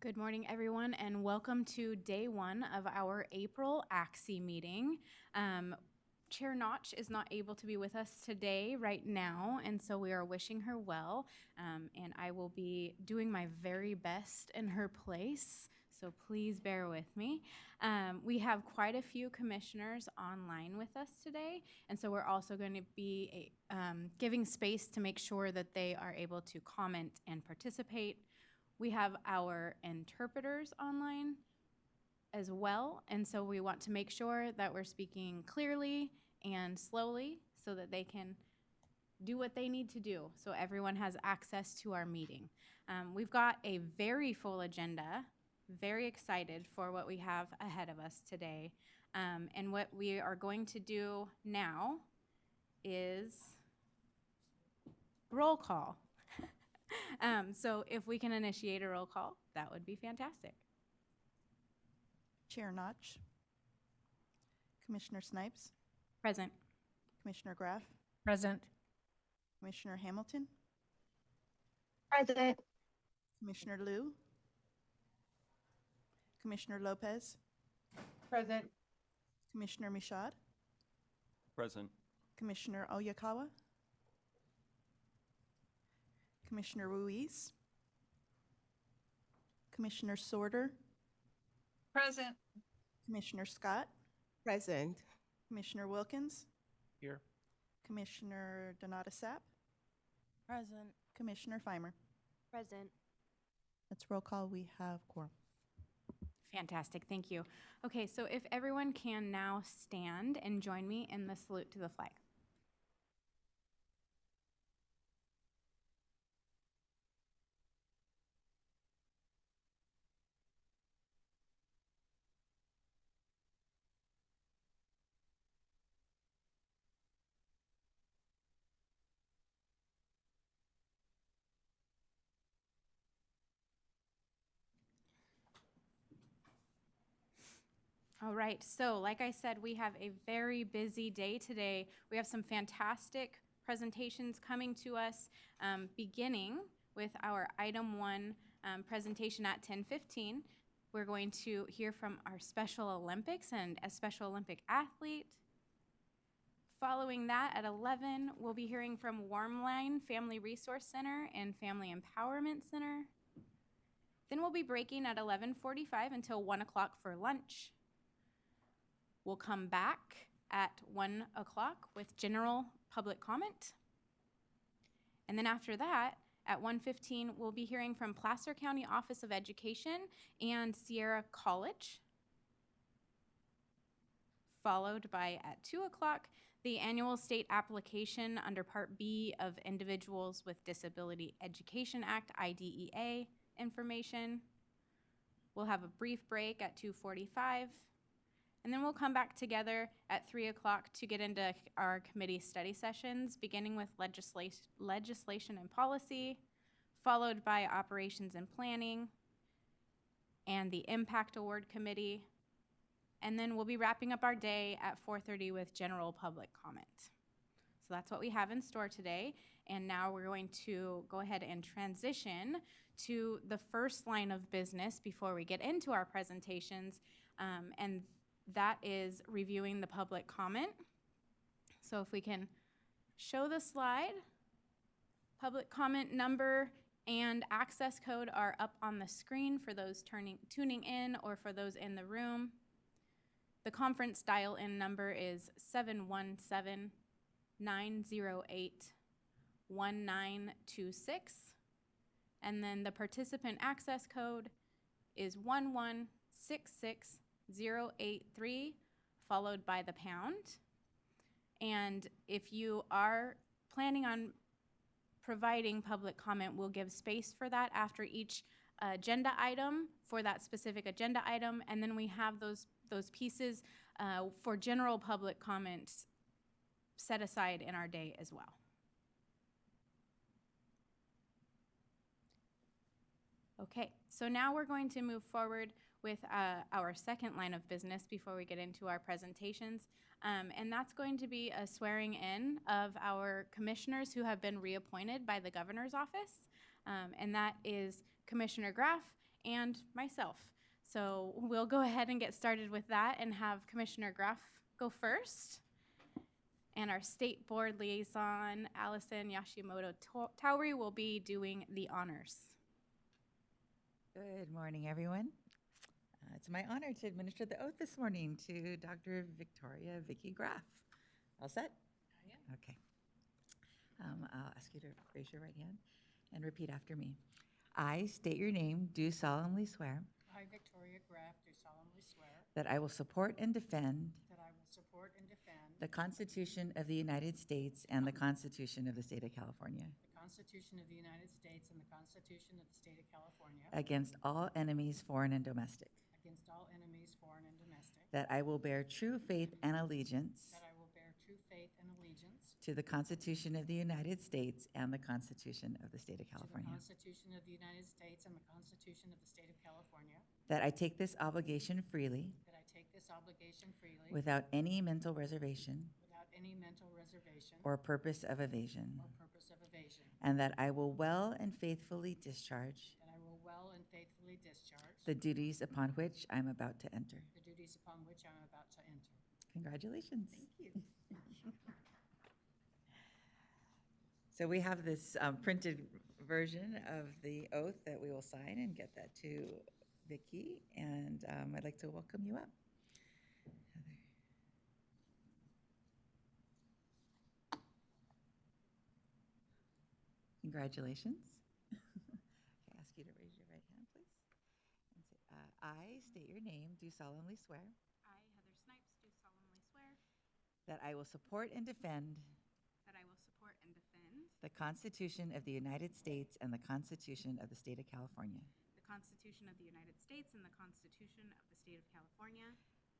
Good morning, everyone, and welcome to day one of our April ACSE meeting. Chair Notch is not able to be with us today right now, and so we are wishing her well, and I will be doing my very best in her place, so please bear with me. We have quite a few commissioners online with us today, and so we're also going to be giving space to make sure that they are able to comment and participate. We have our interpreters online as well, and so we want to make sure that we're speaking clearly and slowly so that they can do what they need to do, so everyone has access to our meeting. We've got a very full agenda, very excited for what we have ahead of us today. And what we are going to do now is roll call. So if we can initiate a roll call, that would be fantastic. Chair Notch, Commissioner Snipes, Present. Commissioner Graff, Present. Commissioner Hamilton, Present. Commissioner Liu, Commissioner Lopez, Present. Commissioner Michaud, Present. Commissioner Oyakawa, Commissioner Ruiz, Commissioner Sorter, Present. Commissioner Scott, Present. Commissioner Wilkins, Here. Commissioner Donata Sapp, Present. Commissioner Feimer. Present. Let's roll call. We have quorum. Fantastic, thank you. Okay, so if everyone can now stand and join me in the salute to the flag. All right, so like I said, we have a very busy day today. We have some fantastic presentations coming to us, beginning with our item one presentation at 10:15. We're going to hear from our Special Olympics and a Special Olympic athlete. Following that, at 11, we'll be hearing from Warmline Family Resource Center and Family Empowerment Center. Then we'll be breaking at 11:45 until 1 o'clock for lunch. We'll come back at 1 o'clock with general public comment. And then after that, at 1:15, we'll be hearing from Placer County Office of Education and Sierra College. Followed by, at 2 o'clock, the annual state application under Part B of Individuals with Disability Education Act, IDEA, information. We'll have a brief break at 2:45. And then we'll come back together at 3 o'clock to get into our committee study sessions, beginning with legislation and policy, followed by operations and planning, and the impact award committee. And then we'll be wrapping up our day at 4:30 with general public comment. So that's what we have in store today. And now we're going to go ahead and transition to the first line of business before we get into our presentations. And that is reviewing the public comment. So if we can show the slide, public comment number and access code are up on the screen for those tuning in or for those in the room. The conference dial-in number is 717-908-1926. And then the participant access code is 1166083, followed by the pound. And if you are planning on providing public comment, we'll give space for that after each agenda item for that specific agenda item. And then we have those pieces for general public comments set aside in our day as well. Okay, so now we're going to move forward with our second line of business before we get into our presentations. And that's going to be a swearing in of our commissioners who have been reappointed by the governor's office. And that is Commissioner Graff and myself. So we'll go ahead and get started with that and have Commissioner Graff go first. And our State Board Liaison, Allison Yashimoto-Tauri, will be doing the honors. Good morning, everyone. It's my honor to administer the oath this morning to Dr. Victoria Vicky Graff. All set? I am. Okay. I'll ask you to raise your right hand and repeat after me. I state your name, do solemnly swear I, Victoria Graff, do solemnly swear that I will support and defend that I will support and defend the Constitution of the United States and the Constitution of the State of California the Constitution of the United States and the Constitution of the State of California against all enemies, foreign and domestic, against all enemies, foreign and domestic, that I will bear true faith and allegiance that I will bear true faith and allegiance to the Constitution of the United States and the Constitution of the State of to the California, Constitution of the United States and the Constitution of the State of California, that I take this obligation freely that I take this obligation freely without any mental reservation without any mental reservation or purpose of evasion, or purpose of evasion, and that I will well and faithfully discharge that I will well and faithfully discharge the duties upon which I'm about to enter. the duties upon which I am about to enter. Congratulations. Thank you. So we have this printed version of the oath that we will sign and get that to Vicki, and I'd like to welcome you up. Heather. Congratulations. I ask you to raise your right hand, please. And say, I state your name, do solemnly swear I, Heather Snipes, do solemnly swear that I will support and defend that I will support and defend the Constitution of the United States and the Constitution of the State of California the Constitution of the United States and the Constitution of the State of California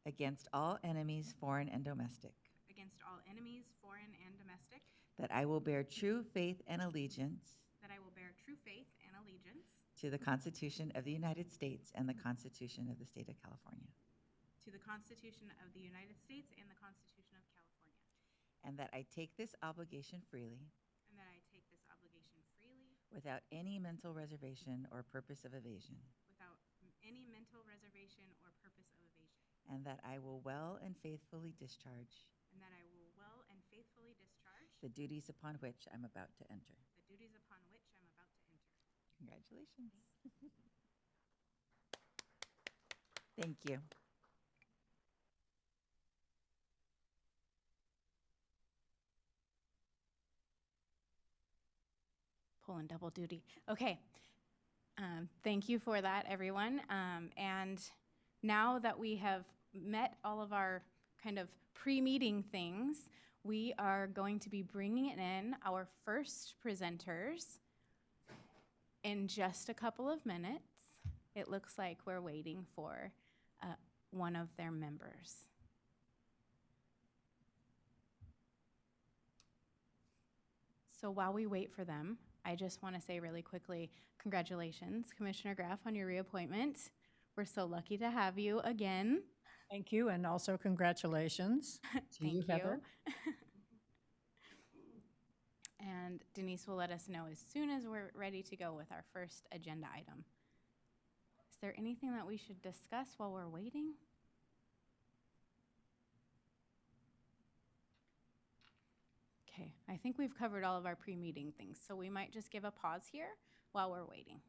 against all enemies, foreign and domestic, against all enemies, foreign and domestic, that I will bear true faith and allegiance that I will bear true faith and allegiance to the Constitution of the United States and the Constitution of the State of California, to the Constitution of the United States and the Constitution of California, and that I take this obligation freely and that I take this obligation freely without any mental reservation or purpose of evasion, without any mental reservation or purpose of evasion, and that I will well and faithfully discharge and that I will well and faithfully discharge the duties upon which I'm about to enter. the duties upon which I'm about to enter. Congratulations. Thank you. Pulling double duty. Okay. Thank you for that, everyone. And now that we have met all of our kind of pre-meeting things, we are going to be bringing in our first presenters in just a couple of minutes. It looks like we're waiting for one of their members. So while we wait for them, I just want to say really quickly, congratulations, Commissioner Graff, on your reappointment. We're so lucky to have you again. Thank you, and also congratulations to Thank you, Heather. And Denise will let us know as soon as we're ready to go with our first agenda item. Is there anything that we should discuss while we're waiting? Okay, I think we've covered all of our pre-meeting things, so we might just give a pause here while we're waiting.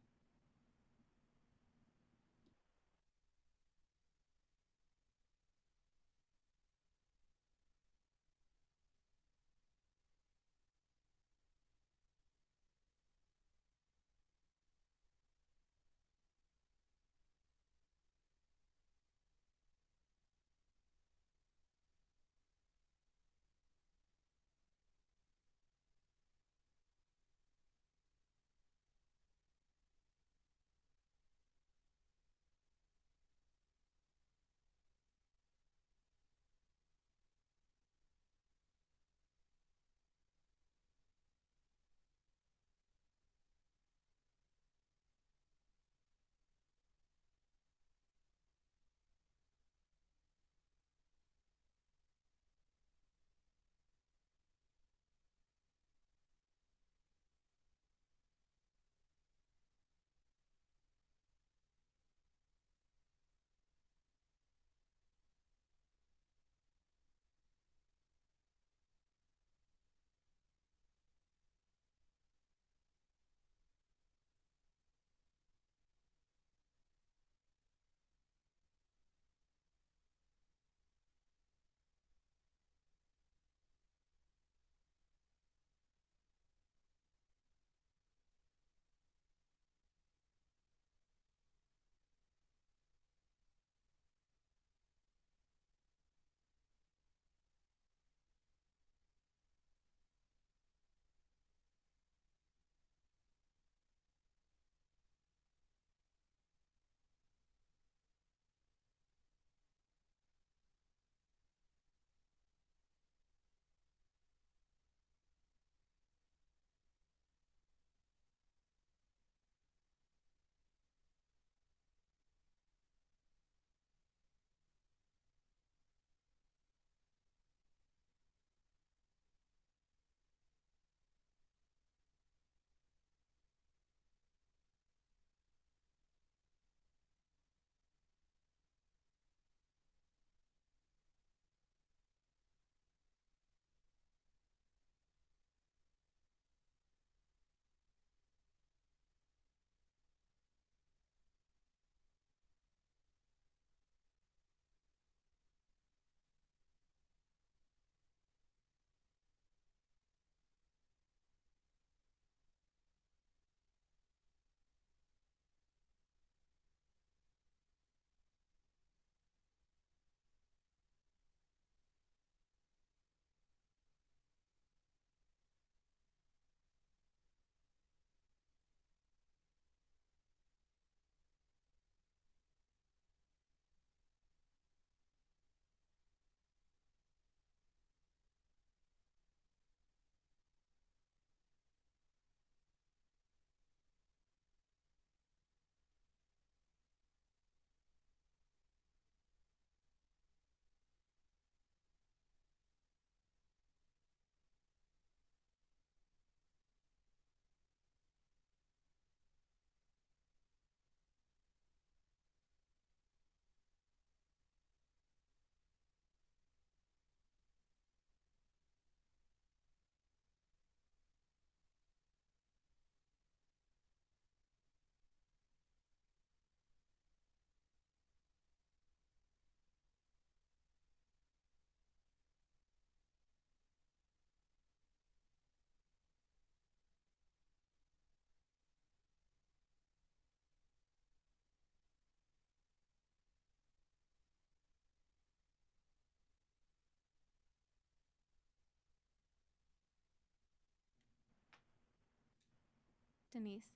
Denise.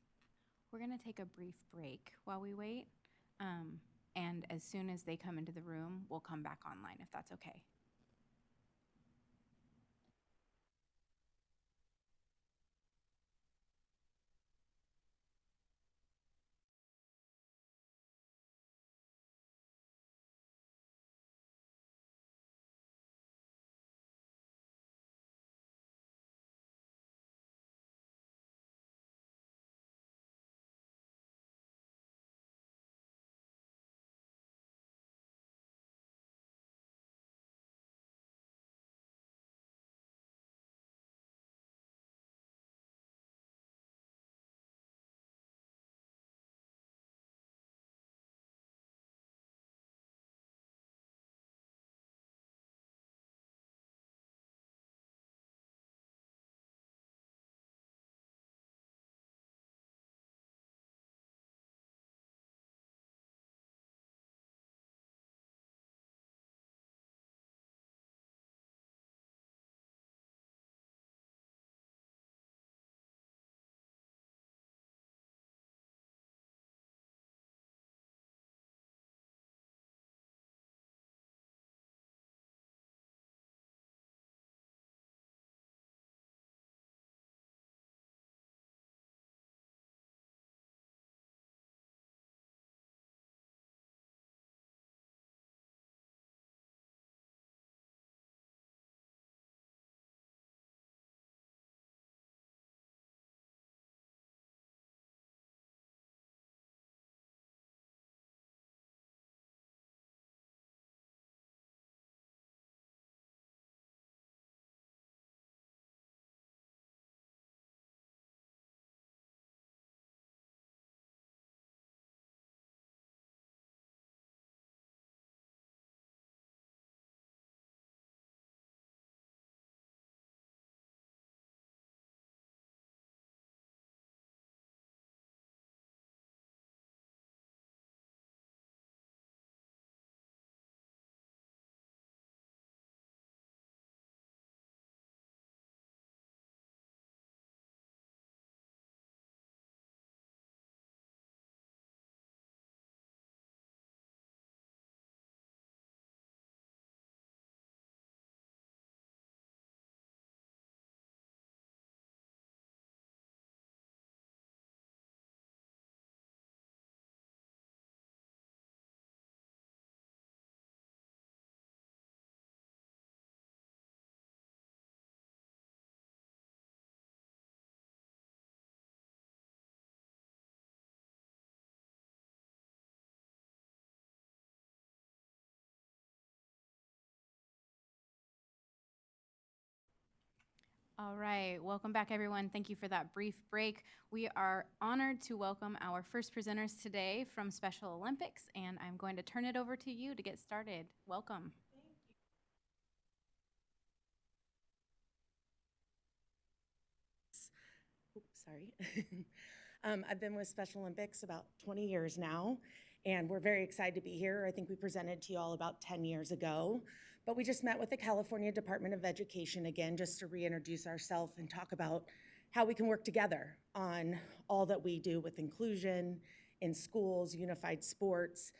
We're going to take a brief break while we wait. And as soon as they come into the room, we'll come back online if that's okay. All right, welcome back, everyone. Thank you for that brief break. We are honored to welcome our first presenters today from Special Olympics, and I'm going to turn it over to you to get started. Welcome. Sorry. I've been with Special Olympics about 20 years now, and we're very excited to be here. I think we presented to you all about 10 years ago, but we just met with the California Department of Education again just to reintroduce ourselves and talk about how we can work together on all that we do with inclusion in schools, unified sports.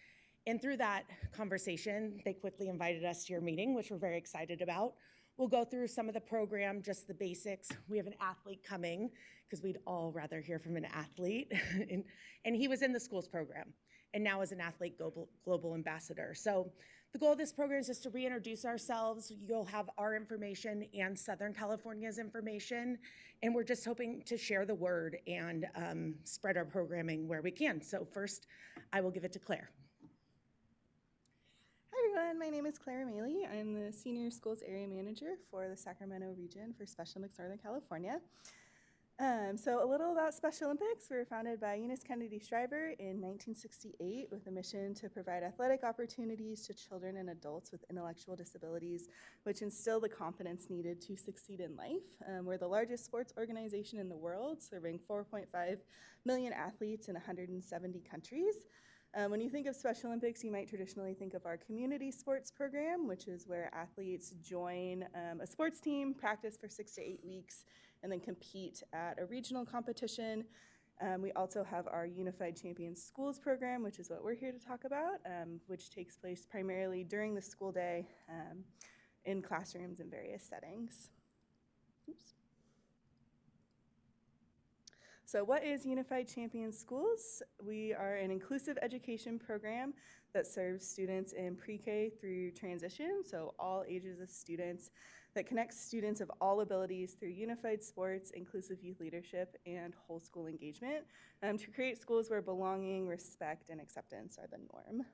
And through that conversation, they quickly invited us to your meeting, which we're very excited about. We'll go through some of the program, just the basics. We have an athlete coming, because we'd all rather hear from an athlete. and he was in the schools program, and now is an athlete global ambassador. So the goal of this program is just to reintroduce ourselves. You'll have our information and Southern California's information, and we're just hoping to share the word and spread our programming where we can. So first, I will give it to Claire. Hi everyone, my name is Claire Maley. I'm the Senior Schools Area Manager for the Sacramento region for Special Olympics Northern California. So a little about Special Olympics. We were founded by Eunice Kennedy Shriver in 1968 with a mission to provide athletic opportunities to children and adults with intellectual disabilities, which instill the confidence needed to succeed in life. We're the largest sports organization in the world, serving 4.5 million athletes in 170 countries. When you think of Special Olympics, you might traditionally think of our community sports program, which is where athletes join a sports team, practice for 6 to 8 weeks, and then compete at a regional competition. We also have our Unified Champions Schools program, which is what we're here to talk about, which takes place primarily during the school day in classrooms in various settings. Oops. So what is Unified Champions Schools? We are an inclusive education program that serves students in pre-K through transition, so all ages of students, that connects students of all abilities through unified sports, inclusive youth leadership, and whole school engagement to create schools where belonging, respect, and acceptance are the norm.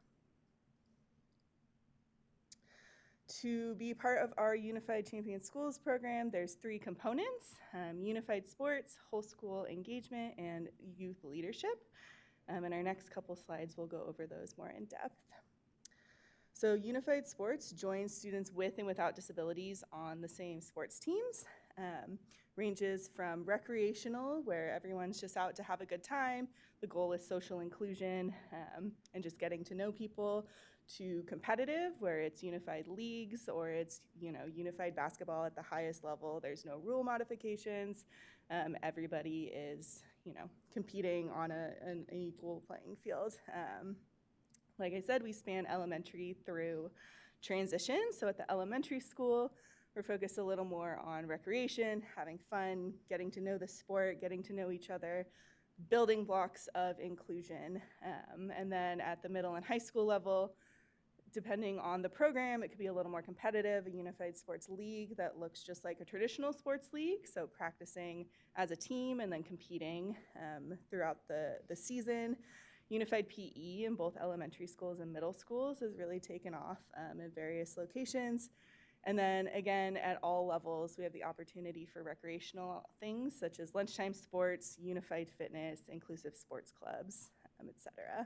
To be part of our Unified Champions Schools program, there's 3 components: unified sports, whole school engagement, and youth leadership. In our next couple slides, we'll go over those more in depth. So unified sports joins students with and without disabilities on the same sports teams. Ranges from recreational, where everyone's just out to have a good time. The goal is social inclusion and just getting to know people, to competitive, where it's unified leagues or it's unified basketball at the highest level. There's no rule modifications. Everybody is competing on an equal playing field. Like I said, we span elementary through transition. So at the elementary school, we're focused a little more on recreation, having fun, getting to know the sport, getting to know each other, building blocks of inclusion. And then at the middle and high school level, depending on the program, it could be a little more competitive, a unified sports league that looks just like a traditional sports league, so practicing as a team and then competing throughout the season. Unified PE in both elementary schools and middle schools has really taken off in various locations. And then again, at all levels, we have the opportunity for recreational things such as lunchtime sports, unified fitness, inclusive sports clubs, etc.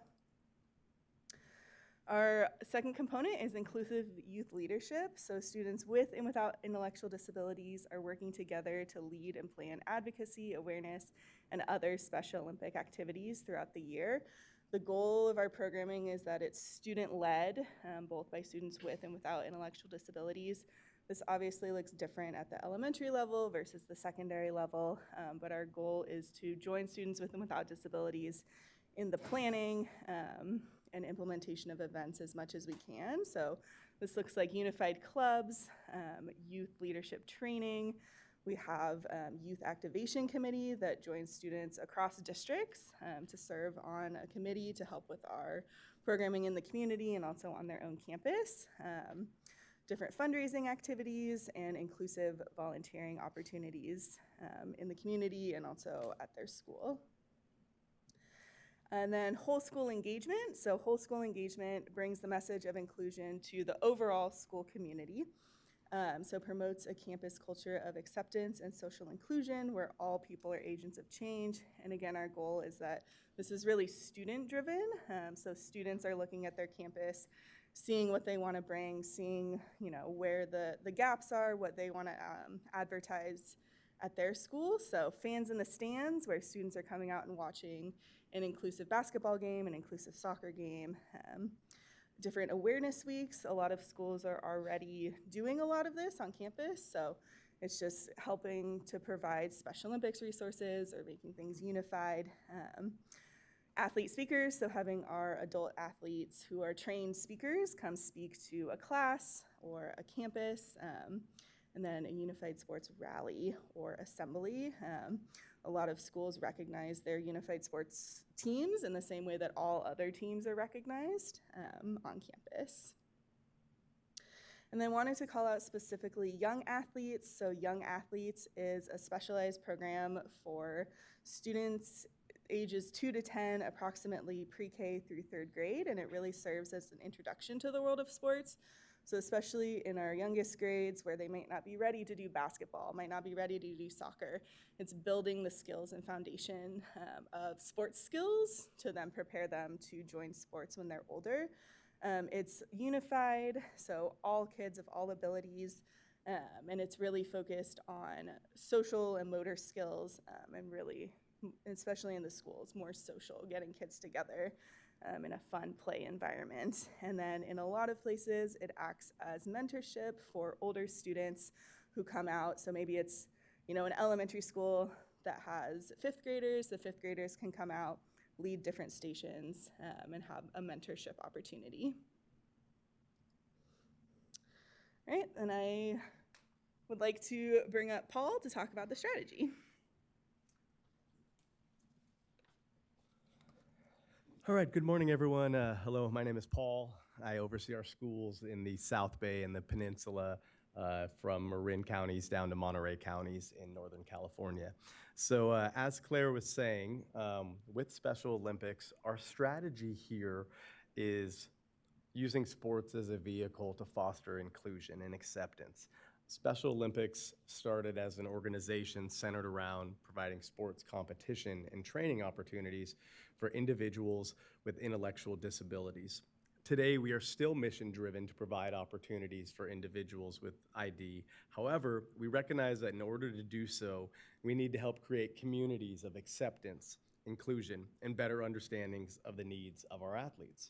Our second component is inclusive youth leadership. So students with and without intellectual disabilities are working together to lead and plan advocacy, awareness, and other Special Olympic activities throughout the year. The goal of our programming is that it's student-led, both by students with and without intellectual disabilities. This obviously looks different at the elementary level versus the secondary level, but our goal is to join students with and without disabilities in the planning and implementation of events as much as we can. So this looks like unified clubs, youth leadership training. We have youth activation committee that joins students across districts to serve on a committee to help with our programming in the community and also on their own campus. Different fundraising activities and inclusive volunteering opportunities in the community and also at their school. And then whole school engagement. So whole school engagement brings the message of inclusion to the overall school community. So promotes a campus culture of acceptance and social inclusion where all people are agents of change. And again, our goal is that this is really student driven. So students are looking at their campus, seeing what they want to bring, seeing where the gaps are, what they want to advertise at their school. So fans in the stands, where students are coming out and watching an inclusive basketball game, an inclusive soccer game. Different awareness weeks. A lot of schools are already doing a lot of this on campus, so it's just helping to provide Special Olympics resources or making things unified. Athlete speakers, so having our adult athletes who are trained speakers come speak to a class or a campus, and then a unified sports rally or assembly. A lot of schools recognize their unified sports teams in the same way that all other teams are recognized on campus. And then wanted to call out specifically young athletes. So Young Athletes is a specialized program for students ages 2 to 10, approximately pre-K through 3rd grade, and it really serves as an introduction to the world of sports. So especially in our youngest grades where they might not be ready to do basketball, might not be ready to do soccer, it's building the skills and foundation of sports skills to then prepare them to join sports when they're older. It's unified, so all kids of all abilities, and it's really focused on social and motor skills and really, especially in the schools, more social, getting kids together in a fun play environment. And then in a lot of places, it acts as mentorship for older students who come out. So maybe it's, an elementary school, that has fifth graders. The fifth graders can come out, lead different stations, and have a mentorship opportunity. All right, and I would like to bring up Paul to talk about the strategy. All right, good morning, everyone. Hello, my name is Paul. I oversee our schools in the South Bay and the Peninsula, from Marin counties down to Monterey counties in Northern California. So as Claire was saying, with Special Olympics, our strategy here is using sports as a vehicle to foster inclusion and acceptance. Special Olympics started as an organization centered around providing sports competition and training opportunities for individuals with intellectual disabilities. Today, we are still mission-driven to provide opportunities for individuals with ID. However, we recognize that in order to do so, we need to help create communities of acceptance, inclusion, and better understandings of the needs of our athletes.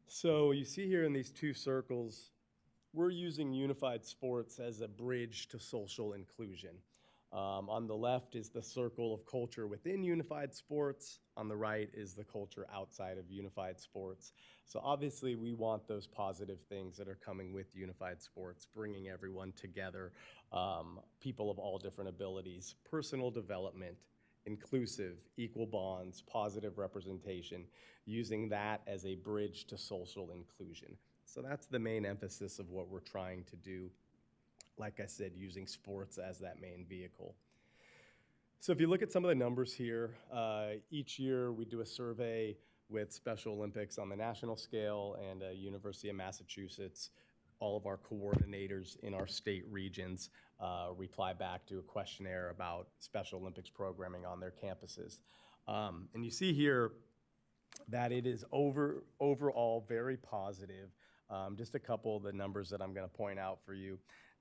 So you see here in these two circles, we're using unified sports as a bridge to social inclusion. On the left is the circle of culture within unified sports. On the right is the culture outside of unified sports. So obviously we want those positive things that are coming with unified sports, bringing everyone together, people of all different abilities, personal development, inclusive, equal bonds, positive representation, using that as a bridge to social inclusion. So that's the main emphasis of what we're trying to do. Like I said, using sports as that main vehicle. So if you look at some of the numbers here, each year we do a survey with Special Olympics on the national scale and University of Massachusetts. All of our coordinators in our state regions reply back to a questionnaire about Special Olympics programming on their campuses. And you see here that it is overall very positive. Just a couple of the numbers that I'm going to point out for you.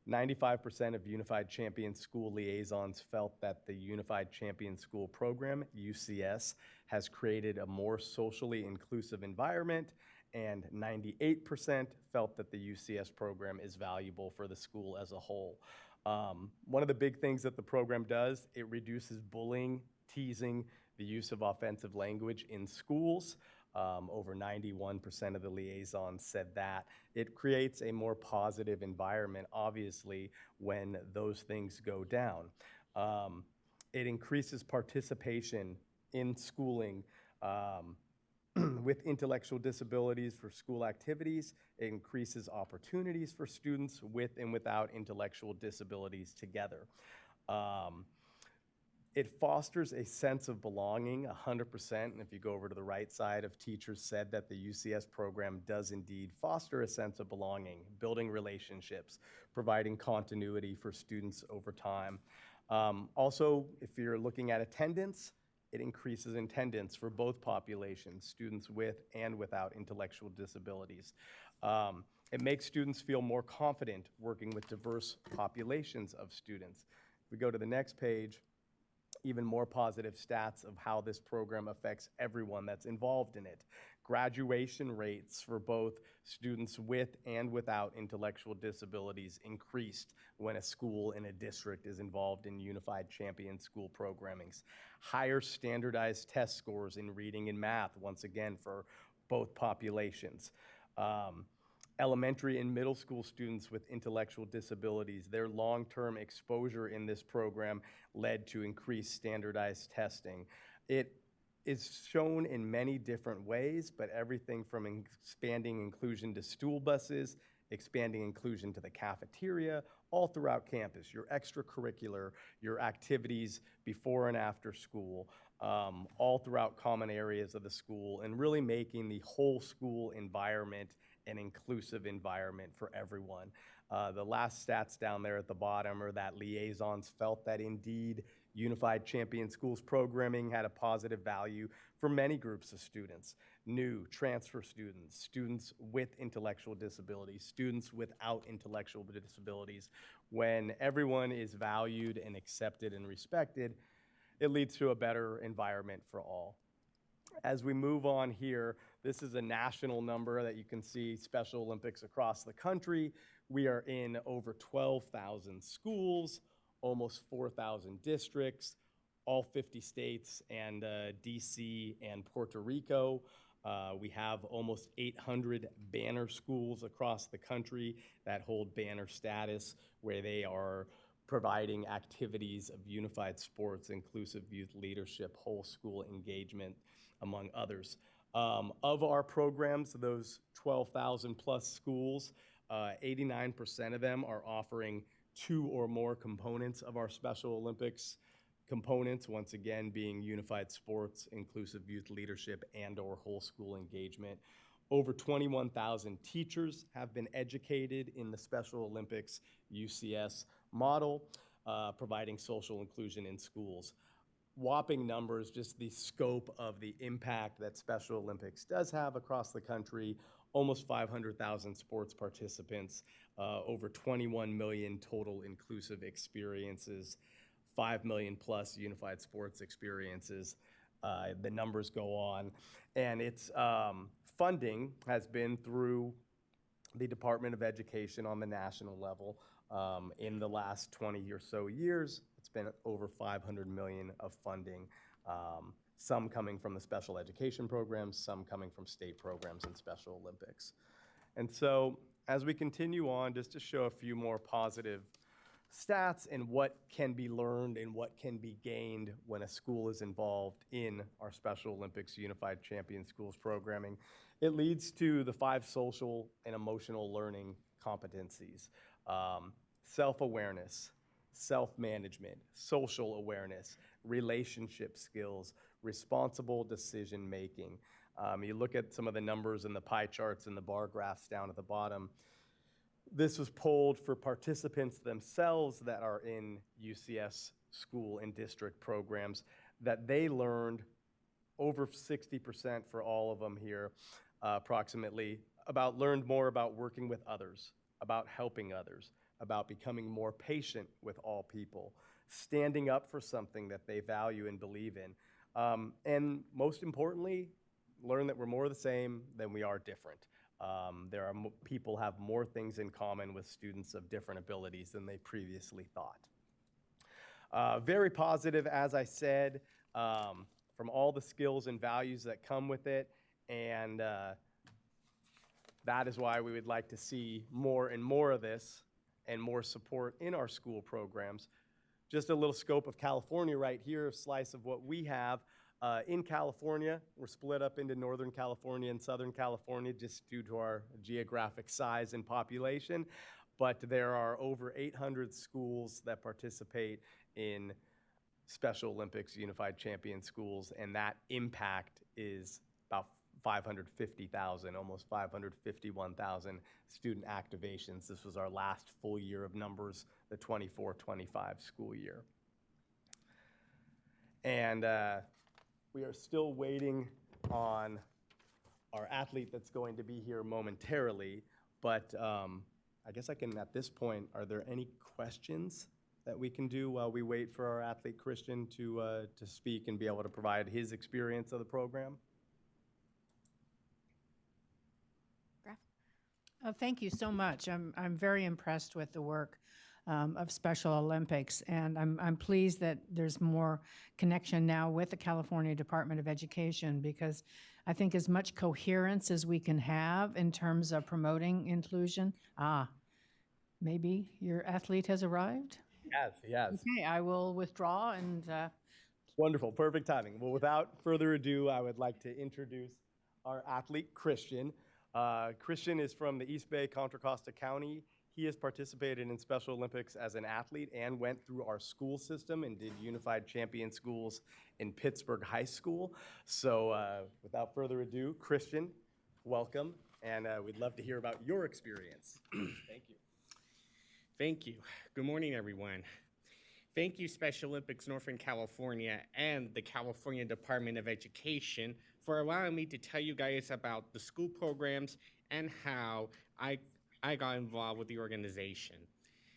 95% of Unified Champion School liaisons felt that the Unified Champion School program, UCS, has created a more socially inclusive environment, and 98% felt that the UCS program is valuable for the school as a whole. One of the big things that the program does, it reduces bullying, teasing, the use of offensive language in schools. Over 91% of the liaisons said that. It creates a more positive environment, obviously, when those things go down. It increases participation in schooling with intellectual disabilities for school activities. It increases opportunities for students with and without intellectual disabilities together. It fosters a sense of belonging, 100%, and if you go over to the right side of teachers said that the UCS program does indeed foster a sense of belonging, building relationships, providing continuity for students over time. Also, if you're looking at attendance, it increases attendance for both populations, students with and without intellectual disabilities. It makes students feel more confident working with diverse populations of students. If we go to the next page, even more positive stats of how this program affects everyone that's involved in it. Graduation rates for both students with and without intellectual disabilities increased when a school in a district is involved in Unified Champion School programmings. Higher standardized test scores in reading and math, once again, for both populations. Elementary and middle school students with intellectual disabilities, their long-term exposure in this program led to increased standardized testing. It is shown in many different ways, but everything from expanding inclusion to school buses, expanding inclusion to the cafeteria, all throughout campus, your extracurricular, your activities before and after school, all throughout common areas of the school, and really making the whole school environment an inclusive environment for everyone. The last stats down there at the bottom are that liaisons felt that indeed Unified Champion Schools programming had a positive value for many groups of students. New, transfer students, students with intellectual disabilities, students without intellectual disabilities. When everyone is valued and accepted and respected, it leads to a better environment for all. As we move on here, this is a national number that you can see Special Olympics across the country. We are in over 12,000 schools, almost 4,000 districts, all 50 states and DC and Puerto Rico. We have almost 800 banner schools across the country that hold banner status, where they are providing activities of unified sports, inclusive youth leadership, whole school engagement, among others. Of our programs, those 12,000 plus schools, 89% of them are offering 2 or more components of our Special Olympics components, once again being unified sports, inclusive youth leadership, and/or whole school engagement. Over 21,000 teachers have been educated in the Special Olympics UCS model, providing social inclusion in schools. Whopping numbers, just the scope of the impact that Special Olympics does have across the country. Almost 500,000 sports participants, over 21 million total inclusive experiences, 5 million plus unified sports experiences. The numbers go on. And its funding has been through the Department of Education on the national level. In the last 20 or so years, it's been over 500 million of funding, some coming from the special education programs, some coming from state programs and Special Olympics. And so as we continue on, just to show a few more positive stats and what can be learned and what can be gained when a school is involved in our Special Olympics Unified Champion Schools programming, it leads to the 5 social and emotional learning competencies: self-awareness, self-management, social awareness, relationship skills, responsible decision-making. You look at some of the numbers in the pie charts and the bar graphs down at the bottom. This was polled for participants themselves that are in UCS school and district programs, that they learned over 60% for all of them here, approximately, learned more about working with others, about helping others, about becoming more patient with all people, standing up for something that they value and believe in. And most importantly, learn that we're more the same than we are different. People have more things in common with students of different abilities than they previously thought. Very positive, as I said, from all the skills and values that come with it. And that is why we would like to see more and more of this and more support in our school programs. Just a little scope of California right here, a slice of what we have. In California, we're split up into Northern California and Southern California just due to our geographic size and population. But there are over 800 schools that participate in Special Olympics Unified Champion Schools, and that impact is about 550,000, almost 551,000 student activations. This was our last full year of numbers, the 24-25 school year. And we are still waiting on our athlete that's going to be here momentarily, but I guess I can, at this point, are there any questions that we can do while we wait for our athlete Christian to speak and be able to provide his experience of the program? Thank you so much. I'm very impressed with the work of Special Olympics, and I'm pleased that there's more connection now with the California Department of Education, because I think as much coherence as we can have in terms of promoting inclusion. Maybe your athlete has arrived? Yes. Okay, I will withdraw and Wonderful, perfect timing. Well, without further ado, I would like to introduce our athlete, Christian. Christian is from the East Bay, Contra Costa County. He has participated in Special Olympics as an athlete and went through our school system and did Unified Champion Schools in Pittsburgh High School. So without further ado, Christian, welcome, and we'd love to hear about your experience. Thank you. Thank you. Good morning, everyone. Thank you, Special Olympics Northern California and the California Department of Education for allowing me to tell you guys about the school programs and how I got involved with the organization.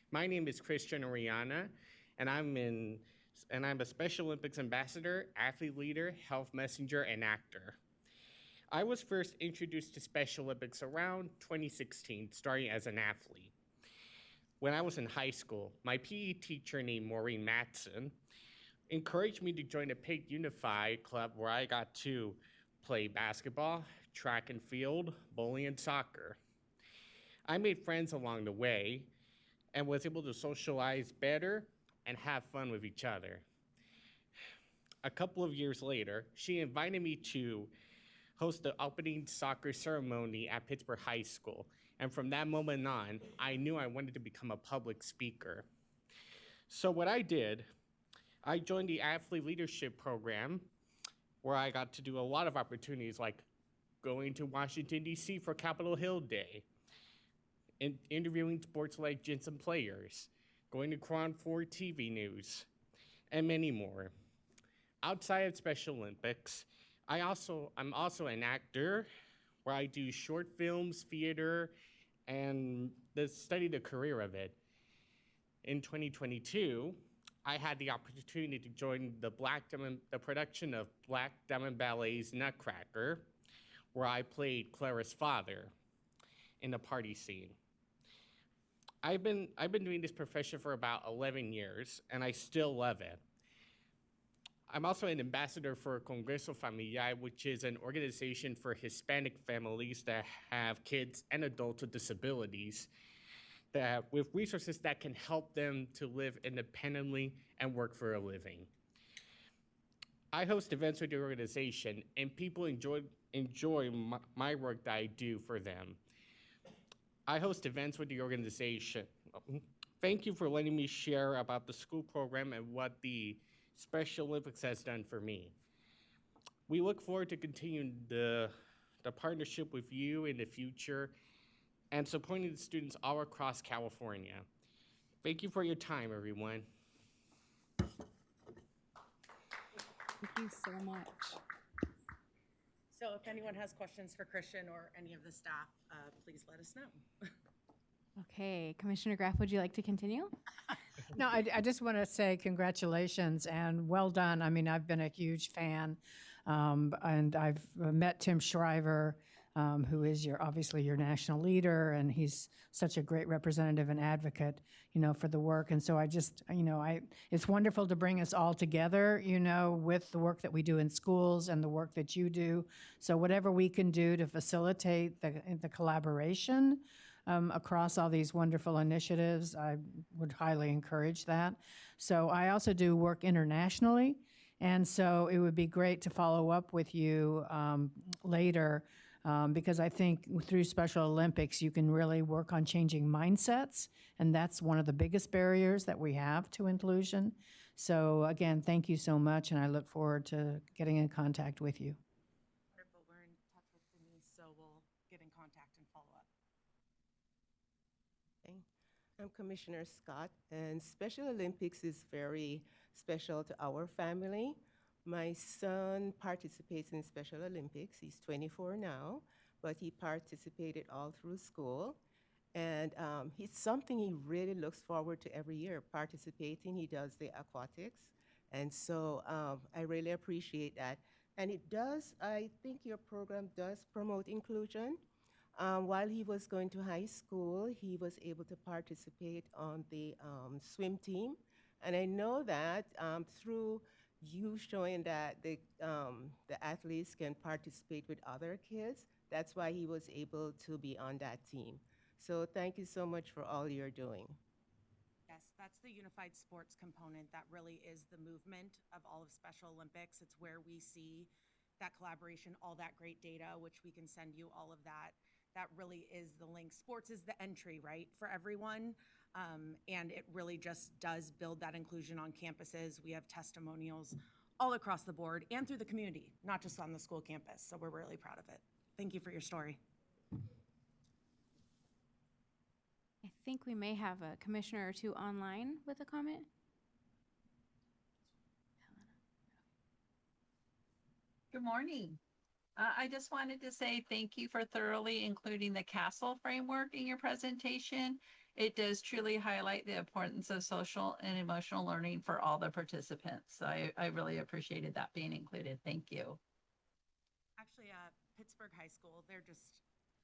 My name is Christian Oriana, and I'm a Special Olympics ambassador, athlete leader, health messenger, and actor. I was first introduced to Special Olympics around 2016, starting as an athlete. when I was in high school, my PE teacher named Maureen Matson encouraged me to join a Pig Unified club where I got to play basketball, track and field, bowling, and soccer. I made friends along the way and was able to socialize better and have fun with each other. A couple of years later, she invited me to host the opening soccer ceremony at Pittsburgh High School. And from that moment on, I knew I wanted to become a public speaker. So what I did, I joined the Athlete Leadership Program, where I got to do a lot of opportunities like going to Washington, D.C. for Capitol Hill Day, interviewing sports legends and players, going to Crown 4 TV News, and many more. Outside of Special Olympics, I'm also an actor where I do short films, theater, and study the career of it. In 2022, I had the opportunity to join the production of Black Diamond Ballet's Nutcracker, where I played Clara's father in the party scene. I've been doing this profession for about 11 years, and I still love it. I'm also an ambassador for Congreso Familiar, which is an organization for Hispanic families that have kids and adults with disabilities, with resources that can help them to live independently and work for a living. I host events with the organization, and people enjoy my work that I do for them. I host events with the organization. Thank you for letting me share about the school program and what the Special Olympics has done for me. We look forward to continuing the partnership with you in the future and supporting the students all across California. Thank you for your time, everyone. Thank you so much. So if anyone has questions for Christian or any of the staff, please let us know. Okay, Commissioner Graff, would you like to continue? No, I just want to say congratulations and well done. I mean, I've been a huge fan, and I've met Tim Shriver, who is obviously your national leader, and he's such a great representative and advocate, for the work. And so I just, it's wonderful to bring us all together, with the work that we do in schools and the work that you do. So whatever we can do to facilitate the collaboration across all these wonderful initiatives, I would highly encourage that. So I also do work internationally, and so it would be great to follow up with you later, because I think through Special Olympics, you can really work on changing mindsets, and that's one of the biggest barriers that we have to inclusion. So again, thank you so much, and I look forward to getting in contact with you. Wonderful. We're in touch with Denise, so we'll get in contact and follow up. I'm Commissioner Scott, and Special Olympics is very special to our family. My son participates in Special Olympics. He's 24 now, but he participated all through school. And it's something he really looks forward to every year, participating. He does the aquatics. And so I really appreciate that. And I think your program does promote inclusion. While he was going to high school, he was able to participate on the swim team. And I know that through you showing that the athletes can participate with other kids, that's why he was able to be on that team. So thank you so much for all you're doing. Yes, that's the unified sports component. That really is the movement of all of Special Olympics. It's where we see that collaboration, all that great data, which we can send you all of that. That really is the link. Sports is the entry, right, for everyone. And it really just does build that inclusion on campuses. We have testimonials all across the board and through the community, not just on the school campus. So we're really proud of it. Thank you for your story. I think we may have a commissioner or two online with a comment. Good morning. I just wanted to say thank you for thoroughly including the CASTLE framework in your presentation. It does truly highlight the importance of social and emotional learning for all the participants. So I really appreciated that being included. Thank you. Actually, Pittsburgh High School, they're just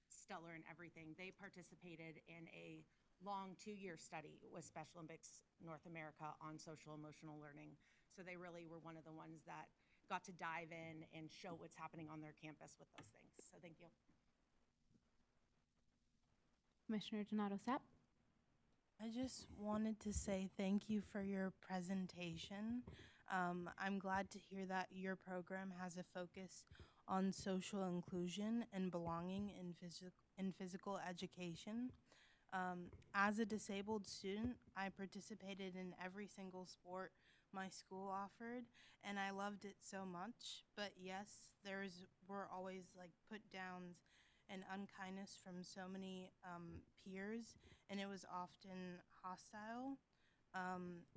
stellar in everything. They participated in a long 2-year study with Special Olympics North America on social emotional learning. So they really were one of the ones that got to dive in and show what's happening on their campus with those things. So thank you. Commissioner Donato Sapp. I just wanted to say thank you for your presentation. I'm glad to hear that your program has a focus on social inclusion and belonging in physical education. As a disabled student, I participated in every single sport my school offered, and I loved it so much. But yes, were always like put downs and unkindness from so many peers, and it was often hostile.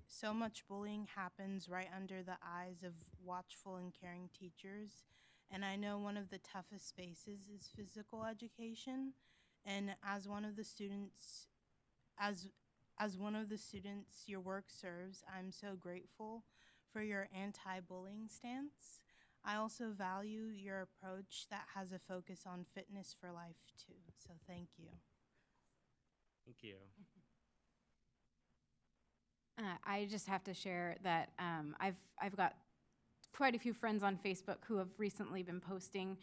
So much bullying happens right under the eyes of watchful and caring teachers, and I know one of the toughest spaces is physical education. And as one of the students, your work serves, I'm so grateful for your anti-bullying stance. I also value your approach that has a focus on fitness for life too. So thank you. Thank you. I just have to share that I've got quite a few friends on Facebook who have recently been posting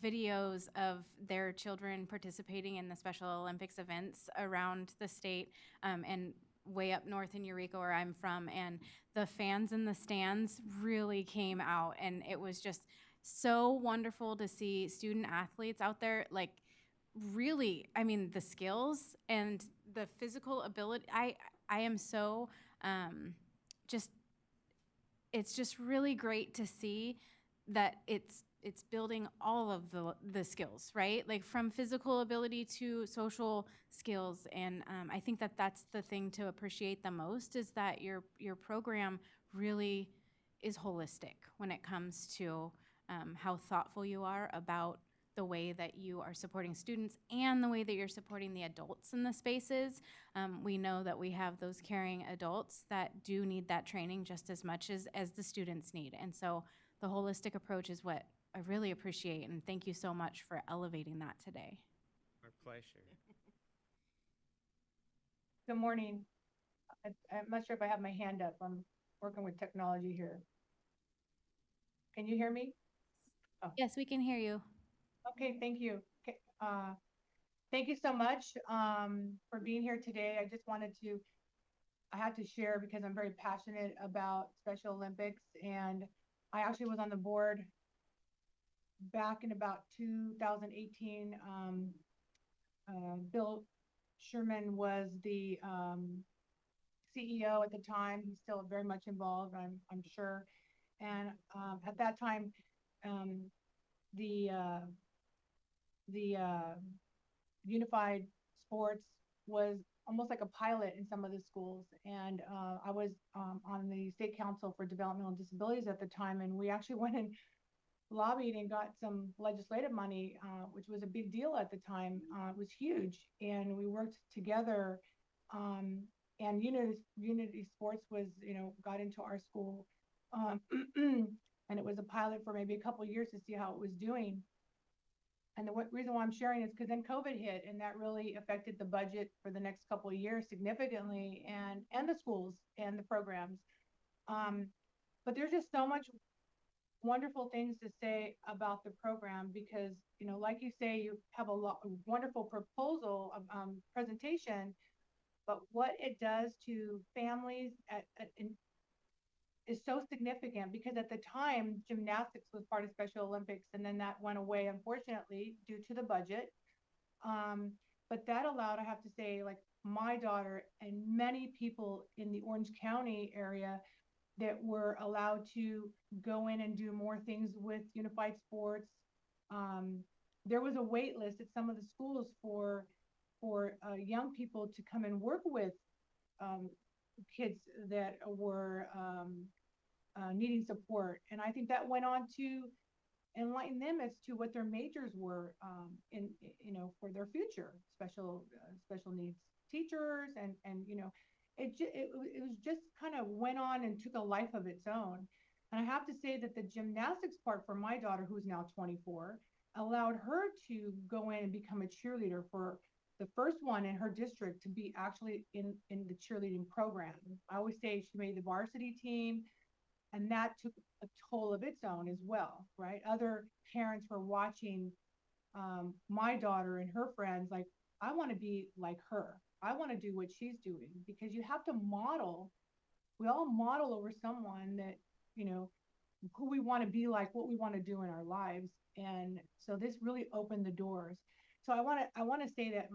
videos of their children participating in the Special Olympics events around the state and way up north in Eureka, where I'm from, and the fans in the stands really came out, and it was just so wonderful to see student athletes out there, like really, I mean, the skills and the physical ability. I am so it's just really great to see that it's building all of the skills, right? Like from physical ability to social skills. And I think that that's the thing to appreciate the most, is that your program really is holistic when it comes to how thoughtful you are about the way that you are supporting students and the way that you're supporting the adults in the spaces. We know that we have those caring adults that do need that training just as much as the students need. And so the holistic approach is what I really appreciate, and thank you so much for elevating that today. Our pleasure. Good morning. I'm not sure if I have my hand up. I'm working with technology here. Can you hear me? Oh. Yes, we can hear you. Okay, thank you. Okay, thank you so much for being here today. I had to share because I'm very passionate about Special Olympics, and I actually was on the board back in about 2018. Bill Sherman was the CEO at the time. He's still very much involved, I'm sure. And at that time, the unified sports was almost like a pilot in some of the schools. And I was on the State Council for Developmental Disabilities at the time, and we actually went and lobbied and got some legislative money, which was a big deal at the time. It was huge, and we worked together. And Unity Sports was, got into our school, and it was a pilot for maybe a couple of years to see how it was doing. And the reason why I'm sharing is because then COVID hit, and that really affected the budget for the next couple of years significantly, and the schools and the programs. But there's just so much wonderful things to say about the program because, like you say, you have a wonderful proposal of presentation, but what it does to families is so significant because at the time, gymnastics was part of Special Olympics, and then that went away, unfortunately, due to the budget. But that allowed, I have to say, like my daughter and many people in the Orange County area that were allowed to go in and do more things with unified sports. There was a wait list at some of the schools for young people to come and work with kids that were needing support. And I think that went on to enlighten them as to what their majors were for their future, special needs teachers, and it was just kind of went on and took a life of its own. And I have to say that the gymnastics part for my daughter, who's now 24, allowed her to go in and become a cheerleader for the first one in her district to be actually in the cheerleading program. I always say she made the varsity team, and that took a toll of its own as well, right? Other parents were watching my daughter and her friends like, I want to be like her. I want to do what she's doing, because you have to model. We all model over someone that, you know, who we want to be like, what we want to do in our lives. And so this really opened the doors. So I want to say that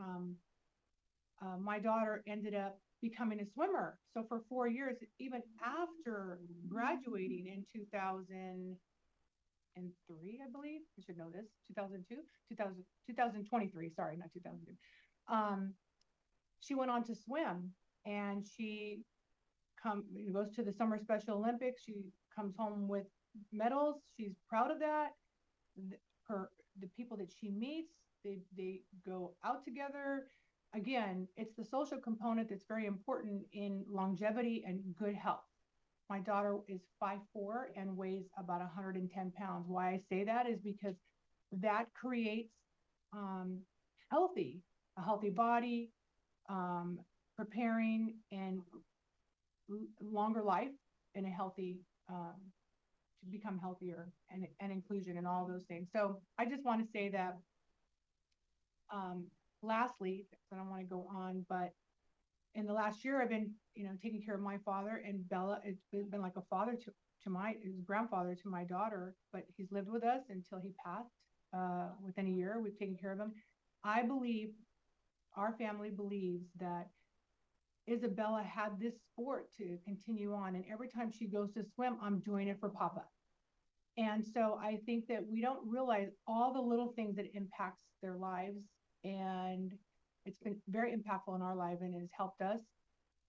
my daughter ended up becoming a swimmer. So for 4 years, even after graduating in 2003, I believe, I should know this, 2002, 2023, sorry, not 2002. She went on to swim, and she goes to the Summer Special Olympics. She comes home with medals. She's proud of that. The people that she meets, they go out together. Again, it's the social component that's very important in longevity and good health. My daughter is 5'4" and weighs about 110 pounds. Why I say that is because that creates a healthy body, preparing and longer life in a healthy, to become healthier, and inclusion and all those things. So I just want to say that, lastly, I don't want to go on, but in the last year, I've been, taking care of my father, and Bella, it's been like a father his grandfather to my daughter, but he's lived with us until he passed, within a year. We've taken care of him. I believe, our family believes that Isabella had this sport to continue on, and every time she goes to swim, I'm doing it for Papa. And so I think that we don't realize all the little things that impacts their lives, and it's been very impactful in our life, and has helped us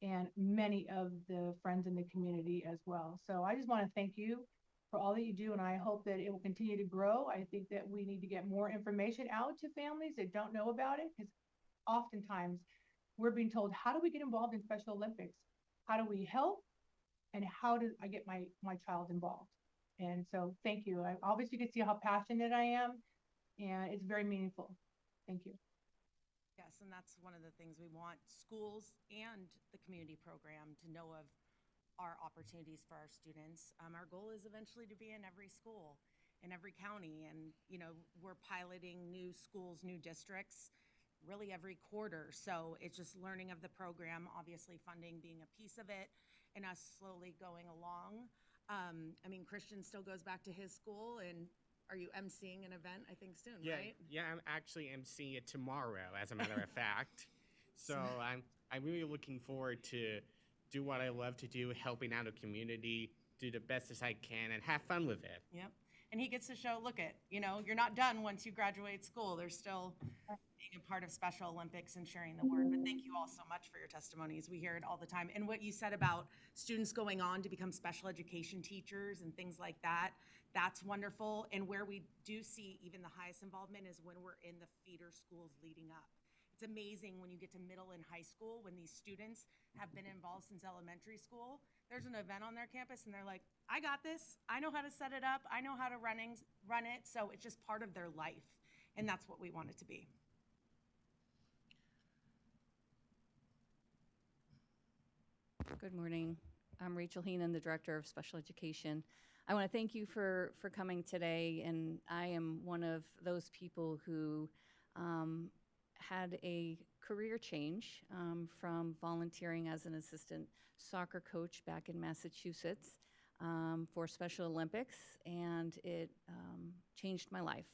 and many of the friends in the community as well. So I just want to thank you for all that you do, and I hope that it will continue to grow. I think that we need to get more information out to families that don't know about it, because oftentimes we're being told, how do we get involved in Special Olympics? How do we help? And how do I get my child involved? And so thank you. Obviously, you can see how passionate I am, and it's very meaningful. Thank you. Yes, and that's one of the things we want schools and the community program to know of our opportunities for our students. Our goal is eventually to be in every school, in every county, and we're piloting new schools, new districts, really every quarter. So it's just learning of the program, obviously funding being a piece of it, and us slowly going along. Christian still goes back to his school, and are you emceeing an event, I think, soon, right? Yeah, I'm actually emceeing it tomorrow, as a matter of fact. So I'm really looking forward to do what I love to do, helping out a community, do the best as I can, and have fun with it. Yep. And he gets to show, you're not done once you graduate school. There's still being a part of Special Olympics and sharing the word. But thank you all so much for your testimonies. We hear it all the time. And what you said about students going on to become special education teachers and things like that, that's wonderful. And where we do see even the highest involvement is when we're in the feeder schools leading up. It's amazing when you get to middle and high school, when these students have been involved since elementary school. There's an event on their campus and they're like, I got this. I know how to set it up. I know how to run it. So it's just part of their life. And that's what we want it to be. Good morning. I'm Rachel Heenan, the Director of Special Education. I want to thank you for coming today, and I am one of those people who had a career change from volunteering as an assistant soccer coach back in Massachusetts for Special Olympics, and it changed my life.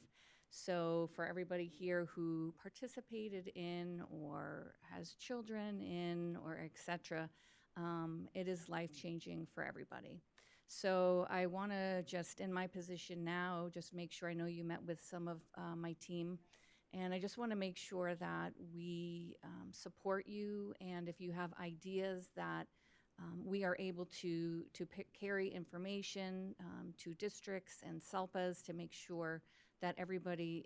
So for everybody here who participated in or has children in or et cetera, it is life-changing for everybody. So I want to just, in my position now, just make sure, I know you met with some of my team, and I just want to make sure that we support you, and if you have ideas that we are able to carry information to districts and SELPAs to make sure that everybody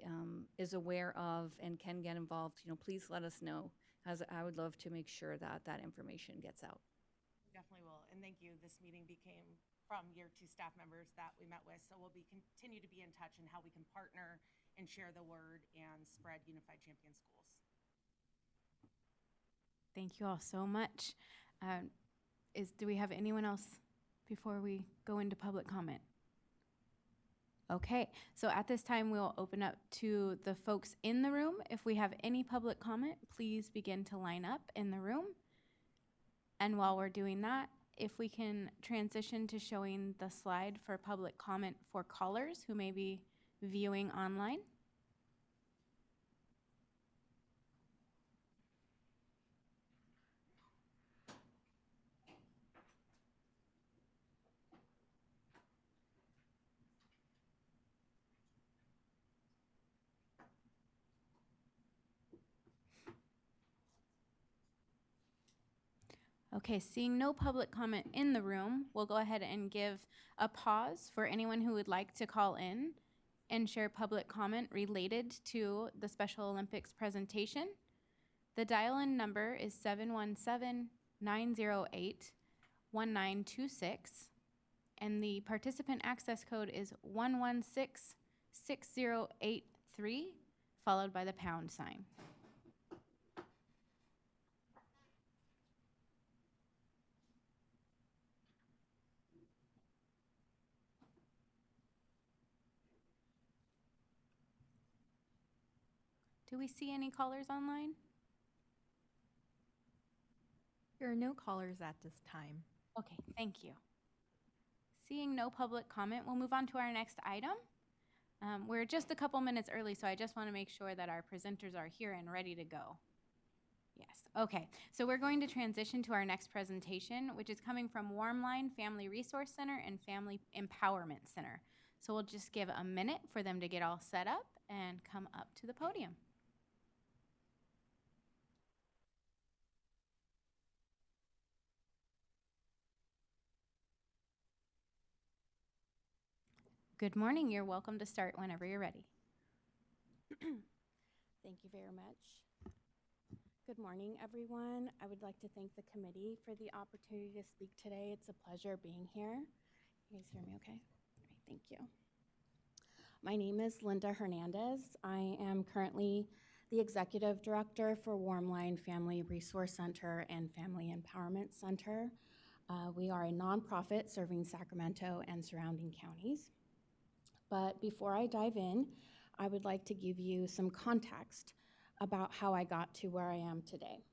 is aware of and can get involved, please let us know, as I would love to make sure that that information gets out. Definitely will. And thank you. This meeting became from your two staff members that we met with. So we'll continue to be in touch on how we can partner and share the word and spread Unified Champion Schools. Thank you all so much. Do we have anyone else before we go into public comment? Okay, so at this time, we'll open up to the folks in the room. If we have any public comment, please begin to line up in the room. And while we're doing that, if we can transition to showing the slide for public comment for callers who may be viewing online. Okay, seeing no public comment in the room, we'll go ahead and give a pause for anyone who would like to call in and share public comment related to the Special Olympics presentation. The dial-in number is 717-908-1926, and the participant access code is 116-6083, followed by the pound sign. Do we see any callers online? There are no callers at this time. Okay, thank you. Seeing no public comment, we'll move on to our next item. We're just a couple minutes early, so I just want to make sure that our presenters are here and ready to go. Yes, okay. So we're going to transition to our next presentation, which is coming from Warmline Family Resource Center and Family Empowerment Center. So we'll just give a minute for them to get all set up and come up to the podium. Good morning. You're welcome to start whenever you're ready. Thank you very much. Good morning, everyone. I would like to thank the committee for the opportunity to speak today. It's a pleasure being here. You guys hear me okay? All right, thank you. My name is Linda Hernandez. I am currently the Executive Director for Warmline Family Resource Center and Family Empowerment Center. We are a nonprofit serving Sacramento and surrounding counties. But before I dive in, I would like to give you some context about how I got to where I am today.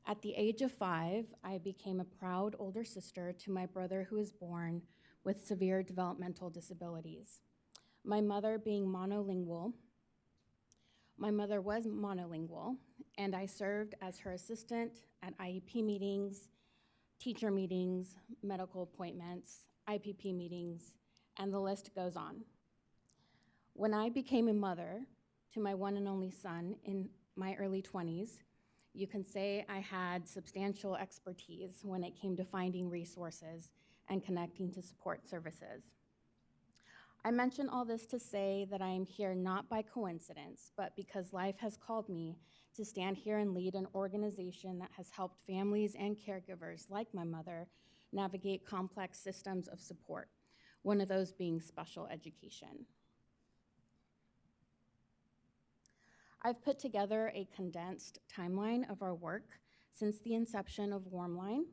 At the age of 5, I became a proud older sister to my brother who was born with severe developmental disabilities. My mother was monolingual, and I served as her assistant at IEP meetings, teacher meetings, medical appointments, IPP meetings, and the list goes on. When I became a mother to my one and only son in my early 20s, you can say I had substantial expertise when it came to finding resources and connecting to support services. I mention all this to say that I am here not by coincidence, but because life has called me to stand here and lead an organization that has helped families and caregivers like my mother navigate complex systems of support, one of those being special education. I've put together a condensed timeline of our work since the inception of Warmline.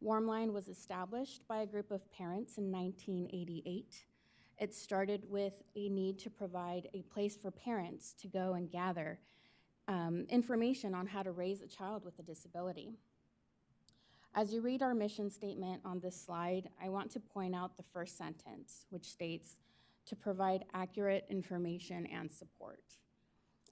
Warmline was established by a group of parents in 1988. It started with a need to provide a place for parents to go and gather information on how to raise a child with a disability. As you read our mission statement on this slide, I want to point out the first sentence, which states, to provide accurate information and support.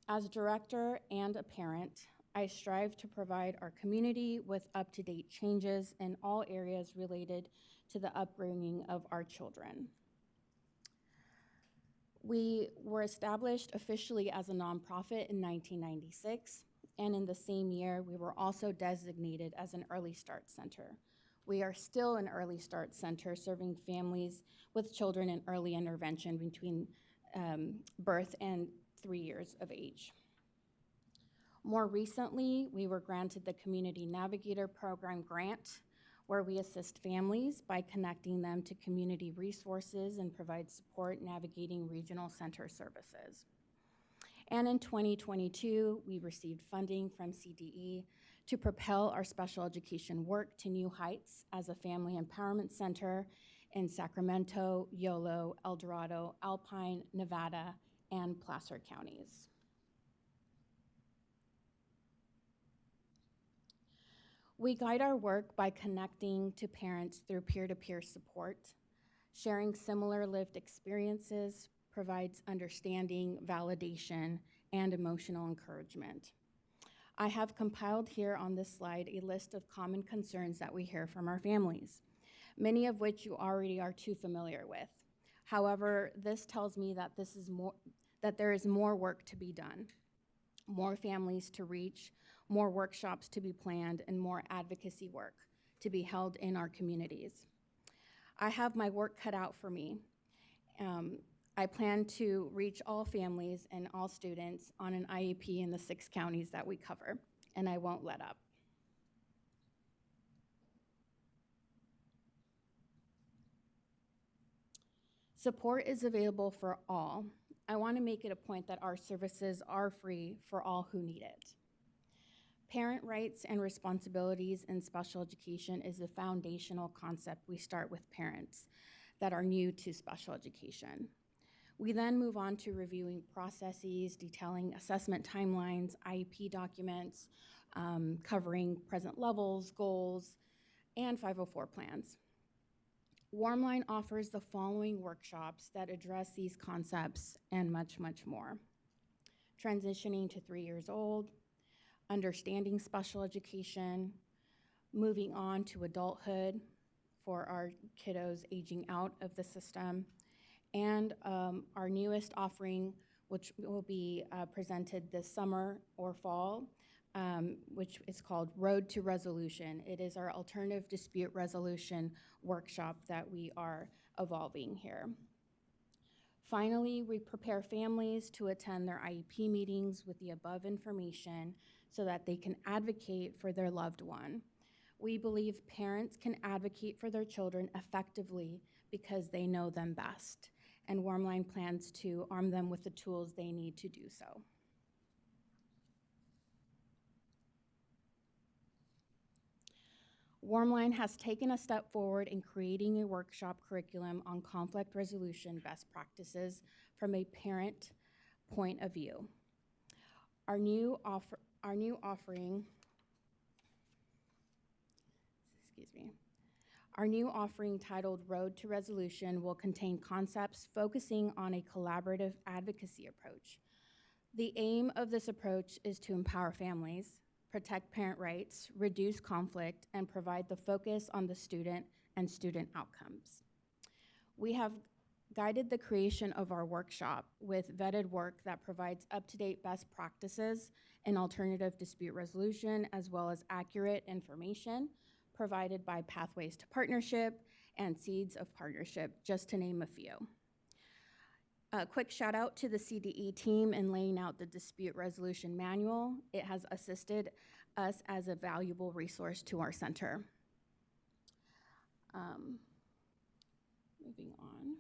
As director and a parent, I strive to provide our community with up-to-date changes in all areas related to the upbringing of our children. We were established officially as a nonprofit in 1996, and in the same year, we were also designated as an Early Start Center. We are still an Early Start Center serving families with children in early intervention between birth and 3 years of age. More recently, we were granted the Community Navigator Program grant, where we assist families by connecting them to community resources and provide support navigating regional center services. And in 2022, we received funding from CDE to propel our special education work to new heights as a family empowerment center in Sacramento, Yolo, El Dorado, Alpine, Nevada, and Placer counties. We guide our work by connecting to parents through peer-to-peer support. Sharing similar lived experiences provides understanding, validation, and emotional encouragement. I have compiled here on this slide a list of common concerns that we hear from our families, many of which you already are too familiar with. However, this tells me that there is more work to be done, more families to reach, more workshops to be planned, and more advocacy work to be held in our communities. I have my work cut out for me. I plan to reach all families and all students on an IEP in the 6 counties that we cover, and I won't let up. Support is available for all. I want to make it a point that our services are free for all who need it. Parent rights and responsibilities in special education is a foundational concept we start with parents that are new to special education. We then move on to reviewing processes, detailing assessment timelines, IEP documents, covering present levels, goals, and 504 plans. Warmline offers the following workshops that address these concepts and much, much more. Transitioning to 3 years old, understanding special education, moving on to adulthood for our kiddos aging out of the system, and our newest offering, which will be presented this summer or fall, which is called Road to Resolution. It is our alternative dispute resolution workshop that we are evolving here. Finally, we prepare families to attend their IEP meetings with the above information so that they can advocate for their loved one. We believe parents can advocate for their children effectively because they know them best, and Warmline plans to arm them with the tools they need to do so. Warmline has taken a step forward in creating a workshop curriculum on conflict resolution best practices from a parent point of view. Our new offering titled Road to Resolution will contain concepts focusing on a collaborative advocacy approach. The aim of this approach is to empower families, protect parent rights, reduce conflict, and provide the focus on the student and student outcomes. We have guided the creation of our workshop with vetted work that provides up-to-date best practices in alternative dispute resolution, as well as accurate information provided by Pathways to Partnership and Seeds of Partnership, just to name a few. A quick shout out to the CDE team in laying out the dispute resolution manual. It has assisted us as a valuable resource to our center. Moving on.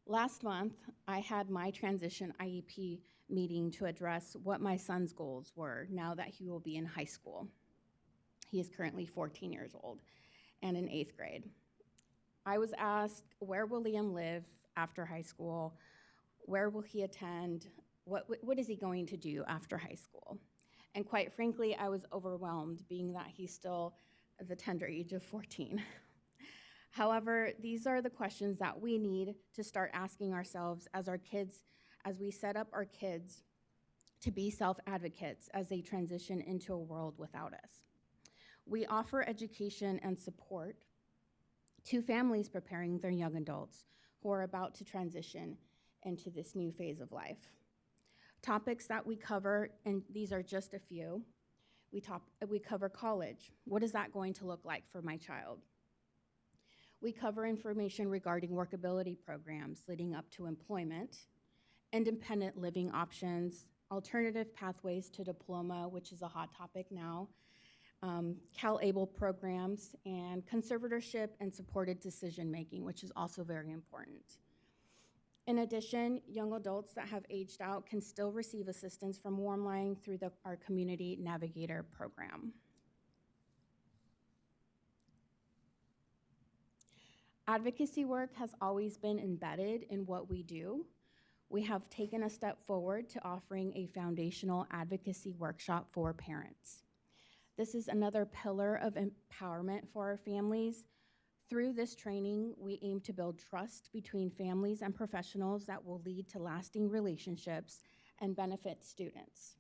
Last month, I had my transition IEP meeting to address what my son's goals were now that he will be in high school. He is currently 14 years old and in 8th grade. I was asked, where will Liam live after high school? Where will he attend? What is he going to do after high school? And quite frankly, I was overwhelmed, being that he's still the tender age of 14. However, these are the questions that we need to start asking ourselves as we set up our kids to be self-advocates as they transition into a world without us. We offer education and support to families preparing their young adults who are about to transition into this new phase of life. Topics that we cover, and these are just a few, we cover college. What is that going to look like for my child? We cover information regarding workability programs leading up to employment, independent living options, alternative pathways to diploma, which is a hot topic now, Cal-Able programs, and conservatorship and supported decision-making, which is also very important. In addition, young adults that have aged out can still receive assistance from Warmline through our Community Navigator program. Advocacy work has always been embedded in what we do. We have taken a step forward to offering a foundational advocacy workshop for parents. This is another pillar of empowerment for our families. Through this training, we aim to build trust between families and professionals that will lead to lasting relationships and benefit students.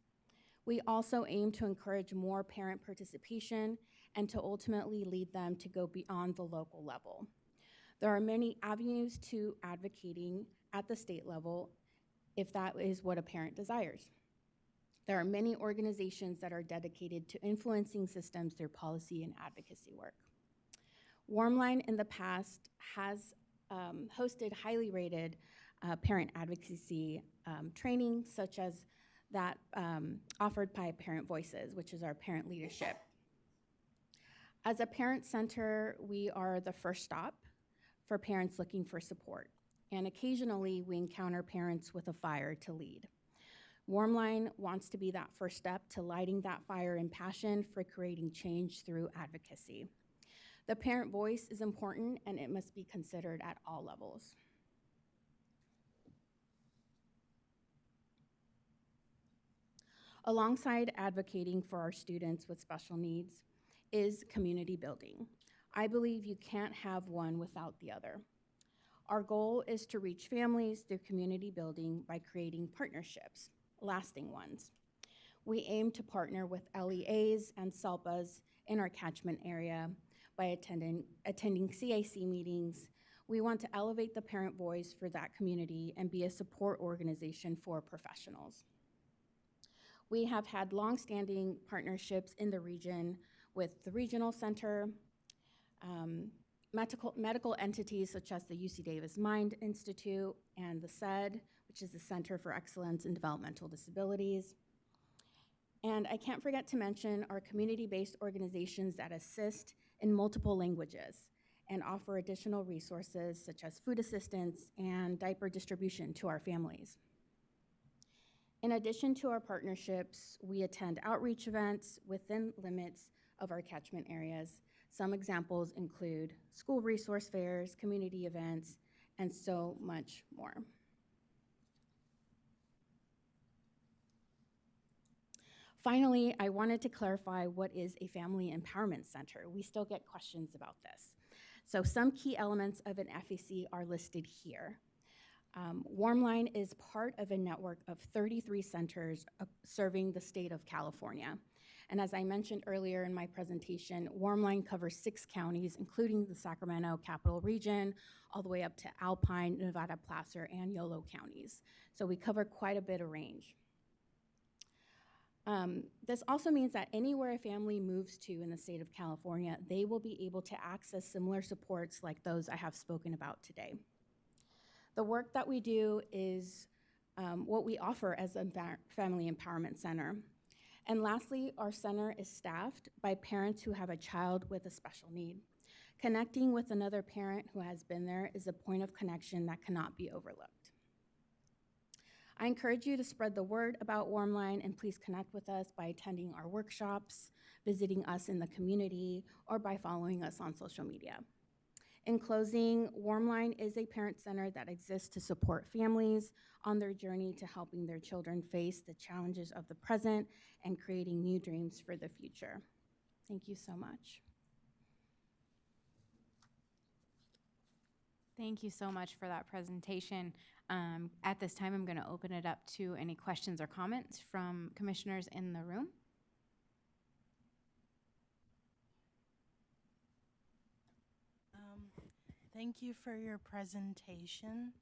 We also aim to encourage more parent participation and to ultimately lead them to go beyond the local level. There are many avenues to advocating at the state level if that is what a parent desires. There are many organizations that are dedicated to influencing systems through policy and advocacy work. Warmline in the past has hosted highly rated parent advocacy training, such as that offered by Parent Voices, which is our parent leadership. As a parent center, we are the first stop for parents looking for support, and occasionally we encounter parents with a fire to lead. Warmline wants to be that first step to lighting that fire and passion for creating change through advocacy. The parent voice is important, and it must be considered at all levels. Alongside advocating for our students with special needs is community building. I believe you can't have one without the other. Our goal is to reach families through community building by creating partnerships, lasting ones. We aim to partner with LEAs and SELPAs in our catchment area by attending CAC meetings. We want to elevate the parent voice for that community and be a support organization for professionals. We have had long-standing partnerships in the region with the Regional Center, medical entities such as the UC Davis Mind Institute and the SED, which is the Center for Excellence in Developmental Disabilities. And I can't forget to mention our community-based organizations that assist in multiple languages and offer additional resources such as food assistance and diaper distribution to our families. In addition to our partnerships, we attend outreach events within limits of our catchment areas. Some examples include school resource fairs, community events, and so much more. Finally, I wanted to clarify what is a family empowerment center. We still get questions about this. So some key elements of an FEC are listed here. Warmline is part of a network of 33 centers serving the state of California. And as I mentioned earlier in my presentation, Warmline covers 6 counties, including the Sacramento Capital Region, all the way up to Alpine, Nevada, Placer, and Yolo counties. So we cover quite a bit of range. This also means that anywhere a family moves to in the state of California, they will be able to access similar supports like those I have spoken about today. The work that we do is what we offer as a family empowerment center. And lastly, our center is staffed by parents who have a child with a special need. Connecting with another parent who has been there is a point of connection that cannot be overlooked. I encourage you to spread the word about Warmline, and please connect with us by attending our workshops, visiting us in the community, or by following us on social media. In closing, Warmline is a parent center that exists to support families on their journey to helping their children face the challenges of the present and creating new dreams for the future. Thank you so much. Thank you so much for that presentation. At this time, I'm going to open it up to any questions or comments from commissioners in the room. Thank you for your presentation.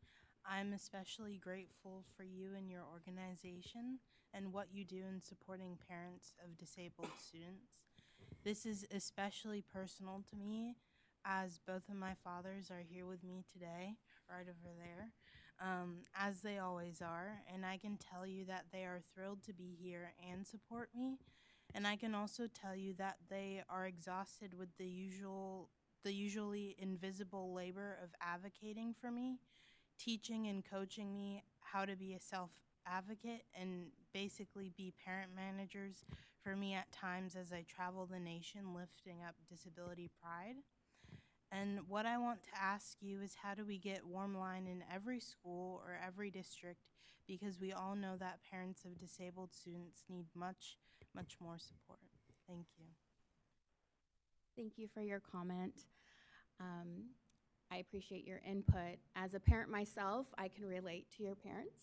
I'm especially grateful for you and your organization and what you do in supporting parents of disabled students. This is especially personal to me, as both of my fathers are here with me today, right over there, as they always are, and I can tell you that they are thrilled to be here and support me, and I can also tell you that they are exhausted with the usually invisible labor of advocating for me, teaching and coaching me how to be a self-advocate and basically be parent managers for me at times as I travel the nation lifting up disability pride. And what I want to ask you is, how do we get warm line in every school or every district? Because we all know that parents of disabled students need much, much more support. Thank you. Thank you for your comment. I appreciate your input. As a parent myself, I can relate to your parents.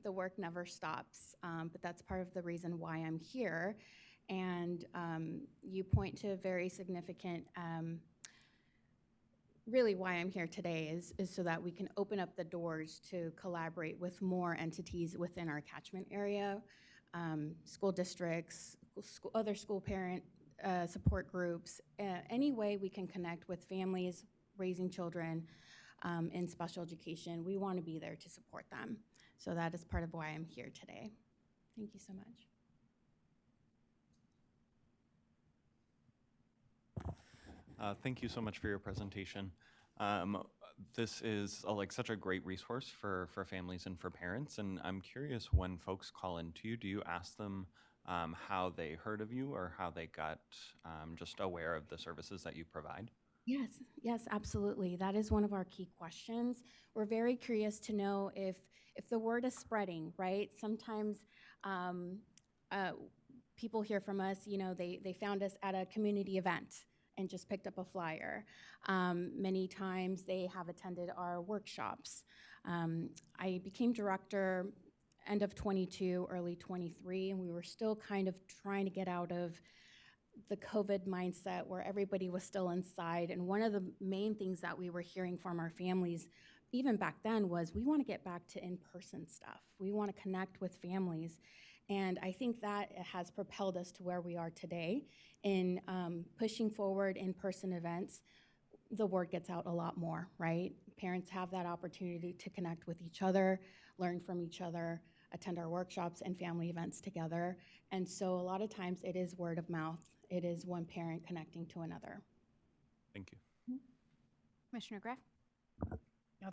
The work never stops, but that's part of the reason why I'm here. And you point to a very significant, really why I'm here today is so that we can open up the doors to collaborate with more entities within our catchment area, school districts, other school parent support groups, any way we can connect with families raising children in special education. We want to be there to support them. So that is part of why I'm here today. Thank you so much. Thank you so much for your presentation. This is such a great resource for families and for parents, and I'm curious, when folks call into you, do you ask them how they heard of you or how they got just aware of the services that you provide? Yes, absolutely. That is one of our key questions. We're very curious to know if the word is spreading, right? Sometimes people hear from us, they found us at a community event and just picked up a flyer. Many times they have attended our workshops. I became director end of 22, early 23, and we were still kind of trying to get out of the COVID mindset where everybody was still inside. And one of the main things that we were hearing from our families, even back then, was we want to get back to in-person stuff. We want to connect with families. And I think that has propelled us to where we are today in pushing forward in-person events. The word gets out a lot more, right? Parents have that opportunity to connect with each other, learn from each other, attend our workshops and family events together. And so a lot of times it is word of mouth. It is one parent connecting to another. Thank you. Commissioner Graff?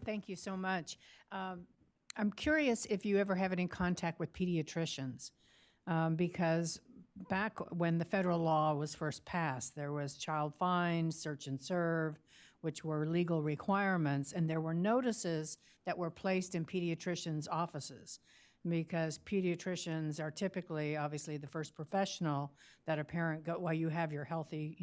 Thank you so much. I'm curious if you ever have any contact with pediatricians, because back when the federal law was first passed, there was child fines, search and serve, which were legal requirements, and there were notices that were placed in pediatricians' offices, because pediatricians are typically, obviously, the first professional that a parent go while you have your healthy,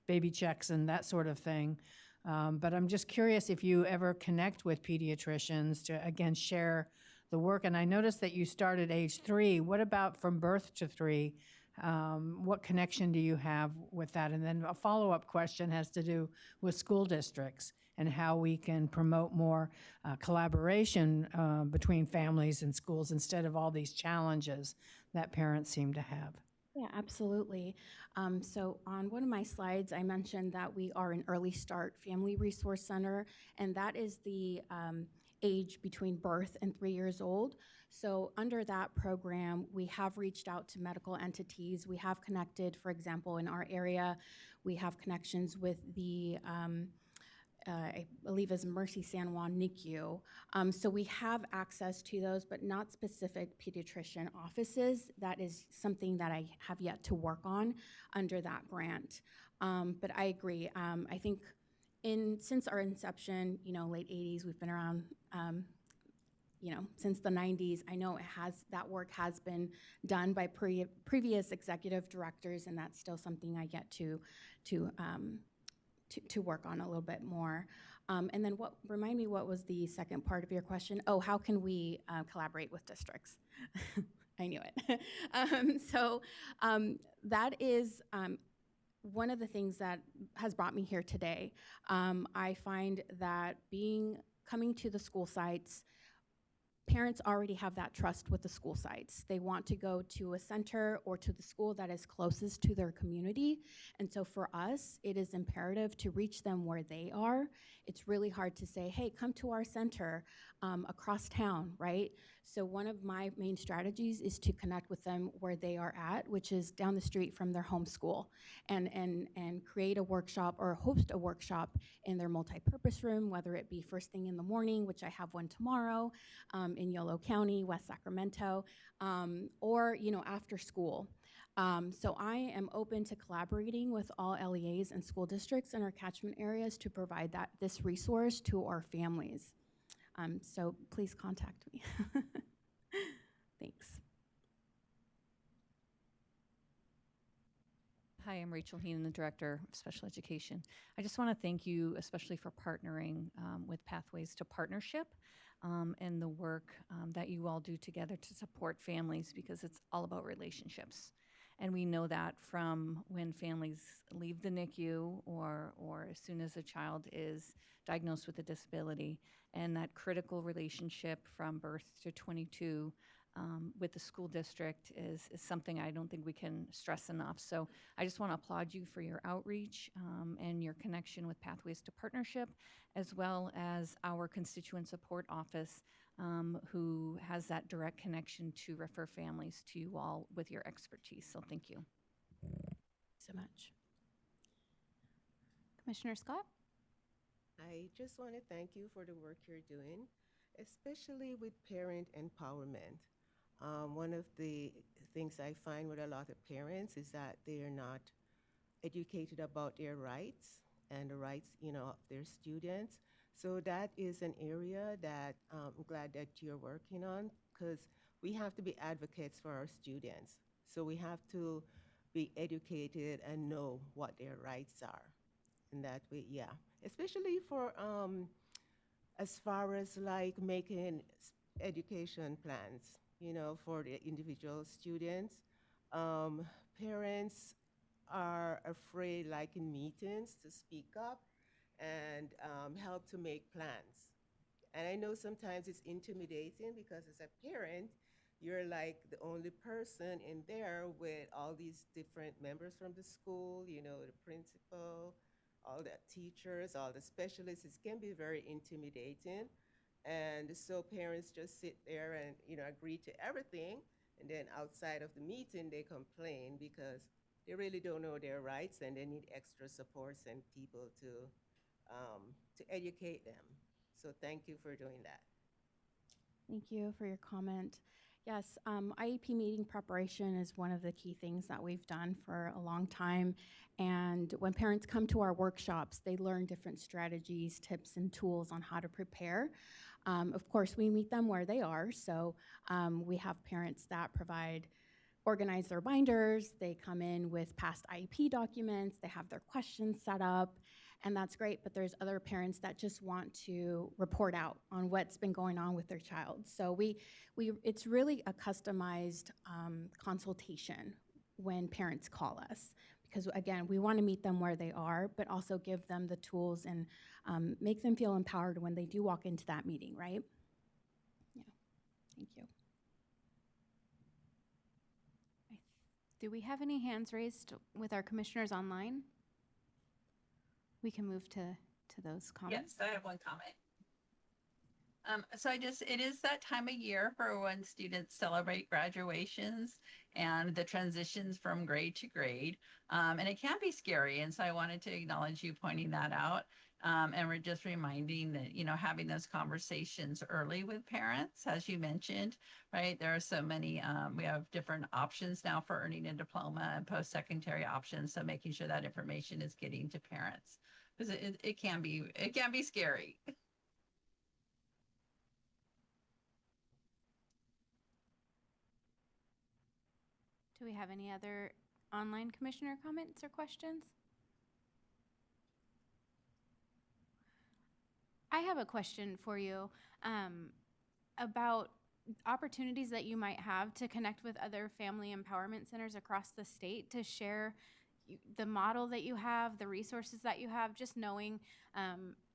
baby checks and that sort of thing. But I'm just curious if you ever connect with pediatricians to, again, share the work. And I noticed that you started age 3. What about from birth to 3? What connection do you have with that? And then a follow-up question has to do with school districts and how we can promote more collaboration between families and schools instead of all these challenges that parents seem to have. Yeah, absolutely. So on one of my slides, I mentioned that we are an Early Start Family Resource Center, and that is the age between birth and 3 years old. So under that program, we have reached out to medical entities. We have connected, for example, in our area, we have connections with the I believe is Mercy San Juan NICU. So we have access to those, but not specific pediatrician offices. That is something that I have yet to work on under that grant. But I agree. I think since our inception, late 80s, we've been around, since the 90s. I know that work has been done by previous executive directors, and that's still something I get to work on a little bit more. And then remind me, what was the second part of your question? Oh, how can we collaborate with districts? I knew it. That is one of the things that has brought me here today. I find that coming to the school sites, parents already have that trust with the school sites. They want to go to a center or to the school that is closest to their community. And so for us, it is imperative to reach them where they are. It's really hard to say, hey, come to our center across town, right? So one of my main strategies is to connect with them where they are at, which is down the street from their home school, and create a workshop or host a workshop in their multi-purpose room, whether it be first thing in the morning, which I have one tomorrow in Yolo County, West Sacramento, or after school. So I am open to collaborating with all LEAs and school districts in our catchment areas to provide this resource to our families. So please contact me. Thanks. Hi, I'm Rachel Heenan, the Director of Special Education. I just want to thank you especially for partnering with Pathways to Partnership and the work that you all do together to support families, because it's all about relationships. And we know that from when families leave the NICU or as soon as a child is diagnosed with a disability, and that critical relationship from birth to 22 with the school district is something I don't think we can stress enough. So I just want to applaud you for your outreach and your connection with Pathways to Partnership, as well as our Constituent Support Office, who has that direct connection to refer families to you all with your expertise. So thank you. So much. Commissioner Scott? I just want to thank you for the work you're doing, especially with parent empowerment. One of the things I find with a lot of parents is that they are not educated about their rights and the rights, of their students. So that is an area that I'm glad that you're working on, because we have to be advocates for our students. So we have to be educated and know what their rights are. And that way, yeah, especially for as far as like making education plans, for the individual students. Parents are afraid, like in meetings, to speak up and help to make plans. And I know sometimes it's intimidating because as a parent, you're like the only person in there with all these different members from the school, the principal, all the teachers, all the specialists. It can be very intimidating. And so parents just sit there and, agree to everything. And then outside of the meeting, they complain because they really don't know their rights and they need extra supports and people to educate them. So thank you for doing that. Thank you for your comment. Yes, IEP meeting preparation is one of the key things that we've done for a long time. And when parents come to our workshops, they learn different strategies, tips, and tools on how to prepare. Of course, we meet them where they are. So we have parents that organize their binders. They come in with past IEP documents. They have their questions set up. And that's great, but there's other parents that just want to report out on what's been going on with their child. So it's really a customized consultation when parents call us, because again, we want to meet them where they are, but also give them the tools and make them feel empowered when they do walk into that meeting, right? Yeah, thank you. Do we have any hands raised with our commissioners online? We can move to those comments. Yes, I have one comment. So it is that time of year for when students celebrate graduations and the transitions from grade to grade. And it can be scary. And so I wanted to acknowledge you pointing that out. And we're just reminding that, having those conversations early with parents, as you mentioned, right? There are so many, we have different options now for earning a diploma and post-secondary options. So making sure that information is getting to parents, because it can be scary. Do we have any other online commissioner comments or questions? I have a question for you about opportunities that you might have to connect with other family empowerment centers across the state to share the model that you have, the resources that you have, just knowing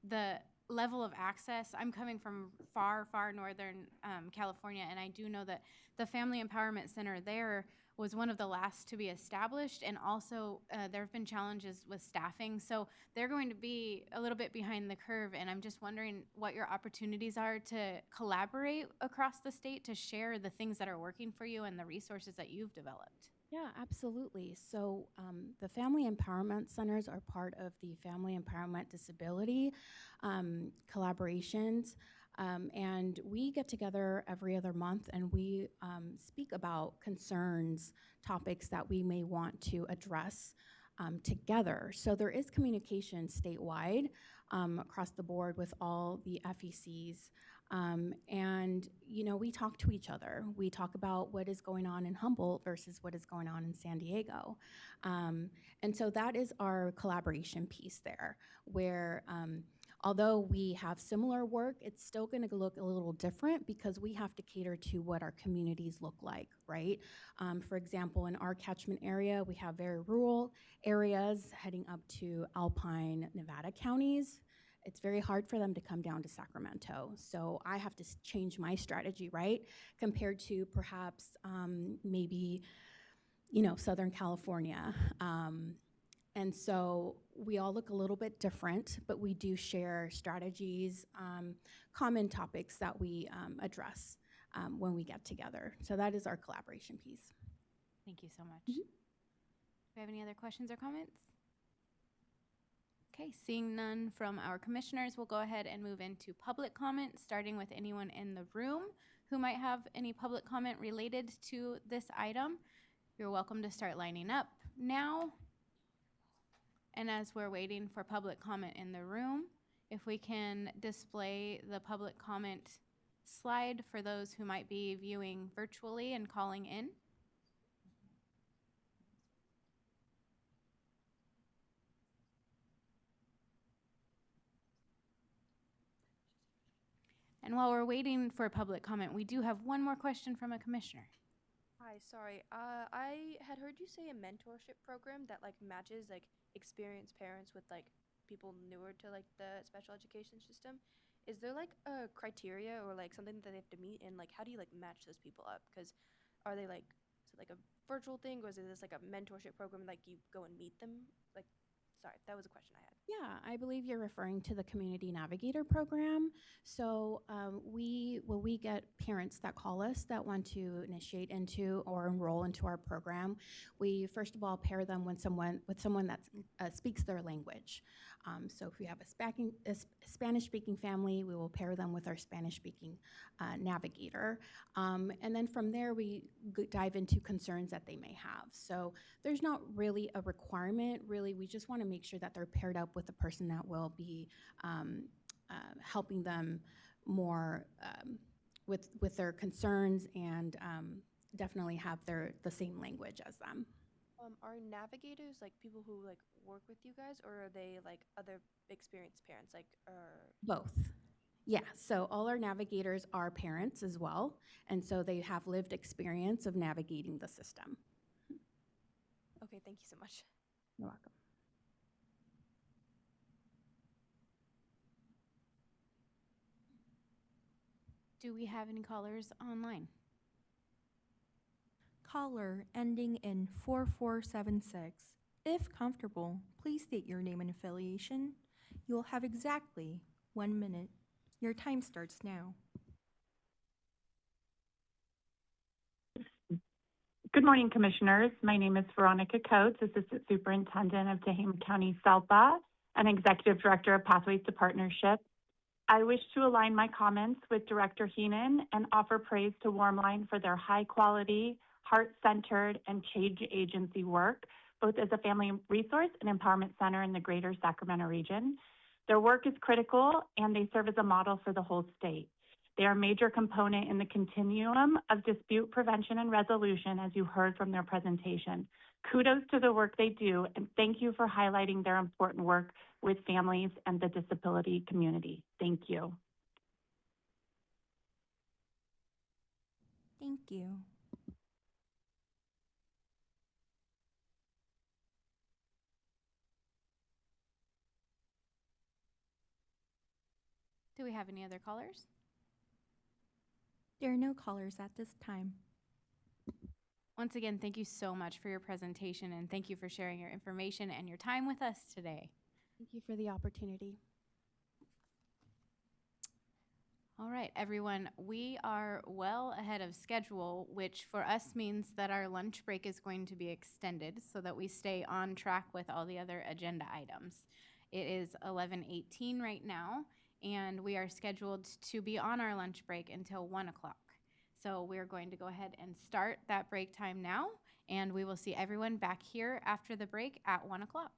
the level of access. I'm coming from far, far northern California, and I do know that the Family Empowerment Center there was one of the last to be established, and also there have been challenges with staffing. So they're going to be a little bit behind the curve, and I'm just wondering what your opportunities are to collaborate across the state to share the things that are working for you and the resources that you've developed. Yeah, absolutely. So the Family Empowerment Centers are part of the Family Empowerment Disability collaborations. And we get together every other month and we speak about concerns, topics that we may want to address together. So there is communication statewide across the board with all the FECs. And, you know, we talk to each other. We talk about what is going on in Humboldt versus what is going on in San Diego. And so that is our collaboration piece there, where although we have similar work, it's still going to look a little different because we have to cater to what our communities look like, right? For example, in our catchment area, we have very rural areas heading up to Alpine, Nevada counties. It's very hard for them to come down to Sacramento. So I have to change my strategy, right? Compared to perhaps maybe, you know, Southern California. And so we all look a little bit different, but we do share strategies, common topics that we address when we get together. So that is our collaboration piece. Thank you so much. Do we have any other questions or comments? Okay, seeing none from our commissioners, we'll go ahead and move into public comment, starting with anyone in the room who might have any public comment related to this item. You're welcome to start lining up now. And as we're waiting for public comment in the room, if we can display the public comment slide for those who might be viewing virtually and calling in. And while we're waiting for public comment, we do have one more question from a commissioner. Hi, sorry. I had heard you say a mentorship program that like matches like experienced parents with like people newer to like the special education system. Is there like a criteria or like something that they have to meet, and like how do you like match those people up? Because are they like, is it like a virtual thing, or is this like a mentorship program like you go and meet them? Like, sorry, that was a question I had. Yeah, I believe you're referring to the Community Navigator program. So we get parents that call us that want to initiate into or enroll into our program, we first of all pair them with someone that speaks their language. So if we have a Spanish-speaking family, we will pair them with our Spanish-speaking navigator. And then from there, we dive into concerns that they may have. So there's not really a requirement. Really, we just want to make sure that they're paired up with a person that will be helping them more with their concerns and definitely have the same language as them. Are navigators like people who like work with you guys, or are they like other experienced parents, like Both. Yeah, so all our navigators are parents as well, and so they have lived experience of navigating the system. Okay, thank you so much. You're welcome. Do we have any callers online? Caller ending in 4476. If comfortable, please state your name and affiliation. You will have exactly 1 minute. Your time starts now. Good morning, Commissioners. My name is Veronica Coates, Assistant Superintendent of Tehama County SELPA and Executive Director of Pathways to Partnership. I wish to align my comments with Director Heenan and offer praise to Warmline for their high-quality, heart-centered, and change agency work, both as a family resource and empowerment center in the greater Sacramento region. Their work is critical, and they serve as a model for the whole state. They are a major component in the continuum of dispute prevention and resolution, as you heard from their presentation. Kudos to the work they do, and thank you for highlighting their important work with families and the disability community. Thank you. Thank you. Do we have any other callers? There are no callers at this time. Once again, thank you so much for your presentation, and thank you for sharing your information and your time with us today. Thank you for the opportunity. All right, everyone, we are well ahead of schedule, which for us means that our lunch break is going to be extended so that we stay on track with all the other agenda items. It is 11:18 right now, and we are scheduled to be on our lunch break until 1 o'clock. So we're going to go ahead and start that break time now, and we will see everyone back here after the break at 1 o'clock.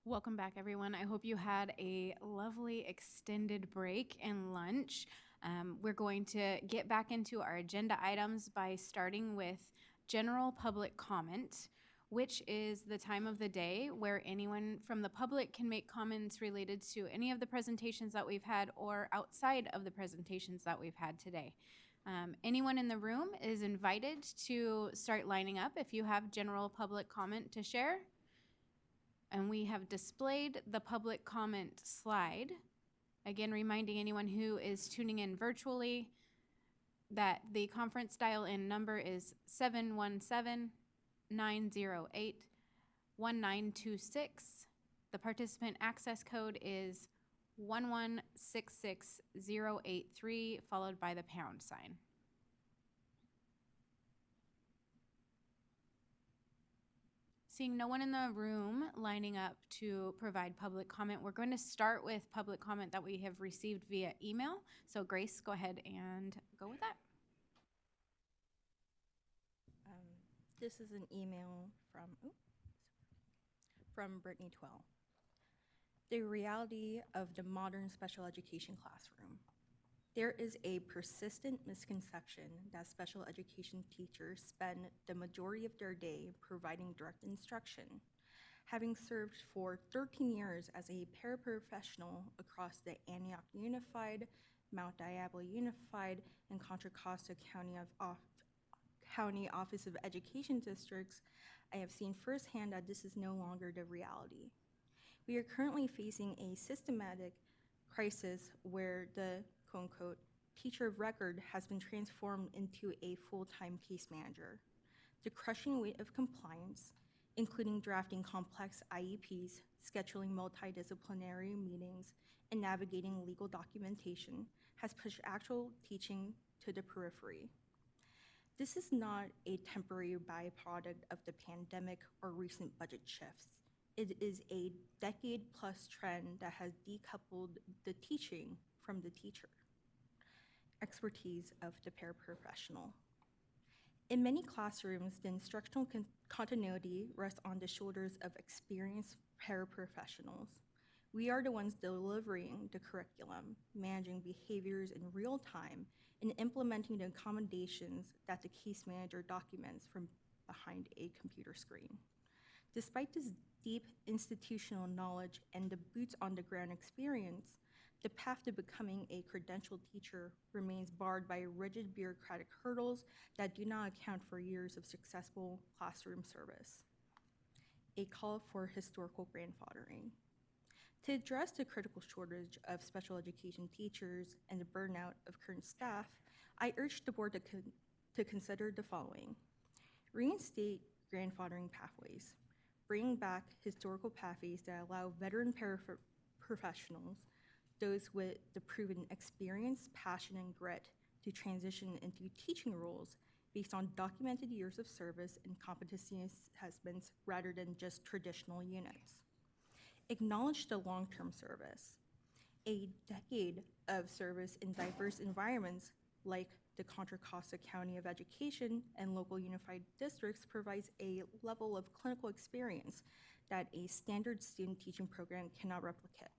Welcome back, everyone. I hope you had a lovely extended break and lunch. We're going to get back into our agenda items by starting with general public comment, which is the time of the day where anyone from the public can make comments related to any of the presentations that we've had or outside of the presentations that we've had today. Anyone in the room is invited to start lining up if you have general public comment to share. And we have displayed the public comment slide. Again, reminding anyone who is tuning in virtually that the conference dial-in number is 717-908-1926. The participant access code is 1166083, followed by the pound sign. Seeing no one in the room lining up to provide public comment, we're going to start with public comment that we have received via email. So Grace, go ahead and go with that. This is an email from Brittany 12. The reality of the modern special education classroom. There is a persistent misconception that special education teachers spend the majority of their day providing direct instruction. Having served for 13 years as a paraprofessional across the Antioch Unified, Mount Diablo Unified, and Contra Costa County Office of Education districts, I have seen firsthand that this is no longer the reality. We are currently facing a systematic crisis where the quote-unquote teacher of record has been transformed into a full-time case manager. The crushing weight of compliance, including drafting complex IEPs, scheduling multidisciplinary meetings, and navigating legal documentation, has pushed actual teaching to the periphery. This is not a temporary byproduct of the pandemic or recent budget shifts. It is a decade-plus trend that has decoupled the teaching from the teacher. Expertise of the paraprofessional. In many classrooms, the instructional continuity rests on the shoulders of experienced paraprofessionals. We are the ones delivering the curriculum, managing behaviors in real time, and implementing the accommodations that the case manager documents from behind a computer screen. Despite this deep institutional knowledge and the boots-on-the-ground experience, the path to becoming a credentialed teacher remains barred by rigid bureaucratic hurdles that do not account for years of successful classroom service. A call for historical grandfathering. To address the critical shortage of special education teachers and the burnout of current staff, I urge the board to consider the following. Reinstate grandfathering pathways. Bring back historical pathways that allow veteran paraprofessionals, those with the proven experience, passion, and grit, to transition into teaching roles based on documented years of service and competency assessments rather than just traditional units. Acknowledge the long-term service. A decade of service in diverse environments like the Contra Costa County of Education and local unified districts provides a level of clinical experience that a standard student teaching program cannot replicate.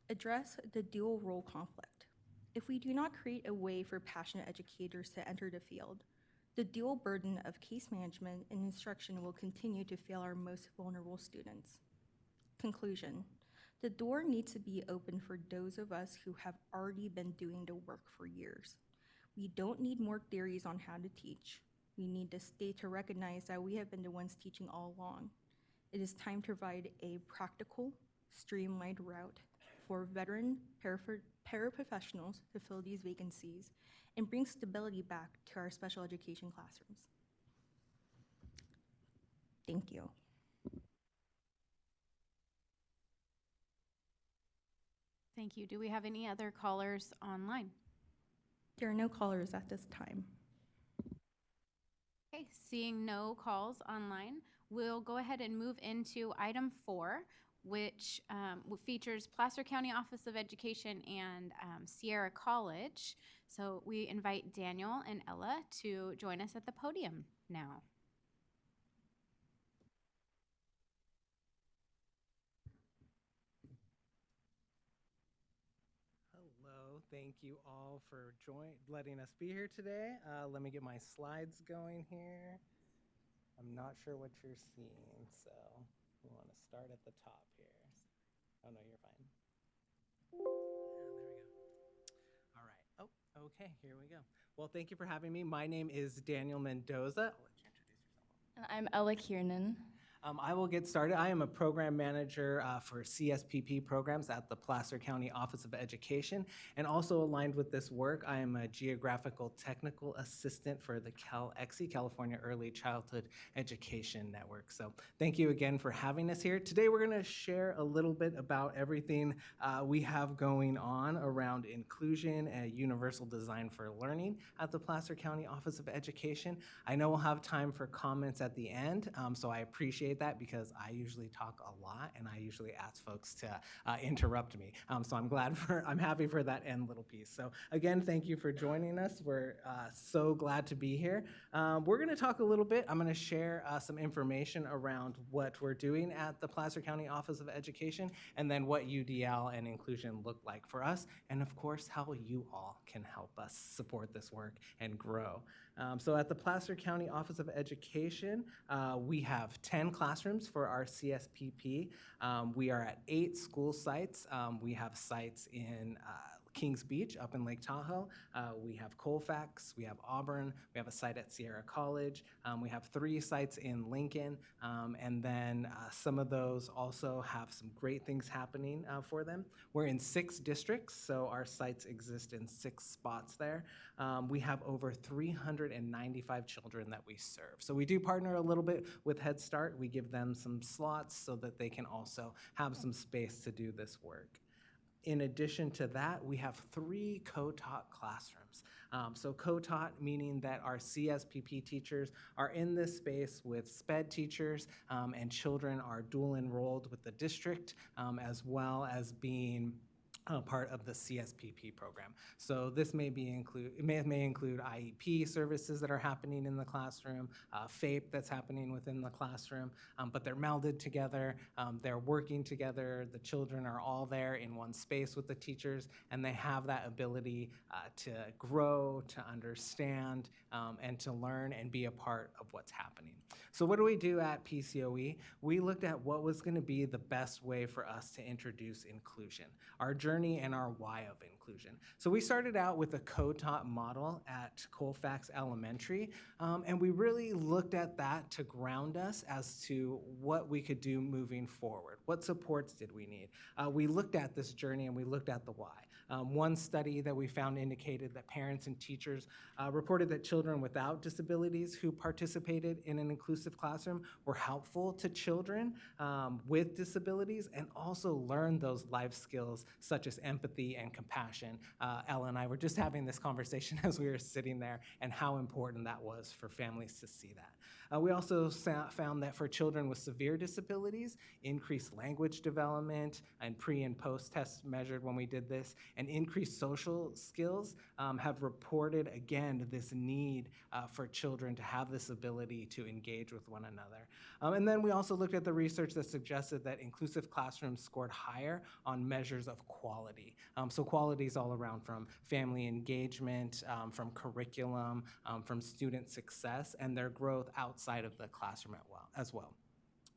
Address the dual role conflict. If we do not create a way for passionate educators to enter the field, the dual burden of case management and instruction will continue to fail our most vulnerable students. Conclusion. The door needs to be open for those of us who have already been doing the work for years. We don't need more theories on how to teach. We need the state to recognize that we have been the ones teaching all along. It is time to provide a practical, streamlined route for veteran paraprofessionals to fill these vacancies and bring stability back to our special education classrooms. Thank you. Thank you. Do we have any other callers online? There are no callers at this time. Okay, seeing no calls online, we'll go ahead and move into item 4, which features Placer County Office of Education and Sierra College. So we invite Daniel and Ella to join us at the podium now. thank you all for letting us be here today. Let me get my slides going here. I'm not sure what you're seeing, so we want to start at the top here. Oh, no, you're fine. There we go. All right. Oh, okay, here we go. Well, thank you for having me. My name is Daniel Mendoza. I'll let you introduce yourself. And I'm Ella Kiernan. I will get started. I am a program manager for CSPP programs at the Placer County Office of Education. And also aligned with this work, I am a geographical technical assistant for the ACSE, California Early Childhood Education Network. So thank you again for having us here. Today we're going to share a little bit about everything we have going on around inclusion and universal design for learning at the Placer County Office of Education. I know we'll have time for comments at the end, so I appreciate that because I usually talk a lot and I usually ask folks to interrupt me. So I'm happy for that end little piece. So again, thank you for joining us. We're so glad to be here. We're going to talk a little bit. I'm going to share some information around what we're doing at the Placer County Office of Education and then what UDL and inclusion look like for us, and of course, how you all can help us support this work and grow. So at the Placer County Office of Education, we have 10 classrooms for our CSPP. We are at 8 school sites. We have sites in Kings Beach up in Lake Tahoe. We have Colfax, we have Auburn, we have a site at Sierra College. We have 3 sites in Lincoln, and then some of those also have some great things happening for them. We're in 6 districts, so our sites exist in 6 spots there. We have over 395 children that we serve. So we do partner a little bit with Head Start. We give them some slots so that they can also have some space to do this work. In addition to that, we have 3 co-taught classrooms. So co-taught meaning that our CSPP teachers are in this space with SPED teachers, and children are dual enrolled with the district, as well as being part of the CSPP program. So this may include IEP services that are happening in the classroom, FAPE that's happening within the classroom, but they're melded together, they're working together, the children are all there in one space with the teachers, and they have that ability to grow, to understand, and to learn and be a part of what's happening. So what do we do at PCOE? We looked at what was going to be the best way for us to introduce inclusion, our journey and our why of inclusion. So we started out with a co-taught model at Colfax Elementary, and we really looked at that to ground us as to what we could do moving forward. What supports did we need? We looked at this journey and we looked at the why. One study that we found indicated that parents and teachers reported that children without disabilities who participated in an inclusive classroom were helpful to children with disabilities and also learned those life skills such as empathy and compassion. Ella and I were just having this conversation as we were sitting there and how important that was for families to see that. We also found that for children with severe disabilities, increased language development and pre and post tests measured when we did this, and increased social skills have reported, again, this need for children to have this ability to engage with one another. And then we also looked at the research that suggested that inclusive classrooms scored higher on measures of quality. So quality is all around from family engagement, from curriculum, from student success, and their growth outside of the classroom as well.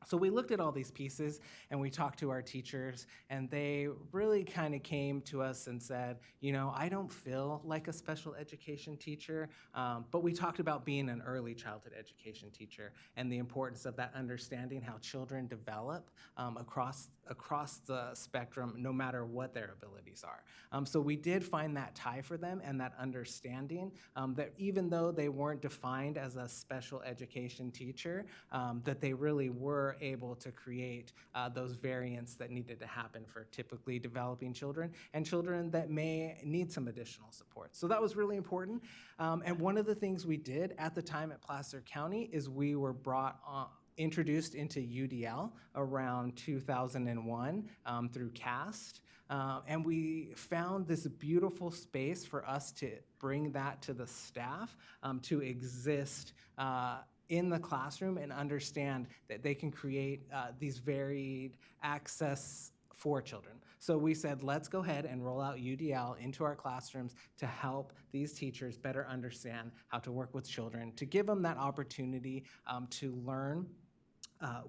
So we looked at all these pieces and we talked to our teachers, and they really kind of came to us and said, you know, I don't feel like a special education teacher, but we talked about being an early childhood education teacher and the importance of that understanding how children develop across the spectrum, no matter what their abilities are. So we did find that tie for them and that understanding that even though they weren't defined as a special education teacher, that they really were able to create those variants that needed to happen for typically developing children and children that may need some additional support. So that was really important. And one of the things we did at the time at Placer County is we were introduced into UDL around 2001 through CAST. And we found this beautiful space for us to bring that to the staff to exist in the classroom and understand that they can create these varied access for children. So we said, let's go ahead and roll out UDL into our classrooms to help these teachers better understand how to work with children, to give them that opportunity to learn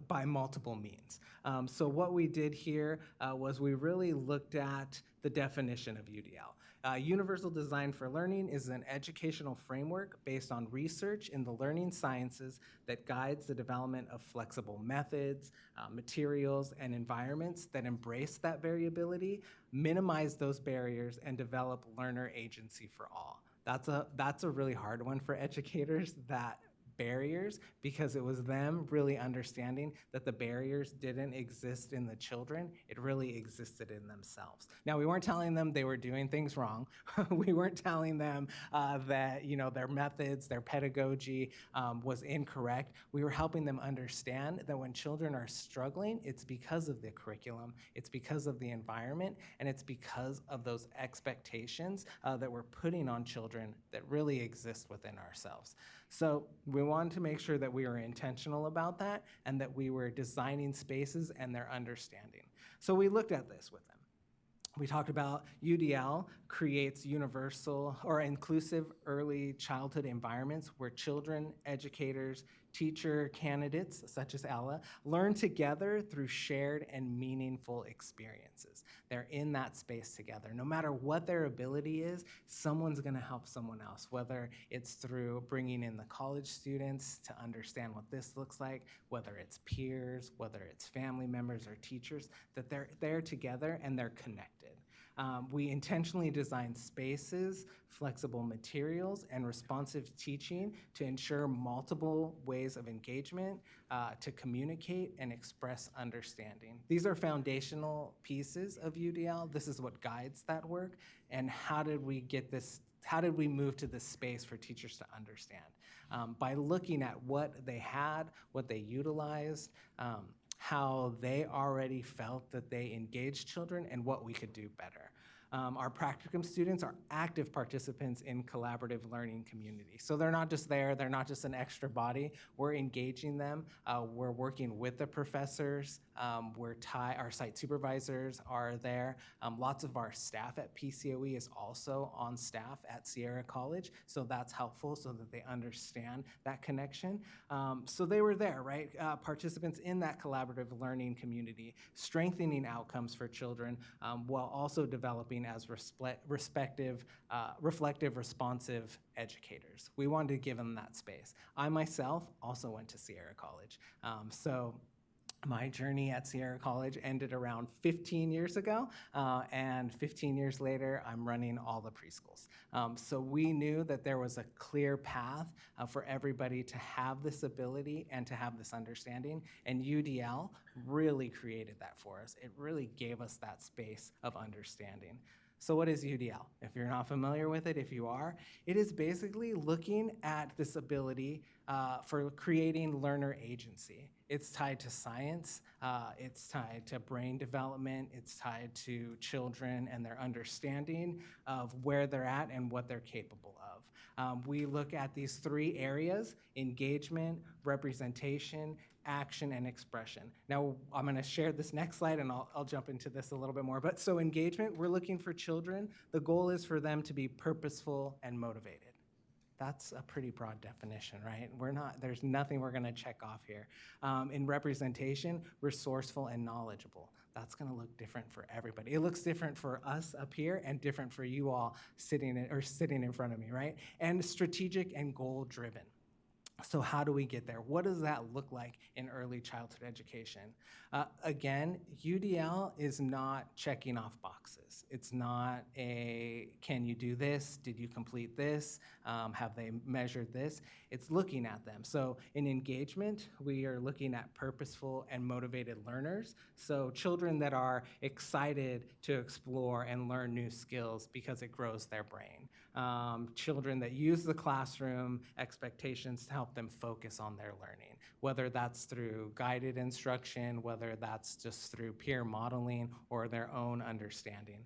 by multiple means. So what we did here was we really looked at the definition of UDL. Universal Design for Learning is an educational framework based on research in the learning sciences that guides the development of flexible methods, materials, and environments that embrace that variability, minimize those barriers, and develop learner agency for all. That's a really hard one for educators, that barriers, because it was them really understanding that the barriers didn't exist in the children, it really existed in themselves. Now, we weren't telling them they were doing things wrong. We weren't telling them that their methods, their pedagogy was incorrect. We were helping them understand that when children are struggling, it's because of the curriculum, it's because of the environment, and it's because of those expectations that we're putting on children that really exist within ourselves. So we wanted to make sure that we were intentional about that and that we were designing spaces and their understanding. So we looked at this with them. We talked about UDL creates universal or inclusive early childhood environments where children, educators, teacher candidates, such as Ella, learn together through shared and meaningful experiences. They're in that space together. No matter what their ability is, someone's gonna help someone else, whether it's through bringing in the college students to understand what this looks like, whether it's peers, whether it's family members or teachers, that they're there together and they're connected. We intentionally designed spaces, flexible materials, and responsive teaching to ensure multiple ways of engagement, to communicate and express understanding. These are foundational pieces of UDL. This is what guides that work. And how did we get this? How did we move to this space for teachers to understand? By looking at what they had, what they utilized, how they already felt that they engaged children, and what we could do better. Our practicum students are active participants in collaborative learning community. So they're not just there, they're not just an extra body. We're engaging them. We're working with the professors. Our site supervisors are there. Lots of our staff at PCOE is also on staff at Sierra College. So that's helpful so that they understand that connection. So they were there, right? Participants in that collaborative learning community, strengthening outcomes for children while also developing as reflective, responsive educators. We wanted to give them that space. I myself also went to Sierra College. So my journey at Sierra College ended around 15 years ago, and 15 years later, I'm running all the preschools. So we knew that there was a clear path for everybody to have this ability and to have this understanding, and UDL really created that for us. It really gave us that space of understanding. So what is UDL? If you're not familiar with it, if you are, it is basically looking at this ability for creating learner agency. It's tied to science, it's tied to brain development, it's tied to children and their understanding of where they're at and what they're capable of. We look at these three areas: engagement, representation, action, and expression. Now, I'm gonna share this next slide and I'll jump into this a little bit more. But so engagement, we're looking for children. The goal is for them to be purposeful and motivated. That's a pretty broad definition, right? There's nothing we're gonna check off here. In representation, resourceful and knowledgeable. That's gonna look different for everybody. It looks different for us up here and different for you all sitting in front of me, right? And strategic and goal-driven. So how do we get there? What does that look like in early childhood education? Again, UDL is not checking off boxes. It's not can you do this? Did you complete this? Have they measured this? It's looking at them. So in engagement, we are looking at purposeful and motivated learners. So children that are excited to explore and learn new skills because it grows their brain. children that use the classroom expectations to help them focus on their learning, whether that's through guided instruction, whether that's just through peer modeling or their own understanding.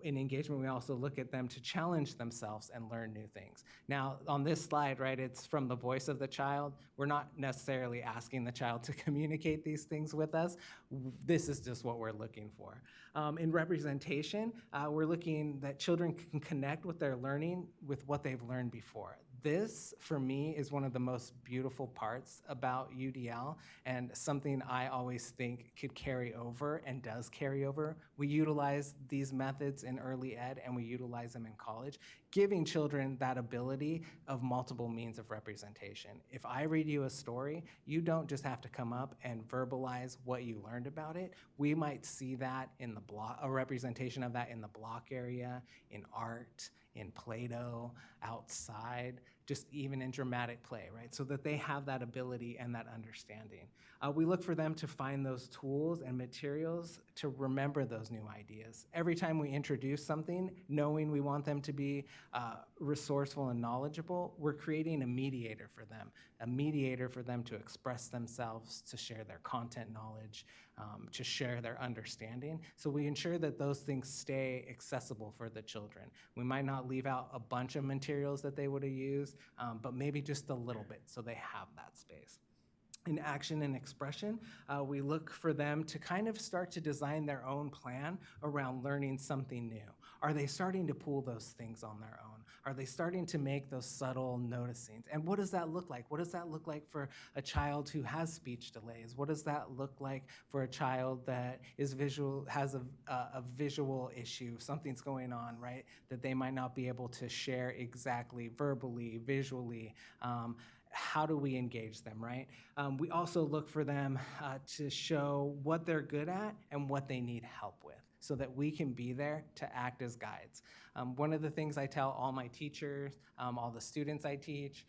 In engagement, we also look at them to challenge themselves and learn new things. Now, on this slide, right, it's from the voice of the child. We're not necessarily asking the child to communicate these things with us. This is just what we're looking for. In representation, we're looking that children can connect with their learning with what they've learned before. This, for me, is one of the most beautiful parts about UDL and something I always think could carry over and does carry over. We utilize these methods in early ed and we utilize them in college, giving children that ability of multiple means of representation. If I read you a story, you don't just have to come up and verbalize what you learned about it. We might see that in the block, a representation of that in the block area, in art, in Play-Doh, outside, just even in dramatic play, right? So that they have that ability and that understanding. We look for them to find those tools and materials to remember those new ideas. Every time we introduce something, knowing we want them to be resourceful and knowledgeable, we're creating a mediator for them to express themselves, to share their content knowledge, to share their understanding. So we ensure that those things stay accessible for the children. We might not leave out a bunch of materials that they would have used, but maybe just a little bit so they have that space. In action and expression, we look for them to kind of start to design their own plan around learning something new. Are they starting to pull those things on their own? Are they starting to make those subtle noticings? And what does that look like? What does that look like for a child who has speech delays? What does that look like for a child that is has a visual issue, something's going on, right? That they might not be able to share exactly verbally, visually. How do we engage them, right? We also look for them to show what they're good at and what they need help with, so that we can be there to act as guides. One of the things I tell all my teachers, all the students I teach,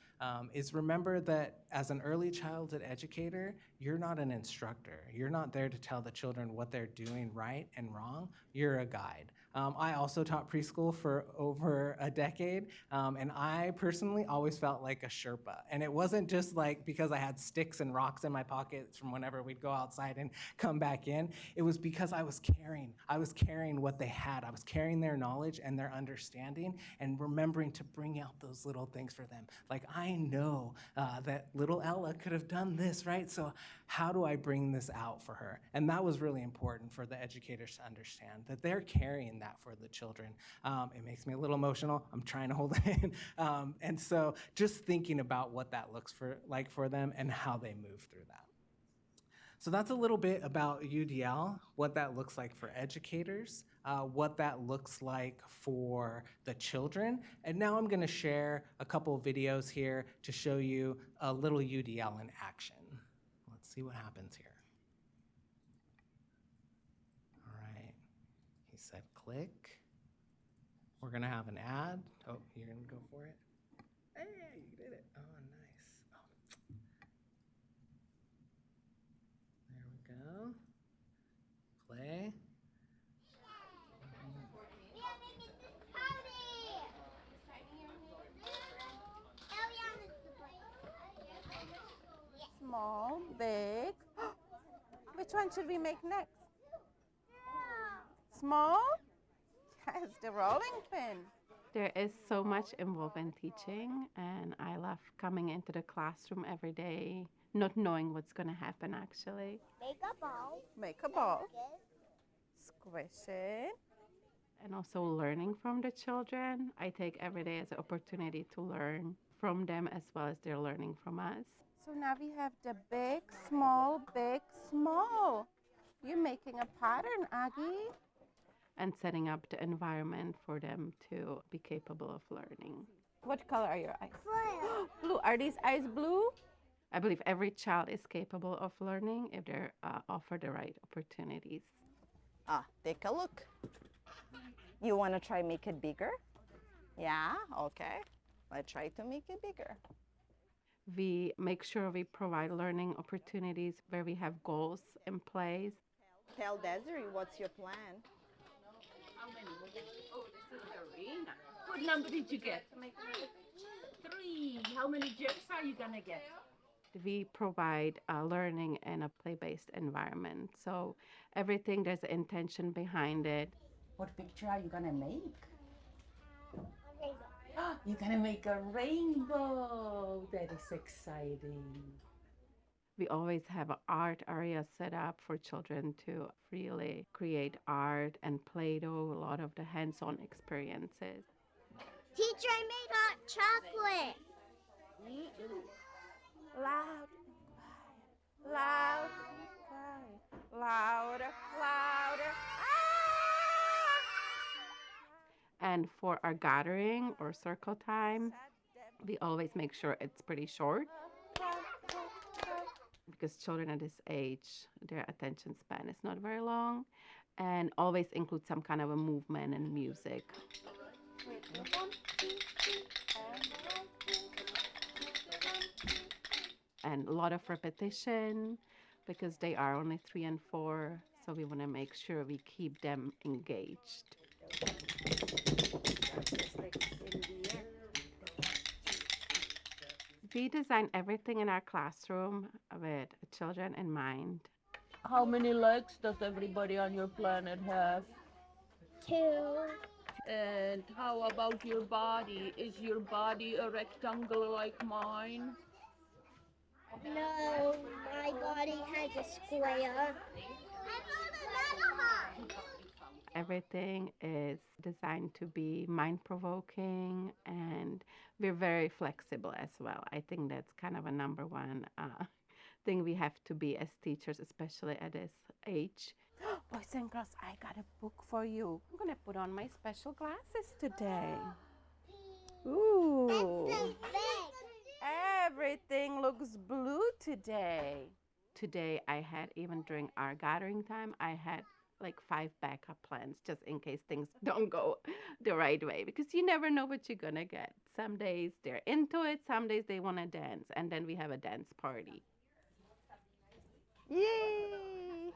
is remember that as an early childhood educator, you're not an instructor. You're not there to tell the children what they're doing right and wrong. You're a guide. I also taught preschool for over a decade, and I personally always felt like a Sherpa. And it wasn't just like because I had sticks and rocks in my pockets from whenever we'd go outside and come back in. It was because I was carrying. I was carrying what they had. I was carrying their knowledge and their understanding and remembering to bring out those little things for them. Like, I know that little Ella could have done this, right? So how do I bring this out for her? And that was really important for the educators to understand, that they're carrying that for the children. It makes me a little emotional. I'm trying to hold it in. And so just thinking about what that looks like for them and how they move through that. So that's a little bit about UDL, what that looks like for educators, what that looks like for the children. And now I'm gonna share a couple of videos here to show you a little UDL in action. Let's see what happens here. All right, he said click. We're gonna have an ad. Oh, you're gonna go for it? Hey, you did it. Oh, nice. Oh. There we go. Play. Small, big. Which one should we make next? Small? Yes, the rolling pin. There is so much involved in teaching, and I love coming into the classroom every day, not knowing what's going to happen actually. Make a ball. Make a ball. Squish it. And also learning from the children. I take every day as an opportunity to learn from them as well as they're learning from us. So now we have the big, small, big, small. You're making a pattern, Aggie. And setting up the environment for them to be capable of learning. What color are your eyes? Blue. Are these eyes blue? I believe every child is capable of learning if they're offered the right opportunities. Take a look. You want to try make it bigger? Yeah, okay. Let's try to make it bigger. We make sure we provide learning opportunities where we have goals in place. Tell Desiree, what's your plan? How many? Oh, this is the arena. What number did you get? 3. How many jokes are you gonna get? We provide learning in a play-based environment. So everything, there's an intention behind it. What picture are you gonna make? You're gonna make a rainbow. That is exciting. We always have an art area set up for children to freely create art and Play-Doh, a lot of the hands-on experiences. Teacher, I made hot chocolate. Loud, loud, louder, louder. And for our gathering or circle time, we always make sure it's pretty short because children at this age, their attention span is not very long, and always include some kind of a movement and music. And a lot of repetition because they are only 3 and 4, so we want to make sure we keep them engaged. We design everything in our classroom with children in mind. How many legs does everybody on your planet have? 2. And how about your body? Is your body a rectangle like mine? No, my body has a square. Everything is designed to be mind-provoking, and we're very flexible as well. I think that's kind of a number one thing we have to be as teachers, especially at this age. Boys and girls, I got a book for you. I'm gonna put on my special glasses today. Ooh. Everything looks blue today. Today I had, even during our gathering time, I had like 5 backup plans just in case things don't go the right way, because you never know what you're gonna get. Some days they're into it, some days they want to dance, and then we have a dance party. Yay!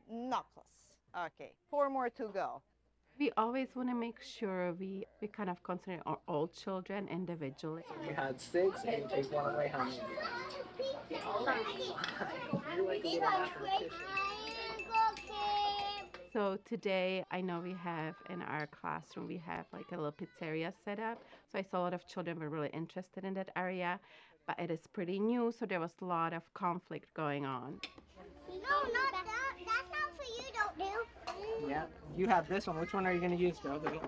Knuckles. Okay, 4 more to go. We always want to make sure we kind of consider all children individually. We had 6, and you take 1 away. How many? You're like a little mathematician. So today, I know we have in our classroom, we have like a little pizzeria set up. So I saw a lot of children were really interested in that area, but it is pretty new, so there was a lot of conflict going on. No, not that. That's not for you, don't do. Yeah, you have this one. Which one are you going to use, Jovi?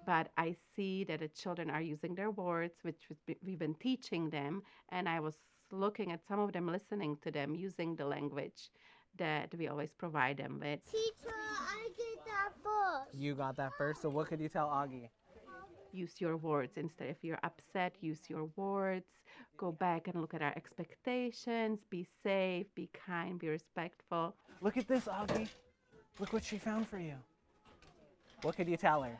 But I see that the children are using their words, which we've been teaching them, and I was looking at some of them, listening to them, using the language that we always provide them with. Teacher, I did that first. You got that first, so what could you tell Augie? Use your words instead. If you're upset, use your words. Go back and look at our expectations. Be safe, be kind, be respectful. Look at this, Augie. Look what she found for you. What could you tell her?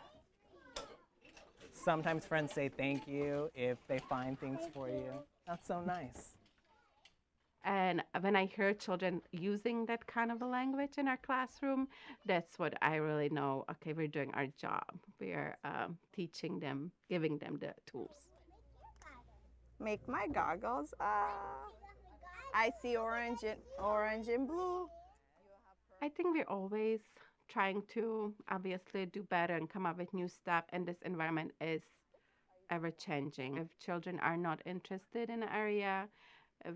Sometimes friends say thank you if they find things for you. That's so nice. And when I hear children using that kind of a language in our classroom, that's what I really know, okay, we're doing our job. We're teaching them, giving them the tools. Make my goggles. I see orange and blue. I think we're always trying to obviously do better and come up with new stuff, and this environment is ever changing. If children are not interested in an area,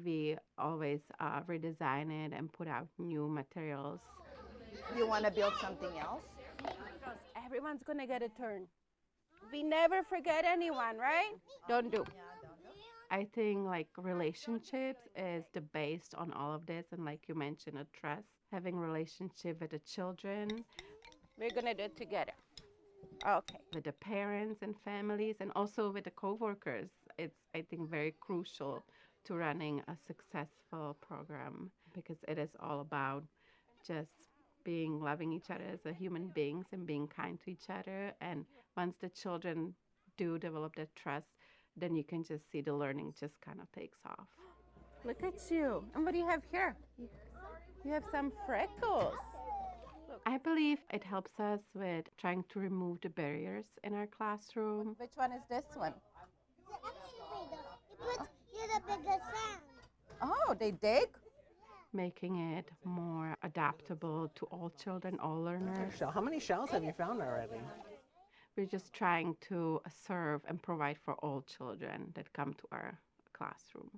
we always redesign it and put out new materials. You want to build something else? Everyone's gonna get a turn. We never forget anyone, right? Don't do. I think like relationships is the base on all of this, and like you mentioned, a trust. Having relationship with the children. We're gonna do it together. Okay. With the parents and families, and also with the coworkers. It's, I think, very crucial to running a successful program, because it is all about just loving each other as a human beings and being kind to each other. And once the children do develop that trust, then you can just see the learning just kind of takes off. Look at you. And what do you have here? You have some freckles. Look. I believe it helps us with trying to remove the barriers in our classroom. Which one is this one? You're the biggest sound. Oh, they dig? Making it more adaptable to all children, all learners. How many shells have you found already? We're just trying to serve and provide for all children that come to our classroom.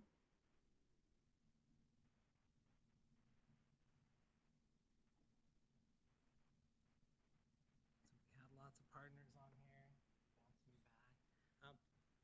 We had lots of partners on here. Bounce me back.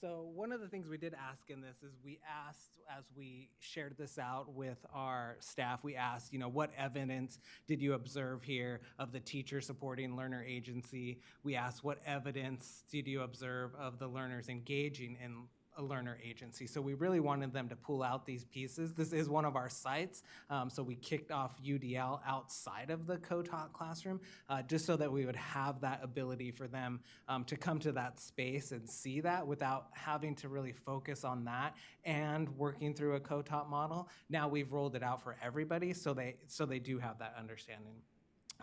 So one of the things we did ask in this is we asked, as we shared this out with our staff, we asked, what evidence did you observe here of the teacher supporting learner agency? We asked, what evidence did you observe of the learners engaging in a learner agency? So we really wanted them to pull out these pieces. This is one of our sites, so we kicked off UDL outside of the co-taught classroom, just so that we would have that ability for them to come to that space and see that without having to really focus on that and working through a co-taught model. Now we've rolled it out for everybody, so they do have that understanding.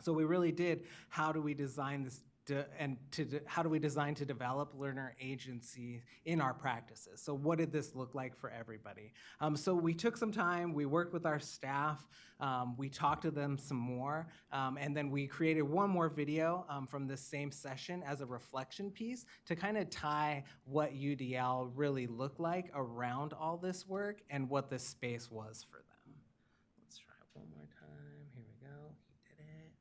So we really did, how do we design this how do we design to develop learner agency in our practices? So what did this look like for everybody? So we took some time, we worked with our staff, we talked to them some more, and then we created one more video from this same session as a reflection piece to kind of tie what UDL really looked like around all this work and what this space was for them. Let's try it one more time. Here we go. He did it.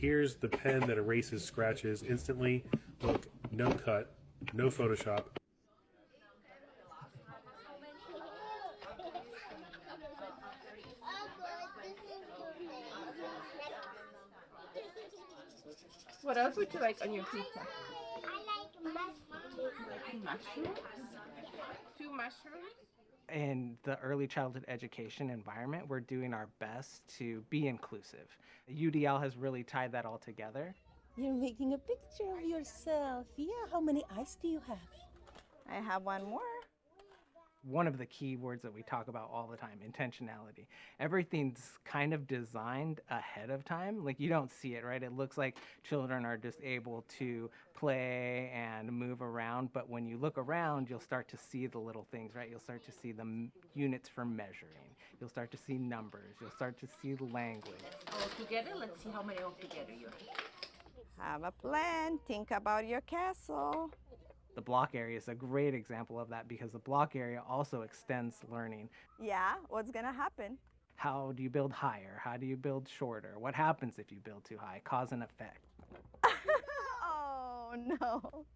Here's the pen that erases scratches instantly. Look, no cut, no Photoshop. What else would you like on your pizza? I like mushrooms. Mushrooms? 2 mushrooms? In the early childhood education environment, we're doing our best to be inclusive. UDL has really tied that all together. You're making a picture of yourself. Yeah, how many eyes do you have? I have one more. One of the key words that we talk about all the time, intentionality. Everything's kind of designed ahead of time. Like, you don't see it, right? It looks like children are just able to play and move around, but when you look around, you'll start to see the little things, right? You'll start to see the units for measuring. You'll start to see numbers. You'll start to see language. All together, let's see how many all together you have. Have a plan. Think about your castle. The block area is a great example of that because the block area also extends learning. Yeah, what's gonna happen? How do you build higher? How do you build shorter? What happens if you build too high? Cause and effect. Oh no.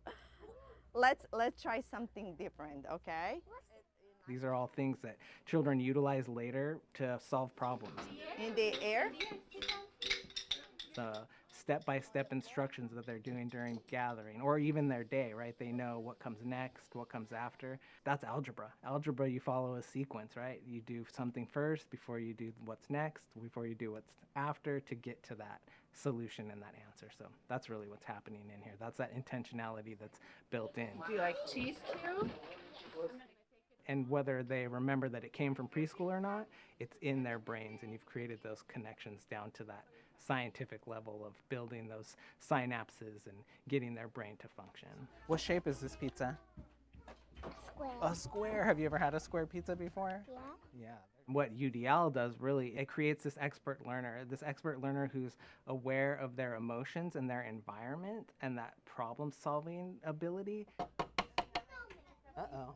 Let's try something different, okay? These are all things that children utilize later to solve problems. In the air? The step-by-step instructions that they're doing during gathering, or even their day, right? They know what comes next, what comes after. That's algebra. Algebra, you follow a sequence, right? You do something first before you do what's next, before you do what's after to get to that solution and that answer. So that's really what's happening in here. That's that intentionality that's built in. Do you like cheese cube? And whether they remember that it came from preschool or not, it's in their brains, and you've created those connections down to that scientific level of building those synapses and getting their brain to function. What shape is this pizza? Square. A square. Have you ever had a square pizza before? Yeah. Yeah. What UDL does really, it creates this expert learner who's aware of their emotions and their environment and that problem-solving ability. Uh-oh.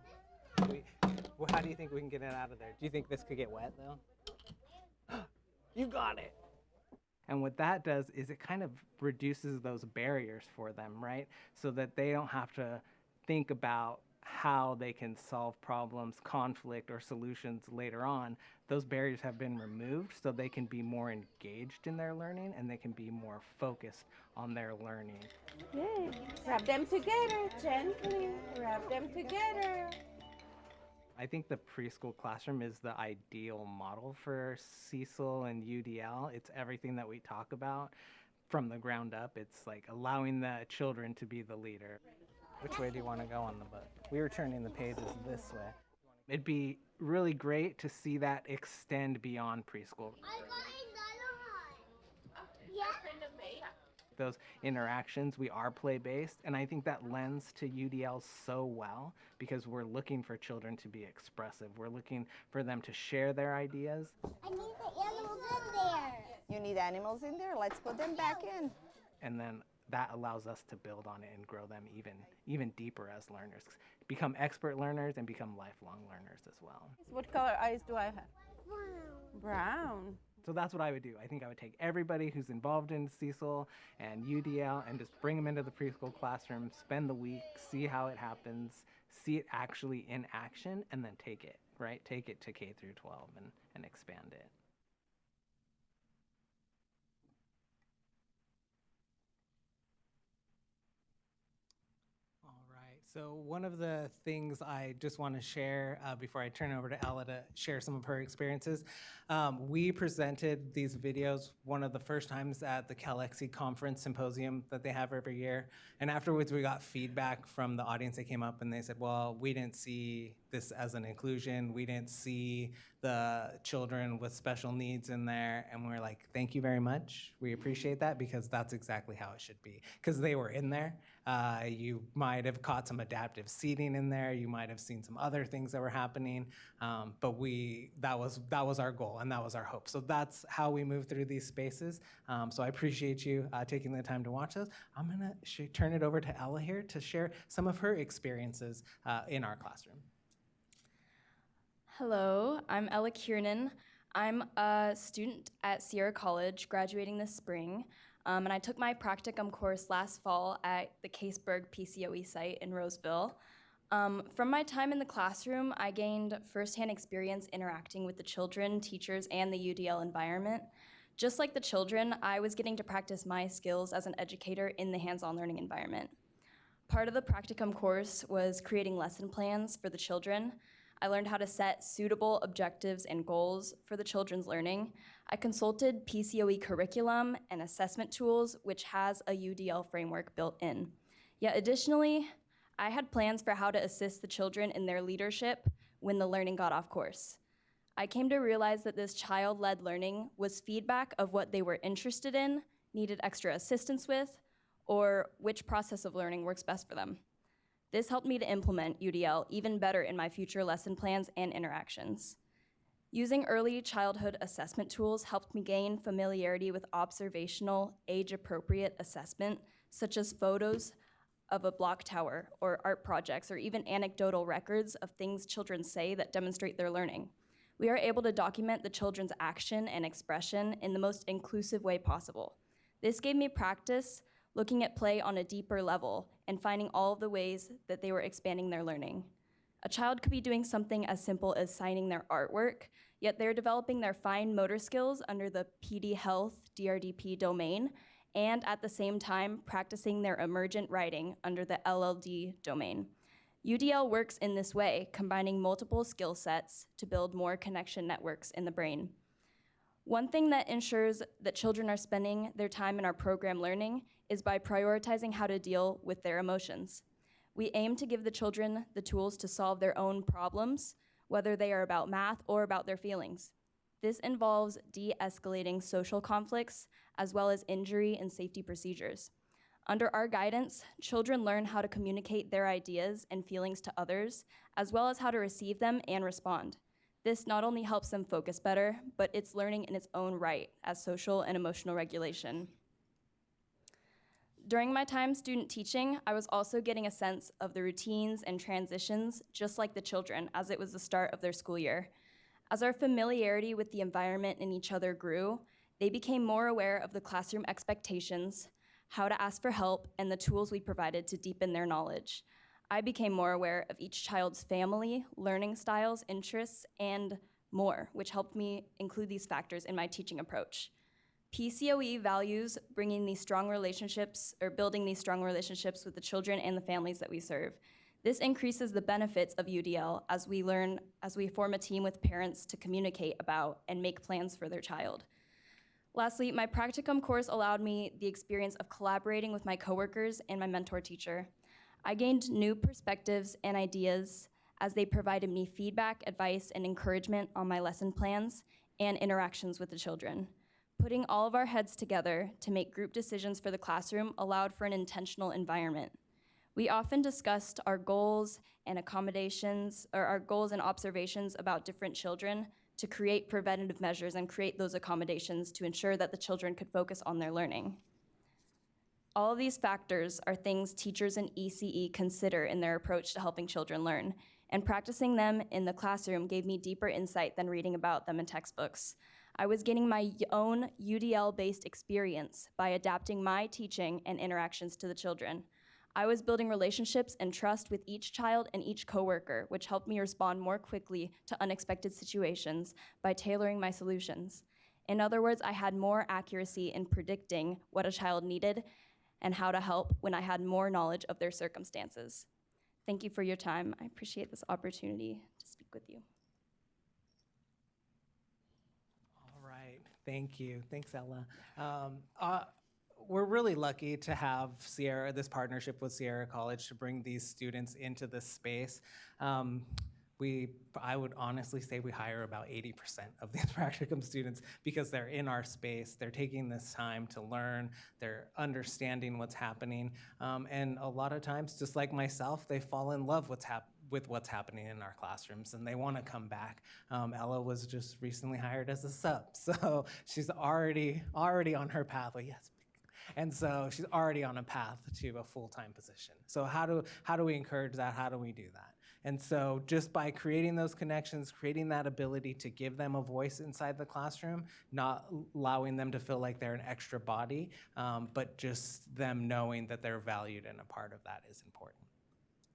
Well, how do you think we can get it out of there? Do you think this could get wet, though? You got it! And what that does is it kind of reduces those barriers for them, right? So that they don't have to think about how they can solve problems, conflict, or solutions later on. Those barriers have been removed so they can be more engaged in their learning and they can be more focused on their learning. Yay. Wrap them together gently. Wrap them together. I think the preschool classroom is the ideal model for CECL and UDL. It's everything that we talk about from the ground up. It's like allowing the children to be the leader. Which way do you want to go on the book? We were turning the pages this way. It'd be really great to see that extend beyond preschool. Those interactions, we are play-based, and I think that lends to UDL so well because we're looking for children to be expressive. We're looking for them to share their ideas. I need the animals in there. You need animals in there? Let's put them back in. And then that allows us to build on it and grow them even deeper as learners, become expert learners and become lifelong learners as well. What color eyes do I have? Brown. So that's what I would do. I think I would take everybody who's involved in Cecil and UDL and just bring them into the preschool classroom, spend the week, see how it happens, see it actually in action, and then take it, right? Take it to K through 12 and expand it. So one of the things I just want to share before I turn it over to Ella to share some of her experiences, we presented these videos one of the first times at the CalExE conference symposium that they have every year. And afterwards we got feedback from the audience. They came up and they said, well, we didn't see this as an inclusion. We didn't see the children with special needs in there. And we're like, thank you very much. We appreciate that because that's exactly how it should be. Because they were in there. You might have caught some adaptive seating in there. You might have seen some other things that were happening. But that was our goal and that was our hope. So that's how we move through these spaces. So I appreciate you taking the time to watch those. I'm gonna turn it over to Ella here to share some of her experiences in our classroom. Hello, I'm Ella Kiernan. I'm a student at Sierra College, graduating this spring, and I took my practicum course last fall at the Caseburg PCOE site in Roseville. From my time in the classroom, I gained firsthand experience interacting with the children, teachers, and the UDL environment. Just like the children, I was getting to practice my skills as an educator in the hands-on learning environment. Part of the practicum course was creating lesson plans for the children. I learned how to set suitable objectives and goals for the children's learning. I consulted PCOE curriculum and assessment tools, which has a UDL framework built in. Yet additionally, I had plans for how to assist the children in their leadership when the learning got off course. I came to realize that this child-led learning was feedback of what they were interested in, needed extra assistance with, or which process of learning works best for them. This helped me to implement UDL even better in my future lesson plans and interactions. Using early childhood assessment tools helped me gain familiarity with observational, age-appropriate assessment, such as photos of a block tower or art projects, or even anecdotal records of things children say that demonstrate their learning. We are able to document the children's action and expression in the most inclusive way possible. This gave me practice looking at play on a deeper level and finding all of the ways that they were expanding their learning. A child could be doing something as simple as signing their artwork, yet they're developing their fine motor skills under the PD Health DRDP domain, and at the same time practicing their emergent writing under the LLD domain. UDL works in this way, combining multiple skill sets to build more connection networks in the brain. One thing that ensures that children are spending their time in our program learning is by prioritizing how to deal with their emotions. We aim to give the children the tools to solve their own problems, whether they are about math or about their feelings. This involves de-escalating social conflicts, as well as injury and safety procedures. Under our guidance, children learn how to communicate their ideas and feelings to others, as well as how to receive them and respond. This not only helps them focus better, but it's learning in its own right as social and emotional regulation. During my time student teaching, I was also getting a sense of the routines and transitions, just like the children, as it was the start of their school year. As our familiarity with the environment and each other grew, they became more aware of the classroom expectations, how to ask for help, and the tools we provided to deepen their knowledge. I became more aware of each child's family, learning styles, interests, and more, which helped me include these factors in my teaching approach. PCOE values bringing these strong relationships, or building these strong relationships with the children and the families that we serve. This increases the benefits of UDL as we form a team with parents to communicate about and make plans for their child. Lastly, my practicum course allowed me the experience of collaborating with my coworkers and my mentor teacher. I gained new perspectives and ideas as they provided me feedback, advice, and encouragement on my lesson plans and interactions with the children. Putting all of our heads together to make group decisions for the classroom allowed for an intentional environment. We often discussed our goals and accommodations, or our goals and observations about different children to create preventative measures and create those accommodations to ensure that the children could focus on their learning. All of these factors are things teachers in ECE consider in their approach to helping children learn, and practicing them in the classroom gave me deeper insight than reading about them in textbooks. I was getting my own UDL-based experience by adapting my teaching and interactions to the children. I was building relationships and trust with each child and each coworker, which helped me respond more quickly to unexpected situations by tailoring my solutions. In other words, I had more accuracy in predicting what a child needed and how to help when I had more knowledge of their circumstances. Thank you for your time. I appreciate this opportunity to speak with you. All right, thank you. Thanks, Ella. We're really lucky to have this partnership with Sierra College to bring these students into this space. I would honestly say we hire about 80% of these practicum students because they're in our space, they're taking this time to learn, they're understanding what's happening, and a lot of times, just like myself, they fall in love with what's happening in our classrooms, and they want to come back. Ella was just recently hired as a sub, so she's already on her pathway. Yes. And so she's already on a path to a full-time position. So how do we encourage that? How do we do that? And so just by creating those connections, creating that ability to give them a voice inside the classroom, not allowing them to feel like they're an extra body, but just them knowing that they're valued and a part of that is important.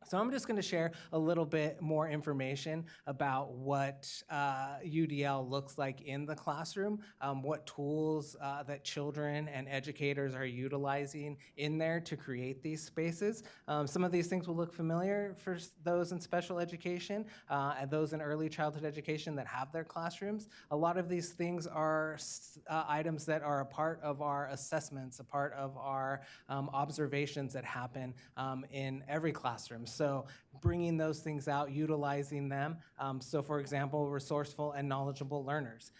So I'm just going to share a little bit more information about what UDL looks like in the classroom, what tools that children and educators are utilizing in there to create these spaces. Some of these things will look familiar for those in special education and those in early childhood education that have their classrooms. A lot of these things are items that are a part of our assessments, a part of our observations that happen in every classroom. So bringing those things out, utilizing them. So for example, resourceful and knowledgeable learners.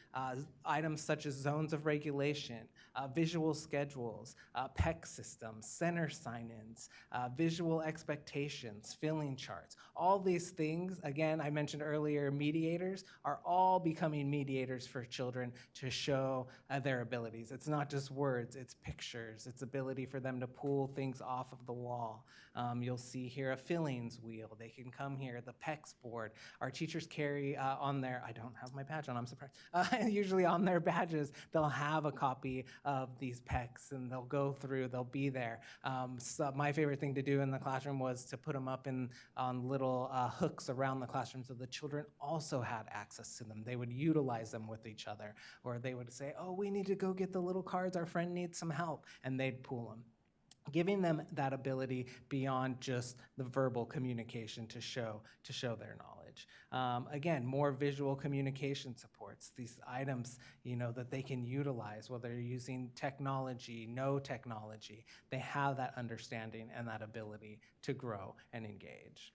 Items such as zones of regulation, visual schedules, PEC systems, center sign-ins, visual expectations, filling charts. All these things, again, I mentioned earlier, mediators are all becoming mediators for children to show their abilities. It's not just words, it's pictures, it's ability for them to pull things off of the wall. You'll see here a fillings wheel. They can come here, the PECS board. Our teachers carry on their, I don't have my badge on, I'm surprised. Usually on their badges, they'll have a copy of these PECs and they'll go through, they'll be there. So my favorite thing to do in the classroom was to put them up on little hooks around the classroom so the children also had access to them. They would utilize them with each other, or they would say, oh, we need to go get the little cards, our friend needs some help, and they'd pull them. Giving them that ability beyond just the verbal communication to show their knowledge. Again, more visual communication supports, these items, that they can utilize, whether they're using technology, no technology, they have that understanding and that ability to grow and engage.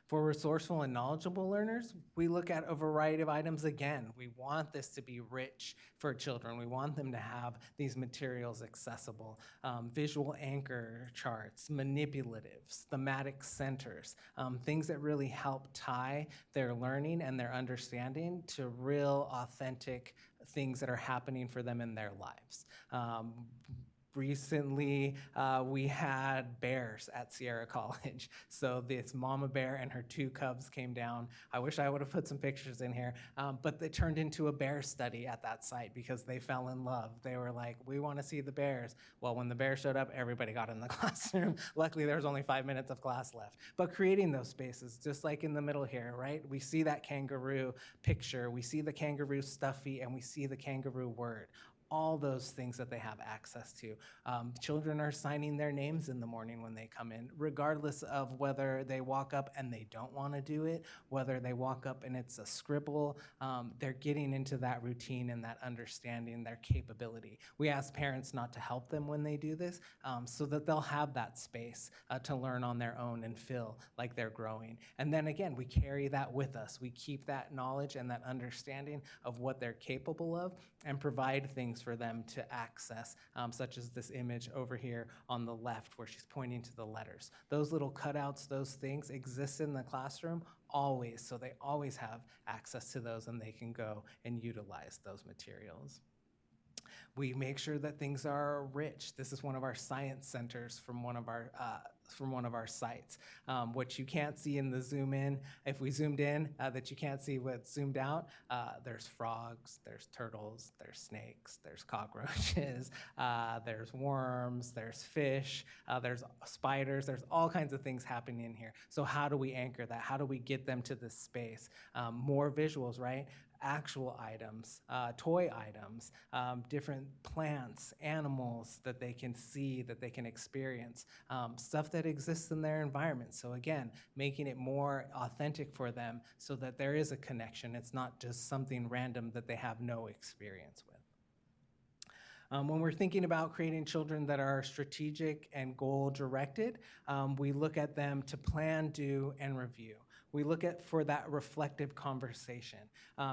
For resourceful and knowledgeable learners, we look at a variety of items again. We want this to be rich for children. We want them to have these materials accessible. Visual anchor charts, manipulatives, thematic centers, things that really help tie their learning and their understanding to real, authentic things that are happening for them in their lives. Recently, we had bears at Sierra College. So this mama bear and her 2 cubs came down. I wish I would have put some pictures in here, but they turned into a bear study at that site because they fell in love. They were like, we want to see the bears. Well, when the bear showed up, everybody got in the classroom. Luckily, there was only 5 minutes of class left. But creating those spaces, just like in the middle here, right? We see that kangaroo picture, we see the kangaroo stuffy, and we see the kangaroo word. all those things that they have access to. Children are signing their names in the morning when they come in, regardless of whether they walk up and they don't want to do it, whether they walk up and it's a scribble. They're getting into that routine and that understanding their capability. We ask parents not to help them when they do this, so that they'll have that space to learn on their own and feel like they're growing. And then again, we carry that with us. We keep that knowledge and that understanding of what they're capable of and provide things for them to access, such as this image over here on the left where she's pointing to the letters. Those little cutouts, those things exist in the classroom always, so they always have access to those and they can go and utilize those materials. We make sure that things are rich. This is one of our science centers from one of our sites. What you can't see in the zoom in, if we zoomed in, that you can't see what's zoomed out, there's frogs, there's turtles, there's snakes, there's cockroaches, there's worms, there's fish, there's spiders, there's all kinds of things happening in here. So how do we anchor that? How do we get them to this space? More visuals, right? Actual items, toy items, different plants, animals that they can see, that they can experience, stuff that exists in their environment. So again, making it more authentic for them so that there is a connection. It's not just something random that they have no experience with. When we're thinking about creating children that are strategic and goal-directed, we look at them to plan, do, and review. We look at for that reflective conversation.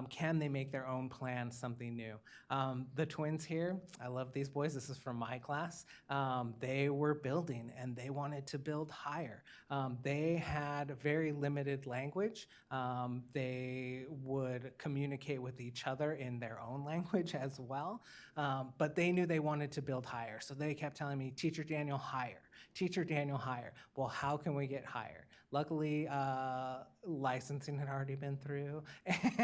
Can they make their own plan something new? The twins here, I love these boys. This is from my class. They were building and they wanted to build higher. They had very limited language. They would communicate with each other in their own language as well. But they knew they wanted to build higher. So they kept telling me, Teacher Daniel, higher. Teacher Daniel, higher. Well, how can we get higher? Luckily, licensing had already been through,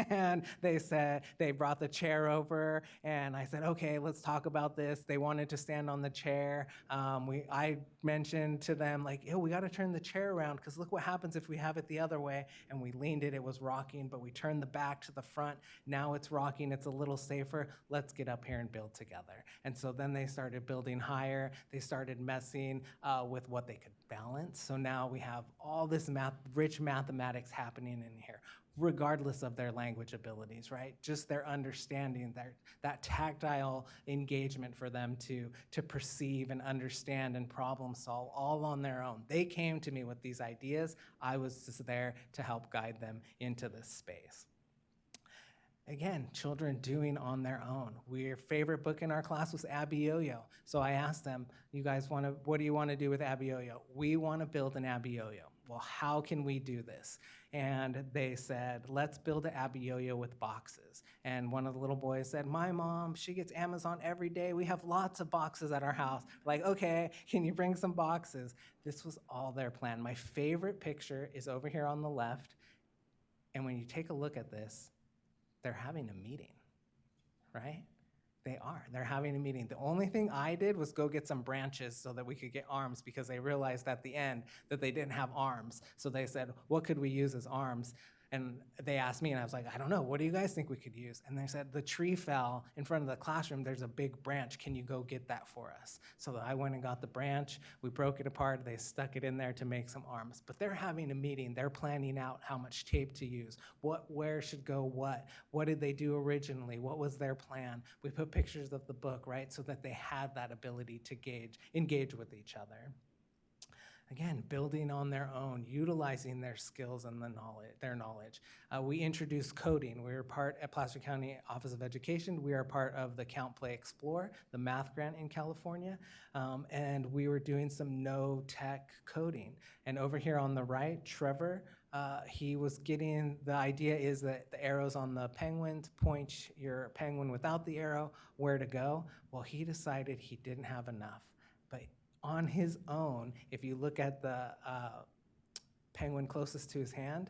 and they said, they brought the chair over, and I said, okay, let's talk about this. They wanted to stand on the chair. I mentioned to them, like, yo, we gotta turn the chair around, because look what happens if we have it the other way, and we leaned it was rocking, but we turned the back to the front, now it's rocking, it's a little safer, let's get up here and build together. And so then they started building higher, they started messing with what they could balance, so now we have all this rich mathematics happening in here, regardless of their language abilities, right? Just their understanding, that tactile engagement for them to perceive and understand and problem solve all on their own. They came to me with these ideas. I was just there to help guide them into this space. Again, children doing on their own. Our favorite book in our class was Abby Yo-Yo. So I asked them, you guys what do you want to do with Abby Yo-Yo? We want to build an Abby Yo-Yo. Well, how can we do this? And they said, let's build an Abby Yo-Yo with boxes. And one of the little boys said, my mom, she gets Amazon every day. We have lots of boxes at our house. Like, okay, can you bring some boxes? This was all their plan. My favorite picture is over here on the left. And when you take a look at this, they're having a meeting, right? They are. They're having a meeting. The only thing I did was go get some branches so that we could get arms, because they realized at the end that they didn't have arms. So they said, what could we use as arms? And they asked me, and I was like, I don't know. What do you guys think we could use? And they said, the tree fell in front of the classroom. There's a big branch. Can you go get that for us? So I went and got the branch. We broke it apart. They stuck it in there to make some arms. But they're having a meeting. They're planning out how much tape to use, where should go what. What did they do originally? What was their plan? We put pictures of the book, right, so that they had that ability to engage with each other. Again, building on their own, utilizing their skills and their knowledge. We introduced coding. We were part at Placer County Office of Education. We are part of the Count, Play, Explore, the math grant in California. And we were doing some no-tech coding. And over here on the right, Trevor, he was getting, the idea is that the arrows on the penguins point your penguin without the arrow, where to go. Well, he decided he didn't have enough. But on his own, if you look at the penguin closest to his hand,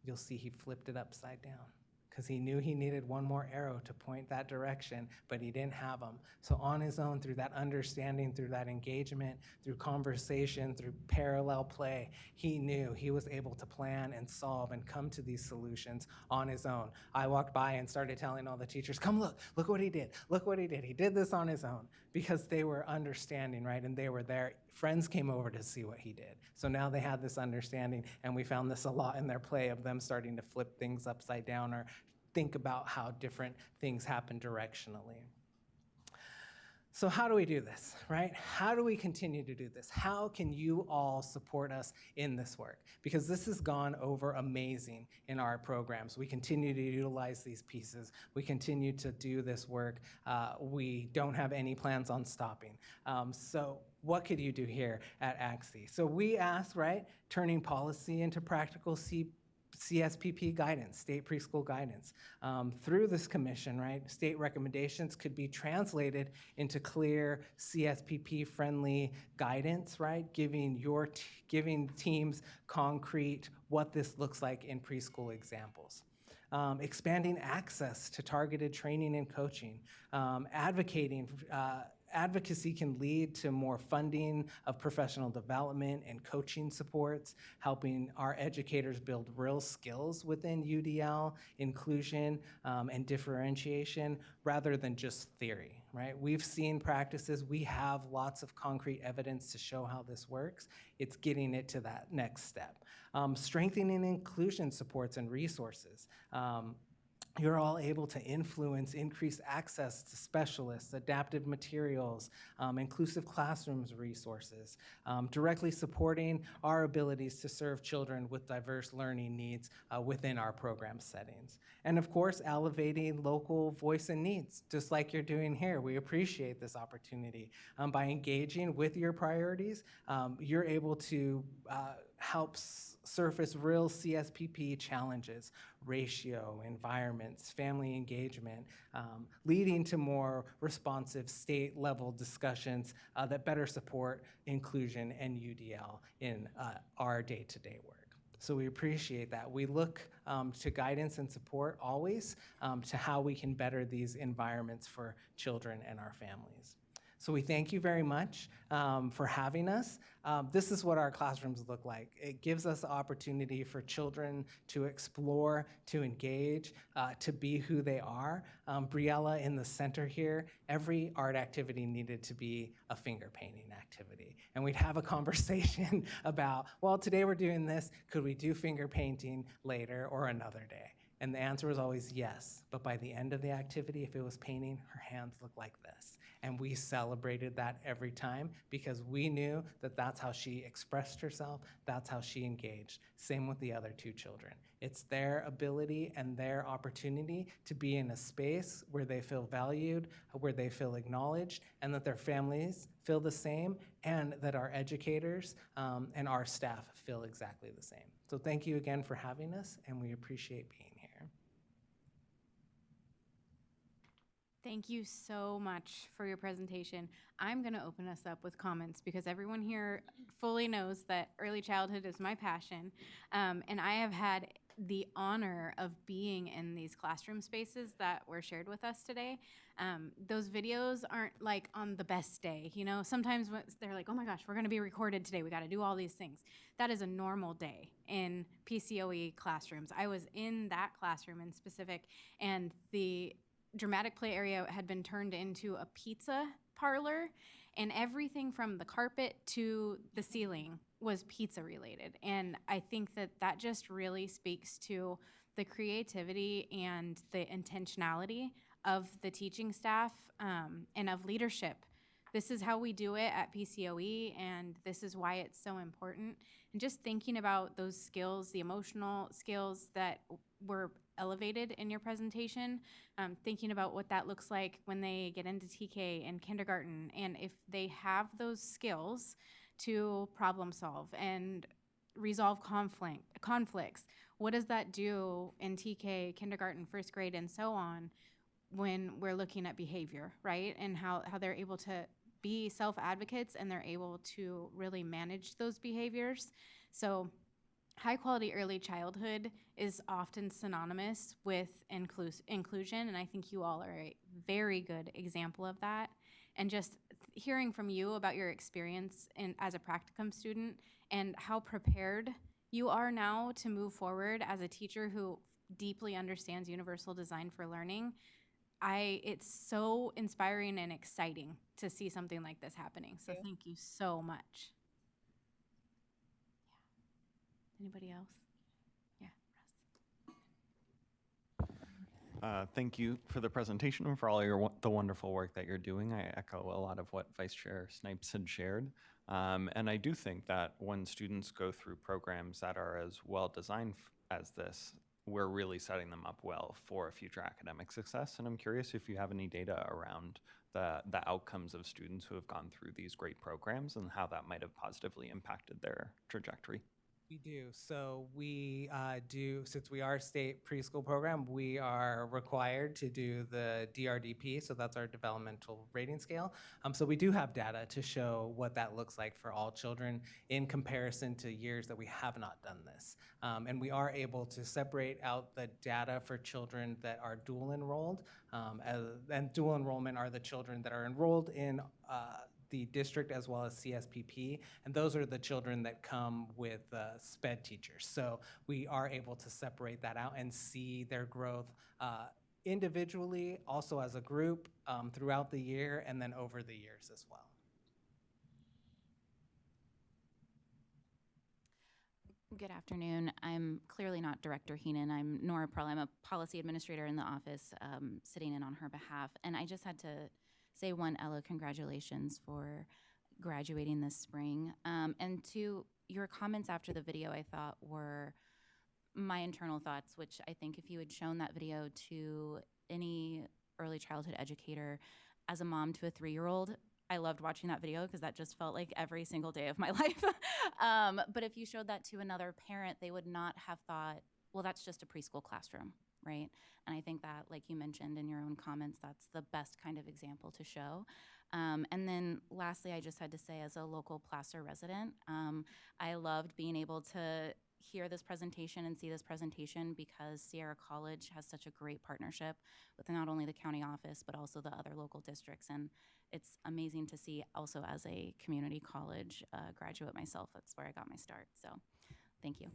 you'll see he flipped it upside down. because he knew he needed one more arrow to point that direction, but he didn't have them. So on his own, through that understanding, through that engagement, through conversation, through parallel play, he knew he was able to plan and solve and come to these solutions on his own. I walked by and started telling all the teachers, come look what he did. Look what he did. He did this on his own, because they were understanding, right? And they were there. Friends came over to see what he did. So now they had this understanding, and we found this a lot in their play of them starting to flip things upside down or think about how different things happen directionally. So how do we do this, right? How do we continue to do this? How can you all support us in this work? Because this has gone over amazing in our programs. We continue to utilize these pieces. We continue to do this work. We don't have any plans on stopping. So what could you do here at ACSE? So we ask, right, turning policy into practical CSPP guidance, state preschool guidance. Through this commission, right, state recommendations could be translated into clear CSPP-friendly guidance, right, giving teams concrete what this looks like in preschool examples. Expanding access to targeted training and coaching, advocacy can lead to more funding of professional development and coaching supports, helping our educators build real skills within UDL, inclusion, and differentiation, rather than just theory, right? We've seen practices, we have lots of concrete evidence to show how this works. It's getting it to that next step. Strengthening inclusion supports and resources. You're all able to influence increased access to specialists, adaptive materials, inclusive classrooms resources, directly supporting our abilities to serve children with diverse learning needs within our program settings. And of course, elevating local voice and needs, just like you're doing here. We appreciate this opportunity. By engaging with your priorities, you're able to help surface real CSPP challenges, ratio, environments, family engagement, leading to more responsive state-level discussions that better support inclusion and UDL in our day-to-day work. So we appreciate that. We look to guidance and support always to how we can better these environments for children and our families. So we thank you very much for having us. This is what our classrooms look like. It gives us the opportunity for children to explore, to engage, to be who they are. Briella in the center here, every art activity needed to be a finger painting activity. And we'd have a conversation about, well, today we're doing this, could we do finger painting later or another day? And the answer was always yes. But by the end of the activity, if it was painting, her hands looked like this. And we celebrated that every time because we knew that that's how she expressed herself, that's how she engaged. Same with the other two children. It's their ability and their opportunity to be in a space where they feel valued, where they feel acknowledged, and that their families feel the same, and that our educators and our staff feel exactly the same. So thank you again for having us, and we appreciate being here. Thank you so much for your presentation. I'm going to open us up with comments because everyone here fully knows that early childhood is my passion. And I have had the honor of being in these classroom spaces that were shared with us today. Those videos aren't like on the best day, you know? Sometimes they're like, oh my gosh, we're going to be recorded today. We got to do all these things. That is a normal day in PCOE classrooms. I was in that classroom in specific, and the dramatic play area had been turned into a pizza parlor, and everything from the carpet to the ceiling was pizza related. And I think that that just really speaks to the creativity and the intentionality of the teaching staff and of leadership. This is how we do it at PCOE, and this is why it's so important. And just thinking about those skills, the emotional skills that were elevated in your presentation, thinking about what that looks like when they get into TK and kindergarten, and if they have those skills to problem solve and resolve conflicts, what does that do in TK, kindergarten, first grade, and so on when we're looking at behavior, right? And how they're able to be self-advocates and they're able to really manage those behaviors. So high quality early childhood is often synonymous with inclusion, and I think you all are a very good example of that. And just hearing from you about your experience as a practicum student and how prepared you are now to move forward as a teacher who deeply understands universal design for learning, it's so inspiring and exciting to see something like this happening. So thank you so much. Yeah. Anybody else? Yeah, Russ. Thank you for the presentation and for all the wonderful work that you're doing. I echo a lot of what Vice Chair Snipes had shared. And I do think that when students go through programs that are as well designed as this, we're really setting them up well for future academic success. And I'm curious if you have any data around the outcomes of students who have gone through these great programs and how that might have positively impacted their trajectory. We do. So we since we are a state preschool program, we are required to do the DRDP, so that's our developmental rating scale. So we do have data to show what that looks like for all children in comparison to years that we have not done this. And we are able to separate out the data for children that are dual enrolled, and dual enrollment are the children that are enrolled in the district as well as CSPP, and those are the children that come with SPED teachers. So we are able to separate that out and see their growth individually, also as a group throughout the year, and then over the years as well. Good afternoon. I'm clearly not Director Heenan. I'm Nora Pearl. I'm a policy administrator in the office, sitting in on her behalf. And I just had to say, one, Ella, congratulations for graduating this spring. And two, your comments after the video I thought were my internal thoughts, which I think if you had shown that video to any early childhood educator as a mom to a 3-year-old, I loved watching that video because that just felt like every single day of my life. But if you showed that to another parent, they would not have thought, well, that's just a preschool classroom, right? And I think that, like you mentioned in your own comments, that's the best kind of example to show. And then lastly, I just had to say, as a local Placer resident, I loved being able to hear this presentation and see this presentation because Sierra College has such a great partnership with not only the county office, but also the other local districts. And it's amazing to see also as a community college graduate myself. That's where I got my start. So thank you.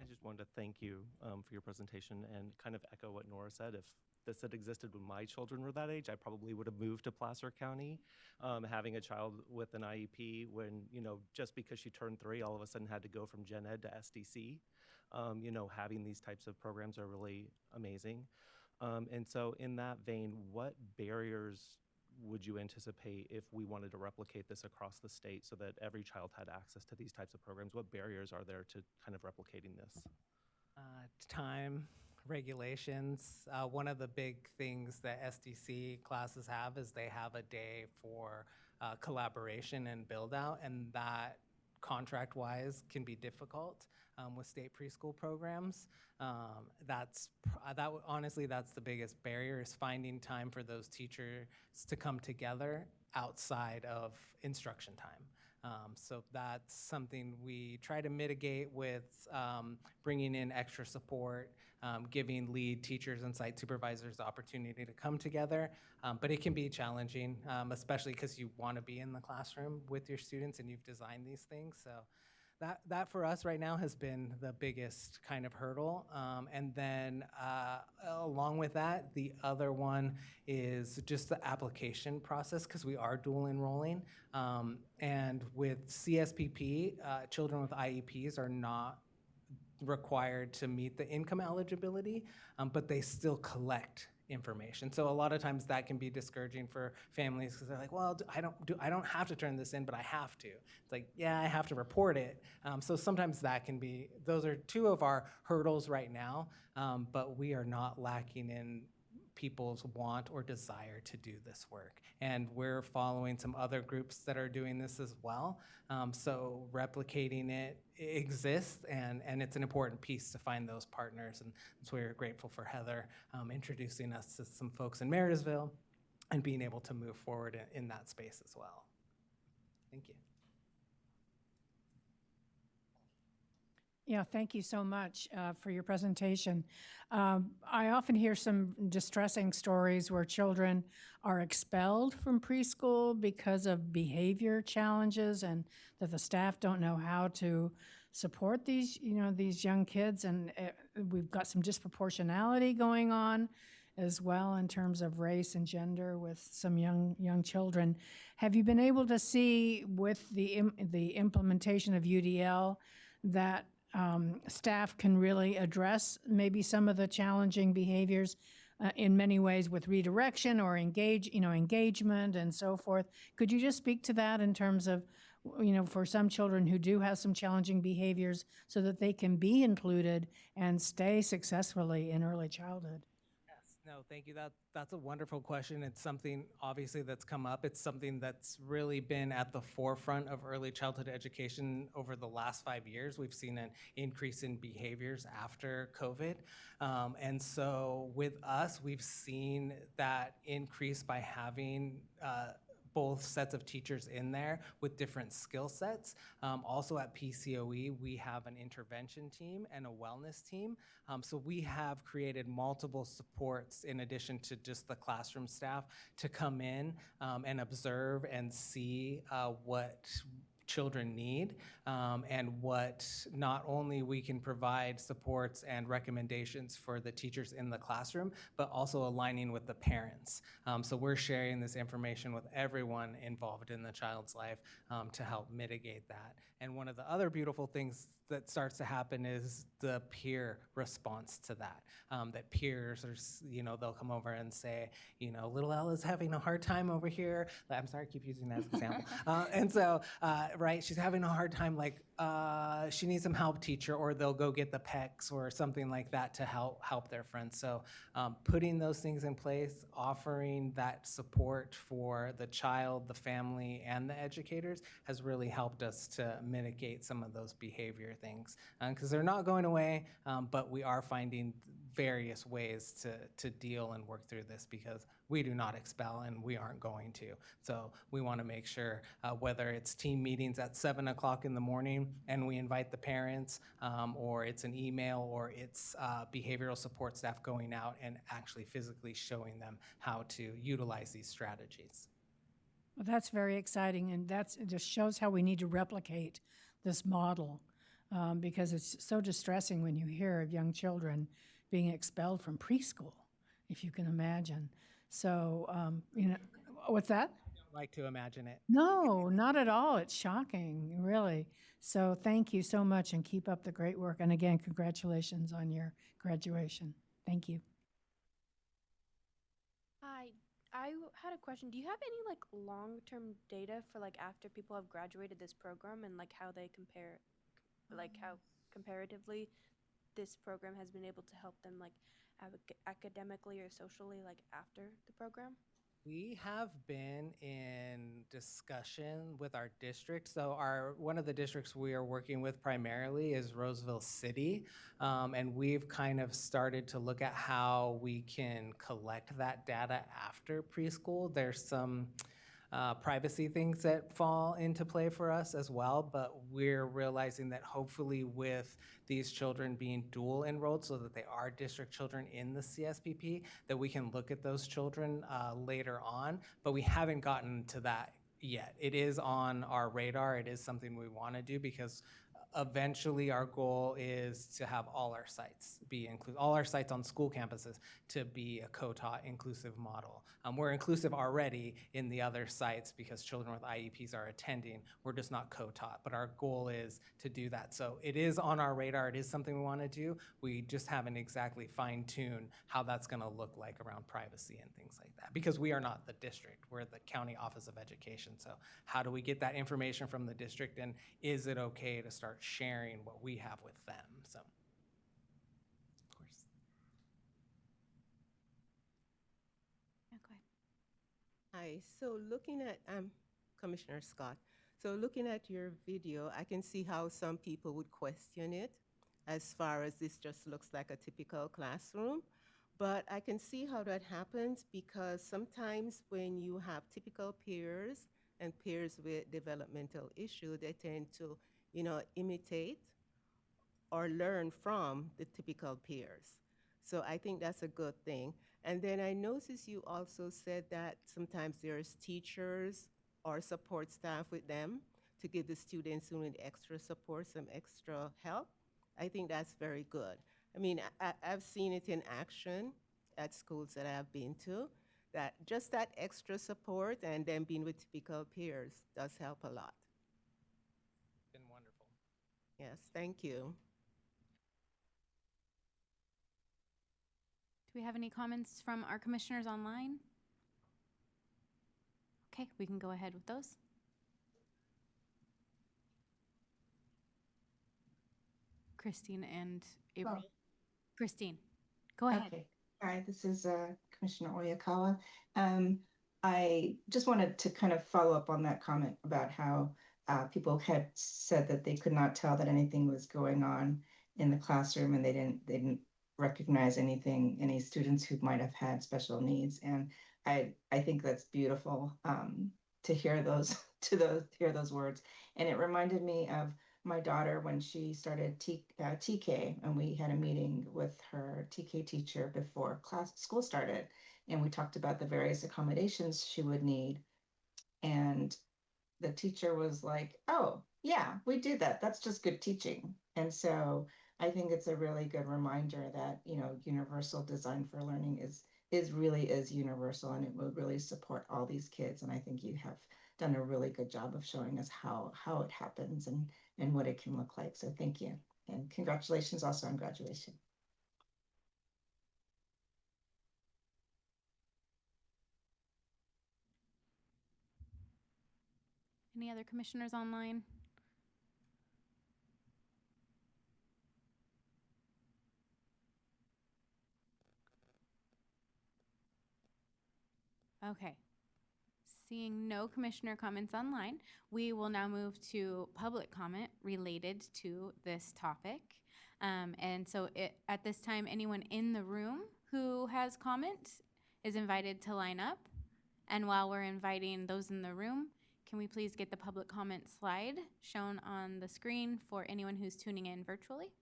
I just wanted to thank you for your presentation and kind of echo what Nora said. If this had existed when my children were that age, I probably would have moved to Placer County. Having a child with an IEP when, just because she turned 3, all of a sudden had to go from Gen Ed to SDC. Having these types of programs are really amazing. And so in that vein, what barriers would you anticipate if we wanted to replicate this across the state so that every child had access to these types of programs? What barriers are there to kind of replicating this? Time, regulations. One of the big things that SDC classes have is they have a day for collaboration and build out, and that contract-wise can be difficult with state preschool programs. Honestly, that's the biggest barrier, is finding time for those teachers to come together outside of instruction time. So that's something we try to mitigate with bringing in extra support, giving lead teachers and site supervisors the opportunity to come together. But it can be challenging, especially because you want to be in the classroom with your students and you've designed these things. So that for us right now has been the biggest kind of hurdle. And then along with that, the other one is just the application process, because we are dual enrolling. And with CSPP, children with IEPs are not required to meet the income eligibility, but they still collect information. So a lot of times that can be discouraging for families because they're like, well, I don't have to turn this in, but I have to. It's like, yeah, I have to report it. So sometimes that can be, those are two of our hurdles right now, but we are not lacking in people's want or desire to do this work. And we're following some other groups that are doing this as well. So replicating it exists, and it's an important piece to find those partners. And so we're grateful for Heather introducing us to some folks in Marysville and being able to move forward in that space as well. Thank you. Yeah, thank you so much for your presentation. I often hear some distressing stories where children are expelled from preschool because of behavior challenges and that the staff don't know how to support these, these young kids. And we've got some disproportionality going on as well in terms of race and gender with some young children. Have you been able to see with the implementation of UDL that staff can really address maybe some of the challenging behaviors in many ways with redirection or engagement and so forth? Could you just speak to that in terms of, for some children who do have some challenging behaviors so that they can be included and stay successfully in early childhood? No, thank you. That's a wonderful question. It's something obviously that's come up. It's something that's really been at the forefront of early childhood education over the last 5 years. We've seen an increase in behaviors after COVID. And so with us, we've seen that increase by having both sets of teachers in there with different skill sets. Also at PCOE, we have an intervention team and a wellness team. So we have created multiple supports in addition to just the classroom staff to come in and observe and see what children need and what not only we can provide supports and recommendations for the teachers in the classroom, but also aligning with the parents. So we're sharing this information with everyone involved in the child's life to help mitigate that. And one of the other beautiful things that starts to happen is the peer response to that. That peers are, they'll come over and say, little Ella's having a hard time over here. I'm sorry, I keep using that as an example. And so, right, she's having a hard time, like she needs some help, teacher, or they'll go get the PECs or something like that to help their friends. So putting those things in place, offering that support for the child, the family, and the educators has really helped us to mitigate some of those behavior things. Because they're not going away, but we are finding various ways to deal and work through this because we do not expel and we aren't going to. So we want to make sure whether it's team meetings at 7 o'clock in the morning and we invite the parents, or it's an email, or it's behavioral support staff going out and actually physically showing them how to utilize these strategies. Well, that's very exciting, and it just shows how we need to replicate this model because it's so distressing when you hear of young children being expelled from preschool, if you can imagine. So, what's that? I don't like to imagine it. No, not at all. It's shocking, really. So thank you so much and keep up the great work. And again, congratulations on your graduation. Thank you. Hi, I had a question. Do you have any long-term data for after people have graduated this program and how they compare, how comparatively this program has been able to help them academically or socially after the program? We have been in discussion with our district. So one of the districts we are working with primarily is Roseville City. And we've kind of started to look at how we can collect that data after preschool. There's some privacy things that fall into play for us as well, but we're realizing that hopefully with these children being dual enrolled so that they are district children in the CSPP, that we can look at those children later on, but we haven't gotten to that yet. It is on our radar. It is something we want to do because eventually our goal is to have all our sites be inclusive, all our sites on school campuses to be a co-taught inclusive model. We're inclusive already in the other sites because children with IEPs are attending. We're just not co-taught, but our goal is to do that. So it is on our radar. It is something we want to do. We just haven't exactly fine-tuned how that's going to look like around privacy and things like that because we are not the district. We're the County Office of Education. So how do we get that information from the district, and is it okay to start sharing what we have with them? So, of course. Okay. Hi, so looking at, Commissioner Scott, so looking at your video, I can see how some people would question it as far as this just looks like a typical classroom. But I can see how that happens because sometimes when you have typical peers and peers with developmental issue, they tend to, imitate or learn from the typical peers. So I think that's a good thing. And then I noticed you also said that sometimes there's teachers or support staff with them to give the students who need extra support some extra help. I think that's very good. I mean, I've seen it in action at schools that I've been to, that just that extra support and then being with typical peers does help a lot. Been wonderful. Yes, thank you. Do we have any comments from our commissioners online? Okay, we can go ahead with those. Christine and April. Oh. Christine, go ahead. Okay. Hi, this is Commissioner Oyakawa. I just wanted to kind of follow up on that comment about how people had said that they could not tell that anything was going on in the classroom, and they didn't recognize any students who might have had special needs. And I think that's beautiful to hear those hear those words. And it reminded me of my daughter when she started TK, and we had a meeting with her TK teacher before school started, and we talked about the various accommodations she would need. And the teacher was like, "Oh, yeah, we do that. That's just good teaching." And so I think it's a really good reminder that, you know, universal design for learning is really universal, and it will really support all these kids. And I think you have done a really good job of showing us how it happens and what it can look like. So thank you. And congratulations also on graduation. Any other commissioners online? Okay. Seeing no commissioner comments online, we will now move to public comment related to this topic. And so at this time, anyone in the room who has comment is invited to line up. And while we're inviting those in the room, can we please get the public comment slide shown on the screen for anyone who's tuning in virtually?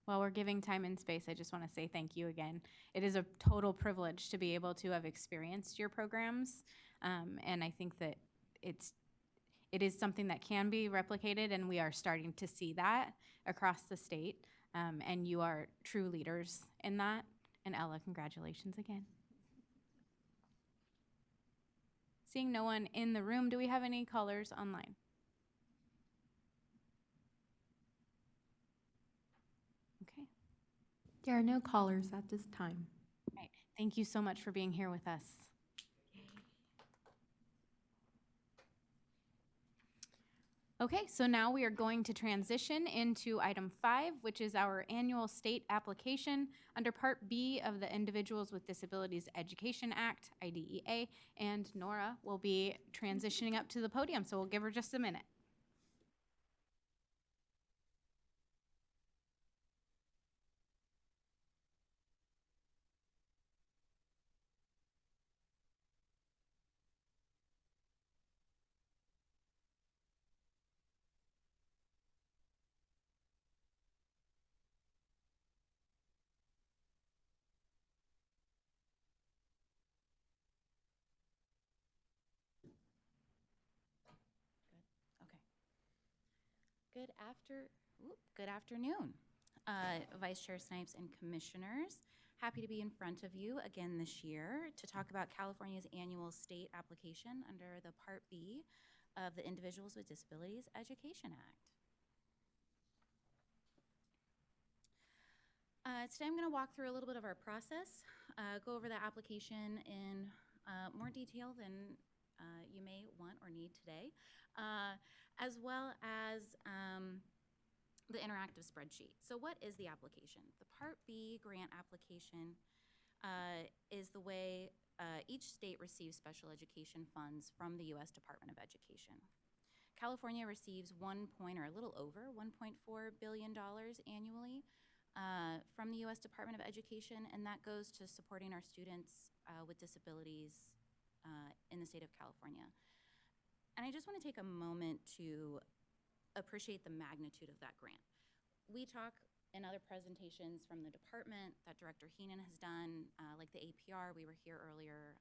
While we're giving time and space, I just want to say thank you again. It is a total privilege to be able to have experienced your programs, and I think that it is something that can be replicated, and we are starting to see that across the state, and you are true leaders in that. And Ella, congratulations again. Seeing no one in the room, do we have any callers online? Okay. There are no callers at this time. Right. Thank you so much for being here with us. Okay, so now we are going to transition into item 5, which is our annual state application under Part B of the Individuals with Disabilities Education Act, IDEA, and Nora will be transitioning up to the podium, so we'll give her just a minute. Good afternoon, Vice Chair Snipes and Commissioners. Happy to be in front of you again this year to talk about California's annual state application under the Part B of the Individuals with Disabilities Education Act. Today I'm going to walk through a little bit of our process, go over the application in more detail than you may want or need today, as well as the interactive spreadsheet. So what is the application? The Part B grant application is the way each state receives special education funds from the U.S. Department of Education. California receives a little over $1.4 billion annually from the U.S. Department of Education, and that goes to supporting our students with disabilities in the state of California. And I just want to take a moment to appreciate the magnitude of that grant. We talk in other presentations from the department that Director Heenan has done, like the APR. We were here earlier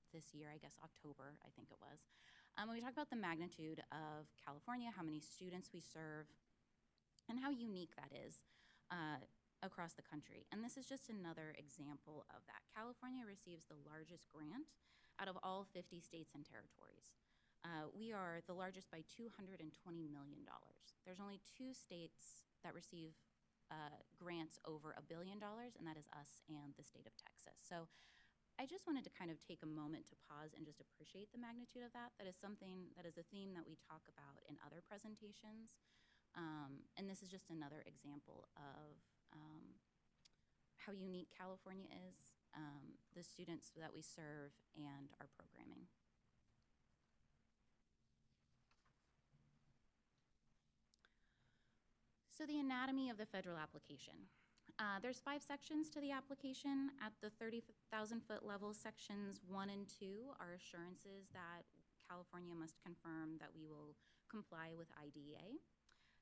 this year, I guess October, I think it was. We talk about the magnitude of California, how many students we serve, and how unique that is across the country. And this is just another example of that. California receives the largest grant out of all 50 states and territories. We are the largest by $220 million. There's only 2 states that receive grants over $1 billion, and that is us and the state of Texas. So I just wanted to kind of take a moment to pause and just appreciate the magnitude of that. That is something, that is a theme that we talk about in other presentations. And this is just another example of how unique California is, the students that we serve, and our programming. So the anatomy of the federal application. There's 5 sections to the application. At the 30,000-foot level, sections 1 and 2 are assurances that California must confirm that we will comply with IDEA.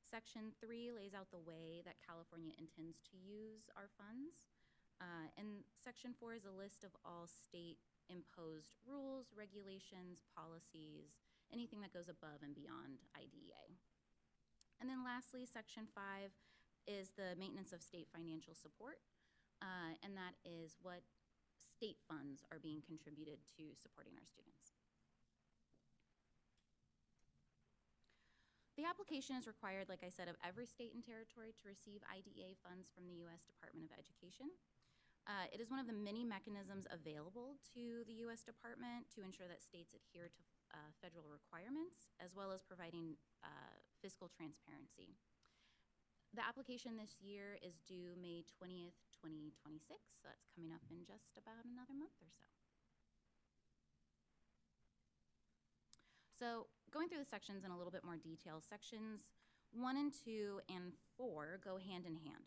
Section 3 lays out the way that California intends to use our funds. And Section 4 is a list of all state-imposed rules, regulations, policies, anything that goes above and beyond IDEA. And then lastly, Section 5 is the maintenance of state financial support, and that is what state funds are being contributed to supporting our students. The application is required, like I said, of every state and territory to receive IDEA funds from the U.S. Department of Education. It is one of the many mechanisms available to the U.S. Department to ensure that states adhere to federal requirements, as well as providing fiscal transparency. The application this year is due May 20th, 2026, so that's coming up in just about another month or so. So going through the sections in a little bit more detail, sections 1 and 2 and 4 go hand in hand.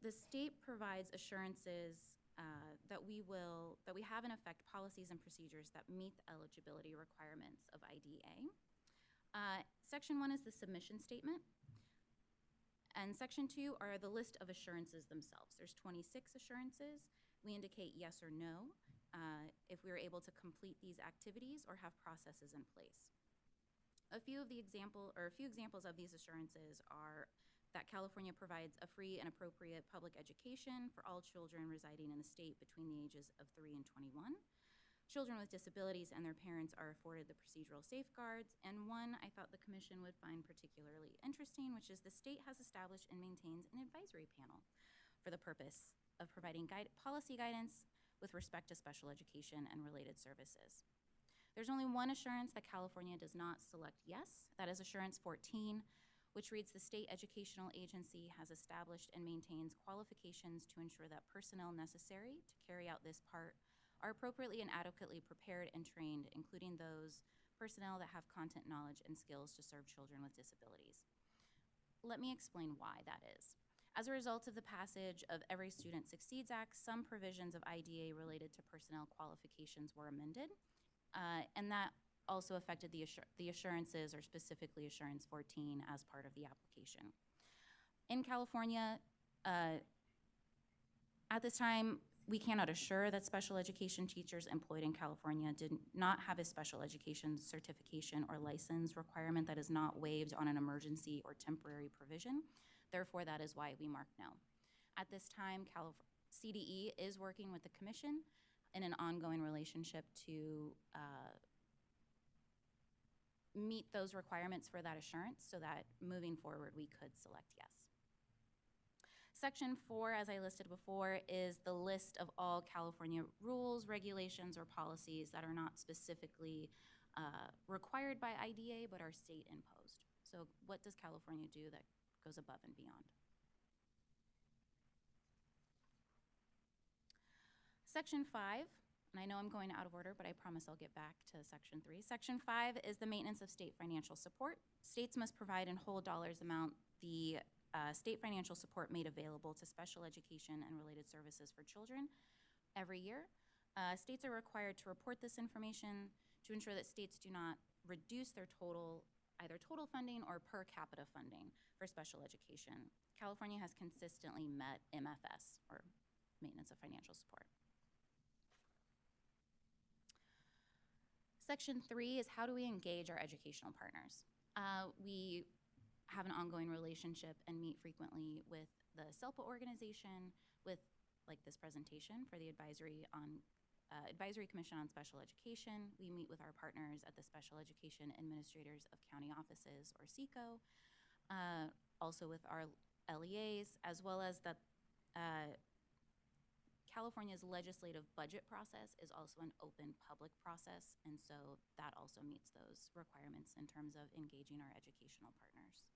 The state provides assurances that we have in effect policies and procedures that meet the eligibility requirements of IDEA. Section 1 is the submission statement, and Section 2 are the list of assurances themselves. There's 26 assurances. We indicate yes or no if we are able to complete these activities or have processes in place. A few examples of these assurances are that California provides a free and appropriate public education for all children residing in the state between the ages of 3 and 21. Children with disabilities and their parents are afforded the procedural safeguards, and one I thought the commission would find particularly interesting, which is the state has established and maintains an advisory panel for the purpose of providing policy guidance with respect to special education and related services. There's only one assurance that California does not select yes. That is Assurance 14, which reads the state educational agency has established and maintains qualifications to ensure that personnel necessary to carry out this part are appropriately and adequately prepared and trained, including those personnel that have content knowledge and skills to serve children with disabilities. Let me explain why that is. As a result of the passage of Every Student Succeeds Act, some provisions of IDEA related to personnel qualifications were amended, and that also affected the assurances, or specifically Assurance 14, as part of the application. In California, at this time, we cannot assure that special education teachers employed in California did not have a special education certification or license requirement that is not waived on an emergency or temporary provision. Therefore, that is why we mark no. At this time, CDE is working with the commission in an ongoing relationship to meet those requirements for that assurance so that moving forward we could select yes. Section 4, as I listed before, is the list of all California rules, regulations, or policies that are not specifically required by IDEA but are state imposed. So what does California do that goes above and beyond? Section 5, and I know I'm going out of order, but I promise I'll get back to Section 3. Section 5 is the maintenance of state financial support. States must provide in whole dollars amount the state financial support made available to special education and related services for children every year. States are required to report this information to ensure that states do not reduce their either total funding or per capita funding for special education. California has consistently met MFS, or Maintenance of Financial Support. Section 3 is how do we engage our educational partners? We have an ongoing relationship and meet frequently with the SELPA organization, with like this presentation for the Advisory Commission on Special Education. We meet with our partners at the Special Education Administrators of County Offices, or SECO, also with our LEAs, as well as that California's legislative budget process is also an open public process, and so that also meets those requirements in terms of engaging our educational partners.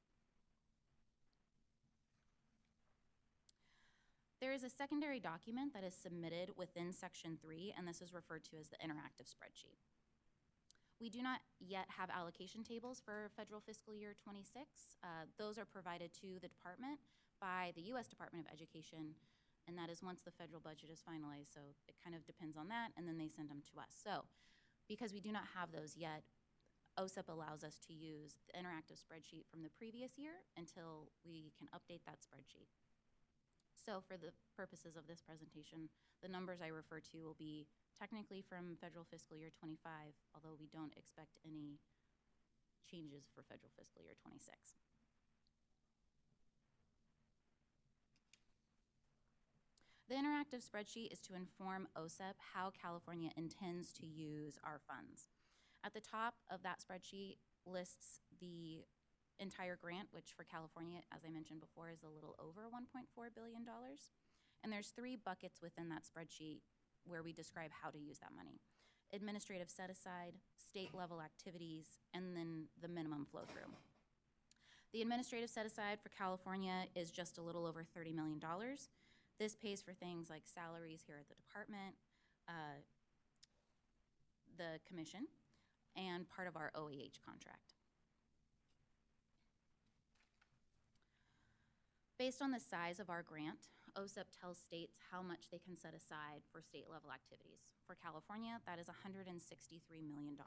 There is a secondary document that is submitted within Section 3, and this is referred to as the interactive spreadsheet. We do not yet have allocation tables for federal fiscal year 26. Those are provided to the department by the U.S. Department of Education, and that is once the federal budget is finalized, so it kind of depends on that, and then they send them to us. So because we do not have those yet, OSEP allows us to use the interactive spreadsheet from the previous year until we can update that spreadsheet. So for the purposes of this presentation, the numbers I refer to will be technically from federal fiscal year 25, although we don't expect any changes for federal fiscal year 26. The interactive spreadsheet is to inform OSEP how California intends to use our funds. At the top of that spreadsheet lists the entire grant, which for California, as I mentioned before, is a little over $1.4 billion. And there's 3 buckets within that spreadsheet where we describe how to use that money: administrative set-aside, state-level activities, and then the minimum flow-through. The administrative set-aside for California is just a little over $30 million. This pays for things like salaries here at the department, the commission, and part of our OAH contract. Based on the size of our grant, OSEP tells states how much they can set aside for state-level activities. For California, that is $163 million.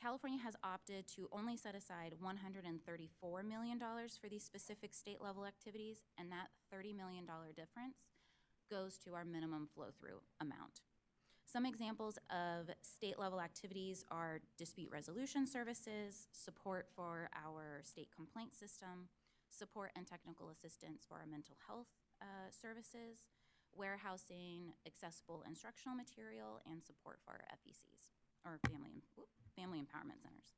California has opted to only set aside $134 million for these specific state-level activities, and that $30 million difference goes to our minimum flow-through amount. Some examples of state-level activities are dispute resolution services, support for our state complaint system, support and technical assistance for our mental health services, warehousing, accessible instructional material, and support for our FECs, or family empowerment centers.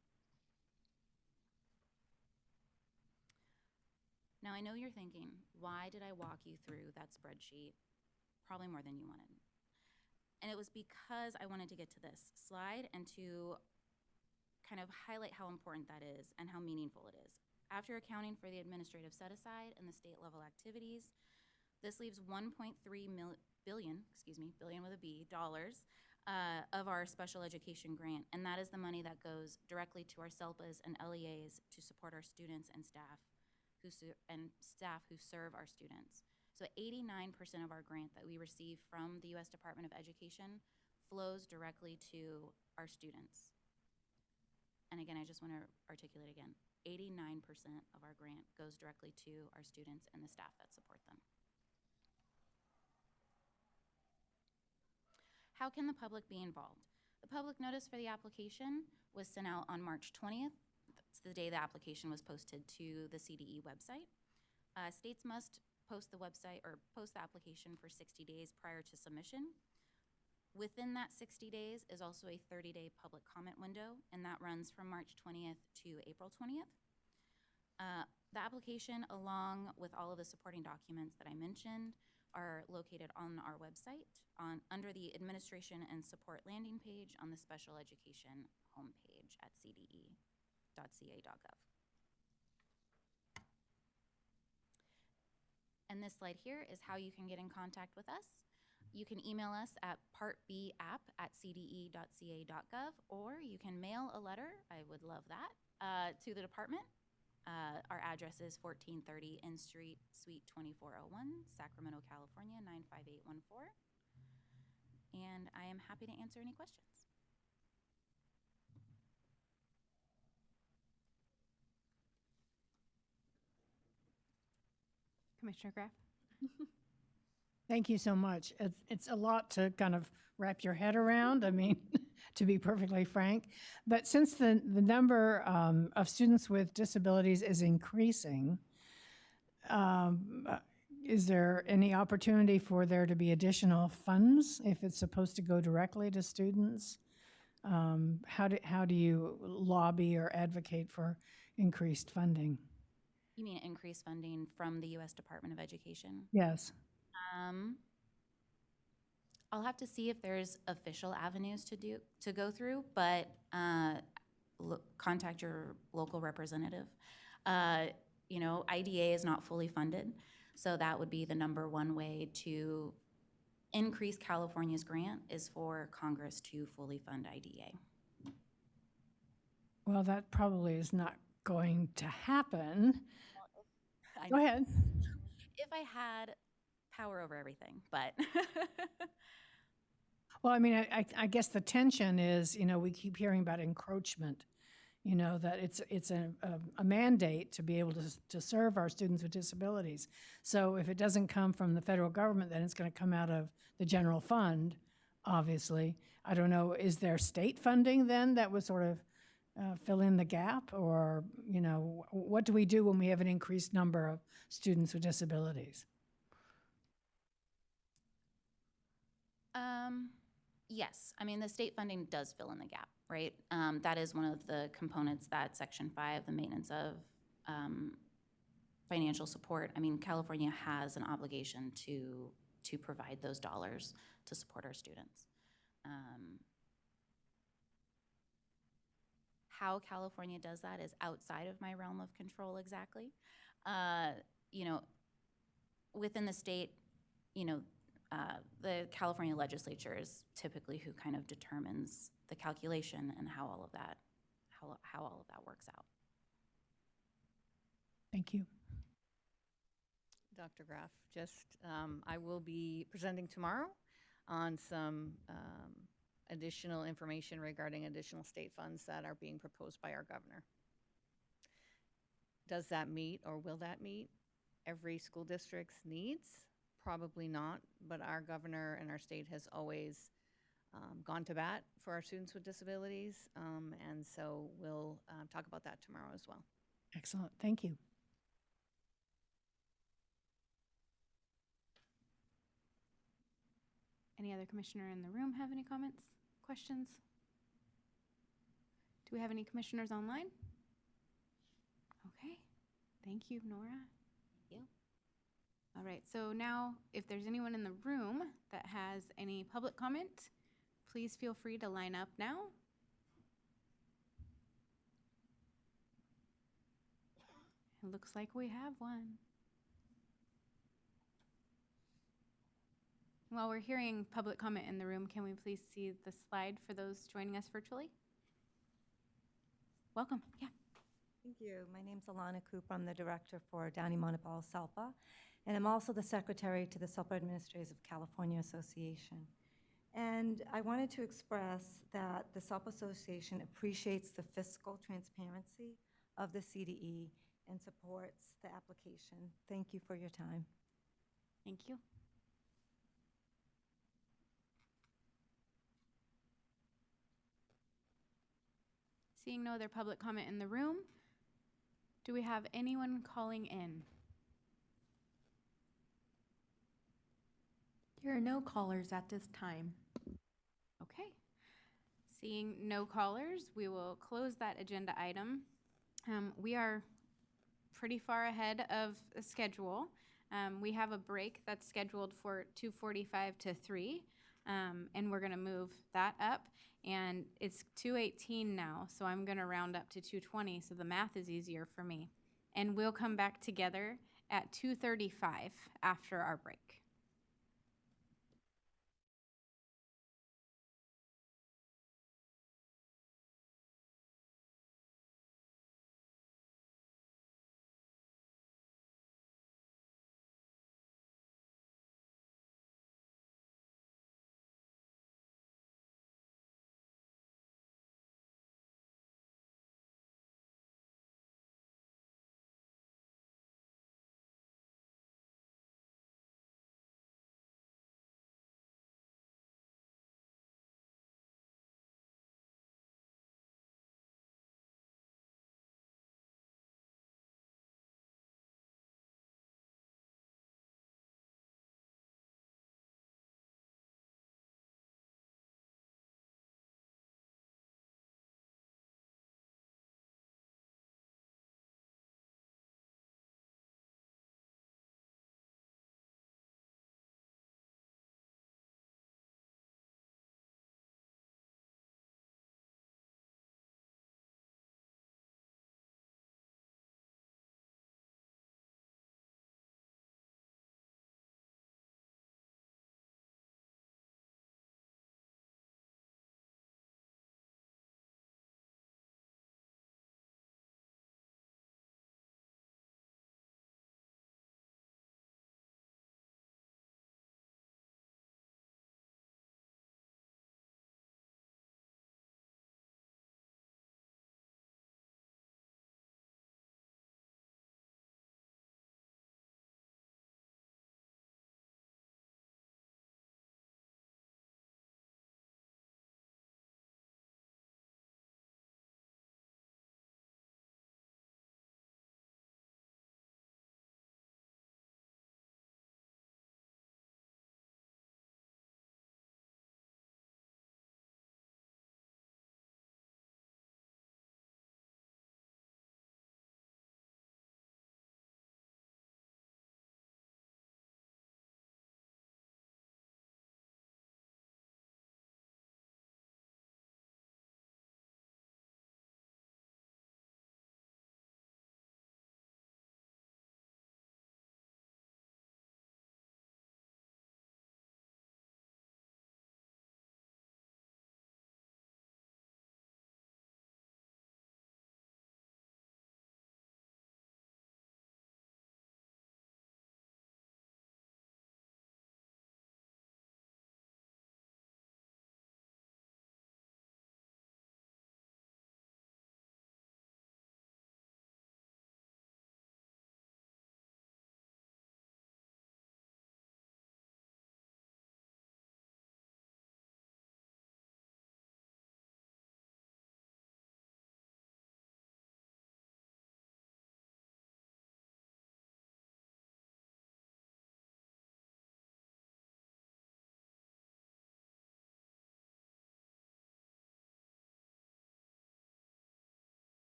Now, I know you're thinking, why did I walk you through that spreadsheet? Probably more than you wanted. And it was because I wanted to get to this slide and to kind of highlight how important that is and how meaningful it is. After accounting for the administrative set-aside and the state-level activities, this leaves $1.3 billion with a B, dollars of our special education grant, and that is the money that goes directly to our SELPAs and LEAs to support our students and staff who serve our students. So 89% of our grant that we receive from the U.S. Department of Education flows directly to our students. And again, I just want to articulate again, 89% of our grant goes directly to our students and the staff that support them. How can the public be involved? The public notice for the application was sent out on March 20th. That's the day the application was posted to the CDE website. States must post the website or post the application for 60 days prior to submission. Within that 60 days is also a 30-day public comment window, and that runs from March 20th to April 20th. The application, along with all of the supporting documents that I mentioned, are located on our website under the Administration and Support landing page on the Special Education homepage at cde.ca.gov. And this slide here is how you can get in contact with us. You can email us at partbapp@cde.ca.gov, or you can mail a letter, I would love that, to the department. Our address is 1430 N Street, Suite 2401, Sacramento, California, 95814. And I am happy to answer any questions. Commissioner Graff? Thank you so much. It's a lot to kind of wrap your head around, I mean, to be perfectly frank. But since the number of students with disabilities is increasing, is there any opportunity for there to be additional funds if it's supposed to go directly to students? How do you lobby or advocate for increased funding? You mean increased funding from the U.S. Department of Education? Yes. I'll have to see if there's official avenues to go through, but contact your local representative. You know, IDA is not fully funded, so that would be the number one way to increase California's grant is for Congress to fully fund IDA. Well, that probably is not going to happen. Well, Go ahead. If I had power over everything, but. Well, I mean, I guess the tension is, you know, we keep hearing about encroachment, you know, that it's a mandate to be able to serve our students with disabilities. So if it doesn't come from the federal government, then it's going to come out of the general fund, obviously. I don't know, is there state funding then that would sort of fill in the gap? Or, you know, what do we do when we have an increased number of students with disabilities? Yes, I mean, the state funding does fill in the gap, right? That is one of the components that Section 5, the maintenance of financial support. I mean, California has an obligation to provide those dollars to support our students. How California does that is outside of my realm of control exactly. You know, within the state, you know, the California Legislature is typically who kind of determines the calculation and how all of that works out. Thank you. Dr. Graff, I will be presenting tomorrow on some additional information regarding additional state funds that are being proposed by our governor. Does that meet, or will that meet every school district's needs? Probably not, but our governor and our state has always gone to bat for our students with disabilities, and so we'll talk about that tomorrow as well. Excellent, thank you. Any other commissioner in the room have any comments, questions? Do we have any commissioners online? Okay, thank you, Nora. Thank you. All right, so now if there's anyone in the room that has any public comment, please feel free to line up now. It looks like we have one. While we're hearing public comment in the room, can we please see the slide for those joining us virtually? Welcome, yeah. Thank you. My name's Alana Cooper. I'm the director for Downey Montebello SELPA, and I'm also the secretary to the SELPA Administrators of California Association. And I wanted to express that the SELPA Association appreciates the fiscal transparency of the CDE and supports the application. Thank you for your time. Thank you. Seeing no other public comment in the room, do we have anyone calling in? There are no callers at this time. Okay. Seeing no callers, we will close that agenda item. We are pretty far ahead of schedule. We have a break that's scheduled for 2:45 to 3, and we're going to move that up. And it's 2:18 now, so I'm going to round up to 2:20, so the math is easier for me. And we'll come back together at 2:35 after our break.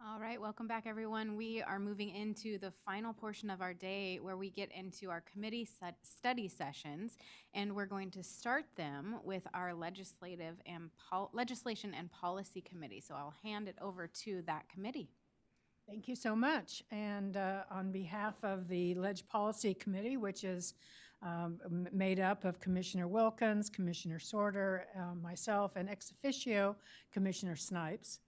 All right, welcome back, everyone. We are moving into the final portion of our day where we get into our committee study sessions, and we're going to start them with our Legislation and Policy Committee. So I'll hand it over to that committee. Thank you so much. And on behalf of the Leg Policy Committee, which is made up of Commissioner Wilkins, Commissioner Sorter, myself, and ex officio Commissioner Snipes,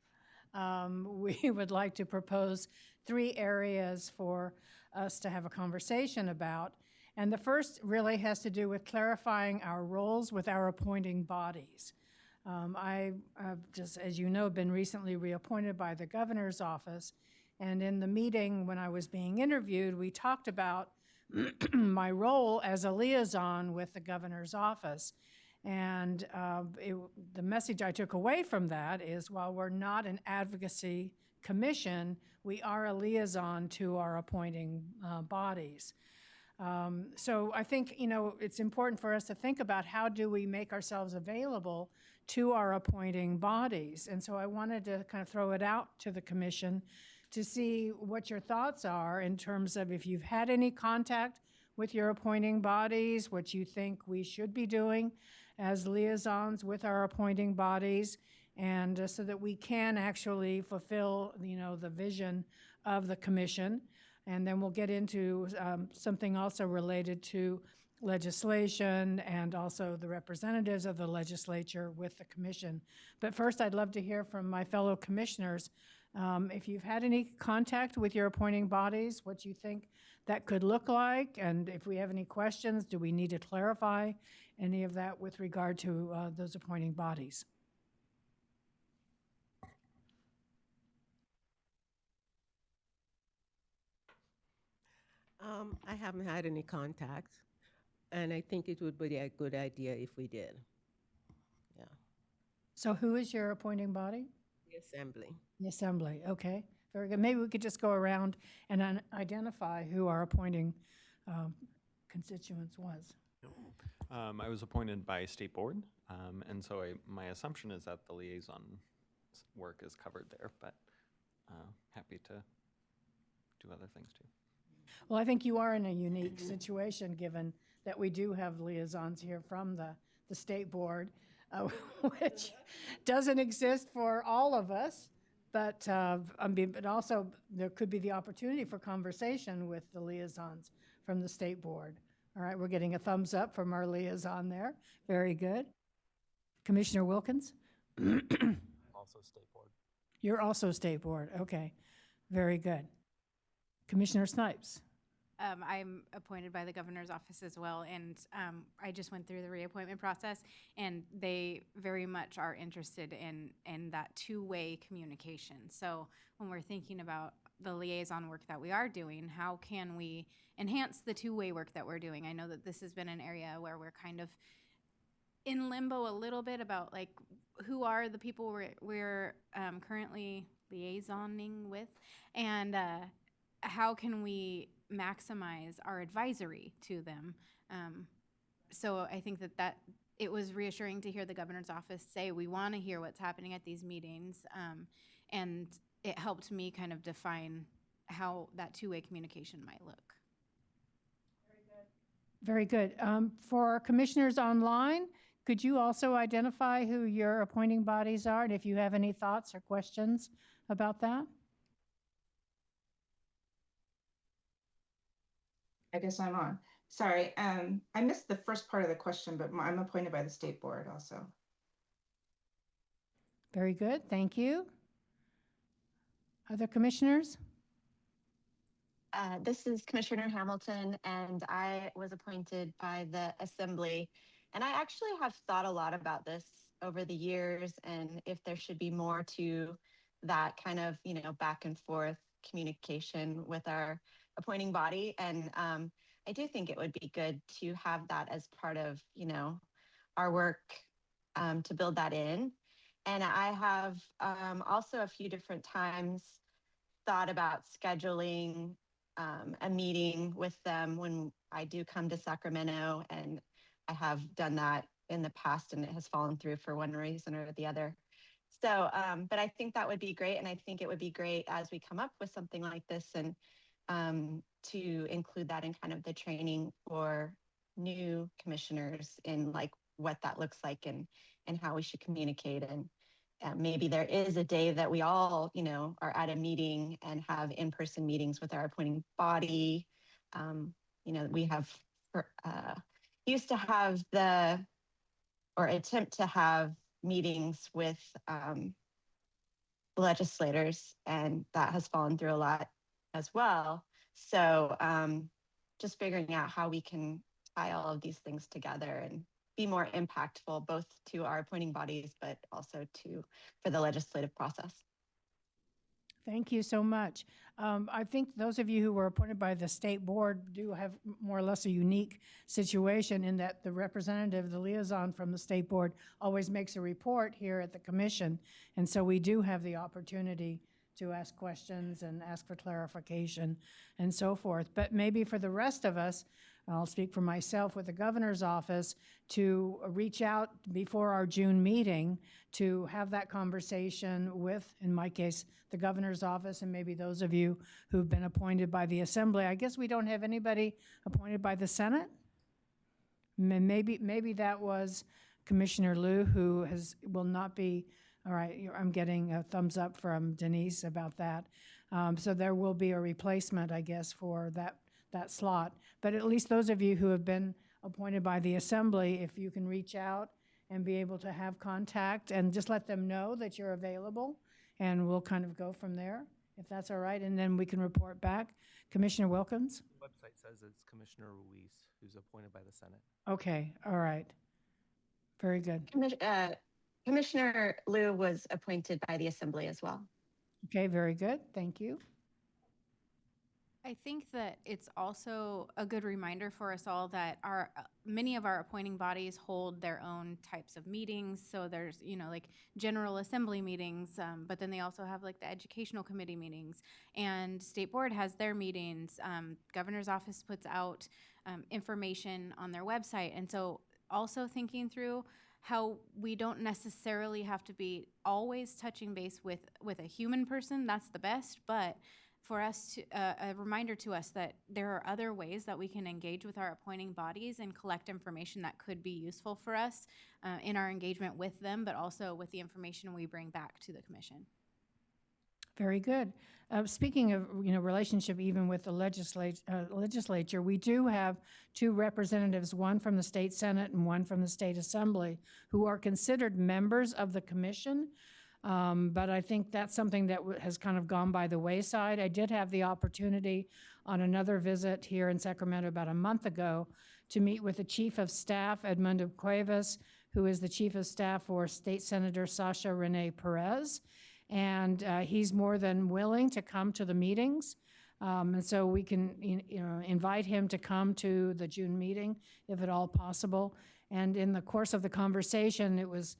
we would like to propose 3 areas for us to have a conversation about. And the first really has to do with clarifying our roles with our appointing bodies. I have just, as you know, been recently reappointed by the governor's office. And in the meeting when I was being interviewed, we talked about my role as a liaison with the governor's office. And the message I took away from that is, while we're not an advocacy commission, we are a liaison to our appointing bodies. So I think, it's important for us to think about how do we make ourselves available to our appointing bodies. And so I wanted to kind of throw it out to the commission to see what your thoughts are in terms of if you've had any contact with your appointing bodies, what you think we should be doing as liaisons with our appointing bodies, and so that we can actually fulfill, the vision of the commission. And then we'll get into something also related to legislation and also the representatives of the legislature with the commission. But first, I'd love to hear from my fellow commissioners. If you've had any contact with your appointing bodies, what you think that could look like, and if we have any questions, do we need to clarify any of that with regard to those appointing bodies? I haven't had any contact, and I think it would be a good idea if we did. Yeah. So who is your appointing body? The Assembly. The Assembly, okay. Very good. Maybe we could just go around and identify who our appointing constituents was. I was appointed by State Board, and so my assumption is that the liaison work is covered there, but happy to do other things too. Well, I think you are in a unique situation, given that we do have liaisons here from the State Board, which doesn't exist for all of us, but also there could be the opportunity for conversation with the liaisons from the State Board. All right, we're getting a thumbs up from our liaison there. Very good. Commissioner Wilkins? Also State Board. You're also State Board, okay. Very good. Commissioner Snipes? I'm appointed by the governor's office as well, and I just went through the reappointment process, and they very much are interested in that two-way communication. So when we're thinking about the liaison work that we are doing, how can we enhance the two-way work that we're doing? I know that this has been an area where we're kind of in limbo a little bit about, like, who are the people we're currently liaisoning with, and how can we maximize our advisory to them. So I think that it was reassuring to hear the governor's office say, we want to hear what's happening at these meetings, and it helped me kind of define how that two-way communication might look. Very good. For our commissioners online, could you also identify who your appointing bodies are, and if you have any thoughts or questions about that? I guess I'm on. Sorry, I missed the first part of the question, but I'm appointed by the State Board also. Very good, thank you. Other commissioners? This is Commissioner Hamilton, and I was appointed by the Assembly. And I actually have thought a lot about this over the years, and if there should be more to that kind of, back and forth communication with our appointing body. And I do think it would be good to have that as part of, our work to build that in. And I have also a few different times thought about scheduling a meeting with them when I do come to Sacramento, and I have done that in the past and it has fallen through for one reason or the other. So, but I think that would be great. And I think it would be great as we come up with something like this and to include that in kind of the training for new commissioners in like what that looks like and how we should communicate. And maybe there is a day that we all, you know, are at a meeting and have in-person meetings with our appointing body. You know, we have used to have or attempt to have meetings with legislators, and that has fallen through a lot as well. So just figuring out how we can tie all of these things together and be more impactful, both to our appointing bodies, but also for the legislative process. Thank you so much. I think those of you who were appointed by the state board do have more or less a unique situation in that the representative, the liaison from the state board, always makes a report here at the commission. And so we do have the opportunity to ask questions and ask for clarification and so forth. But maybe for the rest of us, I'll speak for myself with the governor's office, to reach out before our June meeting to have that conversation with, in my case, the governor's office, and maybe those of you who've been appointed by the assembly. I guess we don't have anybody appointed by the Senate. Maybe that was Commissioner Liu, who will not be. All right, I'm getting a thumbs up from Denise about that. So there will be a replacement, I guess, for that slot. But at least those of you who have been appointed by the assembly, if you can reach out and be able to have contact and just let them know that you're available, and we'll kind of go from there, if that's all right, and then we can report back. Commissioner Wilkins? The website says it's Commissioner Ruiz, who's appointed by the Senate. Okay, all right. Very good. Commissioner Liu was appointed by the assembly as well. Okay, very good. Thank you. I think that it's also a good reminder for us all that many of our appointing bodies hold their own types of meetings. So there's, you know, like general assembly meetings, but then they also have like the educational committee meetings, and state board has their meetings. Governor's office puts out information on their website. And so also thinking through how we don't necessarily have to be always touching base with a human person. That's the best, but for us to, a reminder to us that there are other ways that we can engage with our appointing bodies and collect information that could be useful for us in our engagement with them, but also with the information we bring back to the commission. Very good. Speaking of, you know, relationship even with the legislature, we do have two representatives, one from the state Senate and one from the state assembly, who are considered members of the commission. But I think that's something that has kind of gone by the wayside. I did have the opportunity on another visit here in Sacramento about a month ago to meet with the Chief of Staff, Edmundo Cuevas, who is the Chief of Staff for State Senator Sasha Renee Perez. And he's more than willing to come to the meetings. And so we can invite him to come to the June meeting, if at all possible. And in the course of the conversation, it was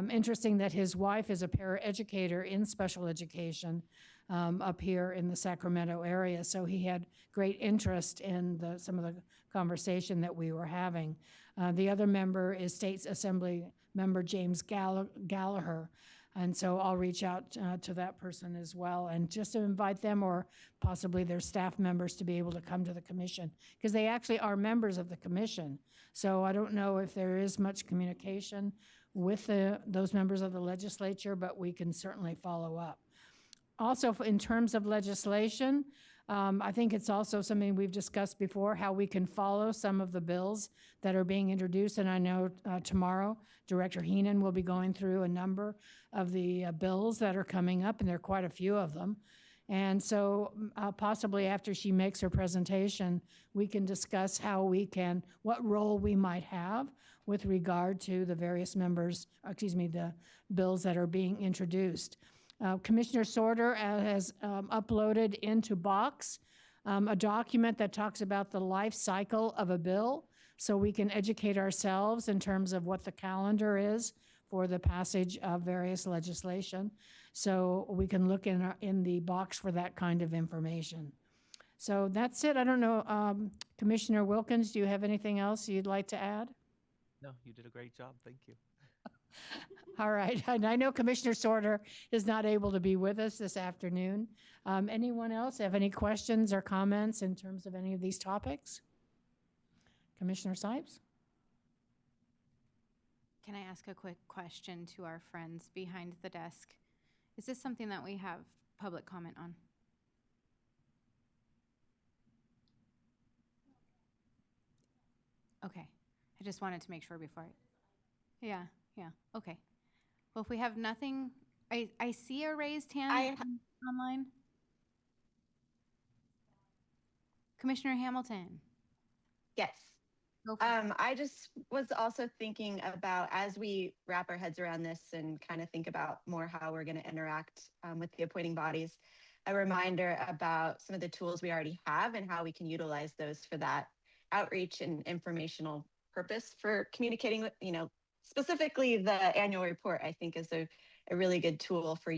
interesting that his wife is a paraeducator in special education up here in the Sacramento area. So he had great interest in some of the conversation that we were having. The other member is State Assembly member James Gallagher. And so I'll reach out to that person as well, and just to invite them or possibly their staff members to be able to come to the commission, because they actually are members of the commission. So I don't know if there is much communication with those members of the legislature, but we can certainly follow up. Also, in terms of legislation, I think it's also something we've discussed before, how we can follow some of the bills that are being introduced. And I know tomorrow, Director Heenan will be going through a number of the bills that are coming up, and there are quite a few of them. And so possibly after she makes her presentation, we can discuss what role we might have with regard to the various the bills that are being introduced. Commissioner Sorter has uploaded into Box a document that talks about the life cycle of a bill, so we can educate ourselves in terms of what the calendar is for the passage of various legislation. So we can look in the box for that kind of information. So that's it. I don't know, Commissioner Wilkins, do you have anything else you'd like to add? No, you did a great job. Thank you. All right, and I know Commissioner Sorter is not able to be with us this afternoon. Anyone else have any questions or comments in terms of any of these topics? Commissioner Sipes? Can I ask a quick question to our friends behind the desk? Is this something that we have public comment on? Okay, I just wanted to make sure before yeah, okay. Well, if we have nothing, I see a raised hand online. Commissioner Hamilton. Yes. Go for it. I just was also thinking about, as we wrap our heads around this and kind of think about more how we're going to interact with the appointing bodies, a reminder about some of the tools we already have and how we can utilize those for that outreach and informational purpose for communicating with, specifically the annual report, I think is a really good tool for,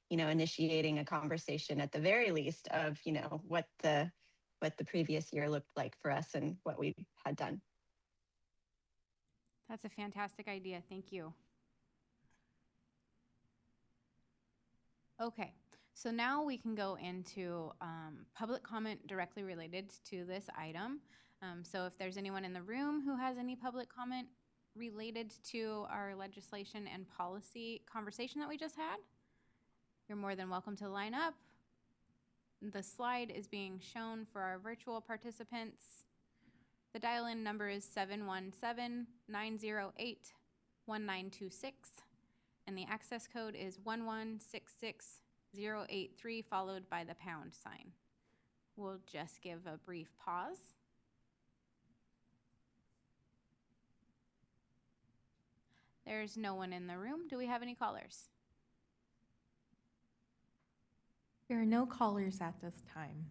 initiating a conversation at the very least of, what the previous year looked like for us and what we had done. That's a fantastic idea. Thank you. Okay, so now we can go into public comment directly related to this item. So if there's anyone in the room who has any public comment related to our legislation and policy conversation that we just had, you're more than welcome to line up. The slide is being shown for our virtual participants. The dial-in number is 717-908-1926, and the access code is 1166083, followed by the pound sign. We'll just give a brief pause. There's no one in the room. Do we have any callers? There are no callers at this time.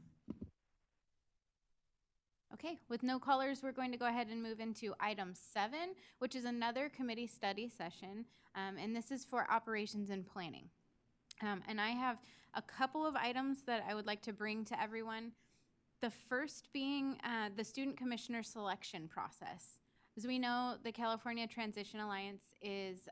Okay, with no callers, we're going to go ahead and move into item 7, which is another committee study session, and this is for operations and planning. And I have a couple of items that I would like to bring to everyone. The first being the student commissioner selection process. As we know, the California Transition Alliance is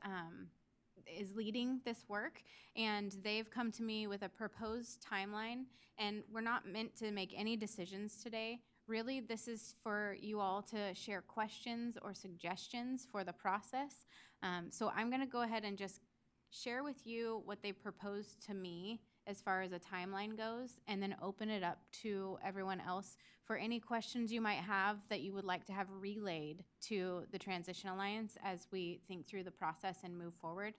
leading this work, and they've come to me with a proposed timeline, and we're not meant to make any decisions today. Really, this is for you all to share questions or suggestions for the process. So I'm going to go ahead and just share with you what they proposed to me as far as a timeline goes, and then open it up to everyone else for any questions you might have that you would like to have relayed to the Transition Alliance as we think through the process and move forward.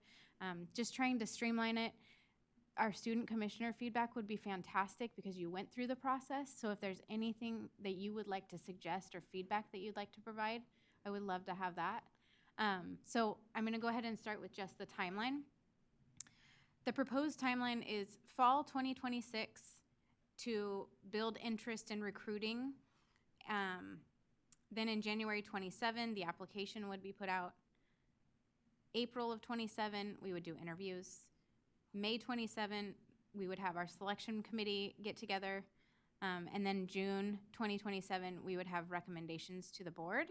Just trying to streamline it. Our student commissioner feedback would be fantastic because you went through the process. So if there's anything that you would like to suggest or feedback that you'd like to provide, I would love to have that. So I'm going to go ahead and start with just the timeline. The proposed timeline is fall 2026 to build interest in recruiting. Then in January 27, the application would be put out. April of 27, we would do interviews. May 27, we would have our selection committee get together. And then June 2027, we would have recommendations to the board.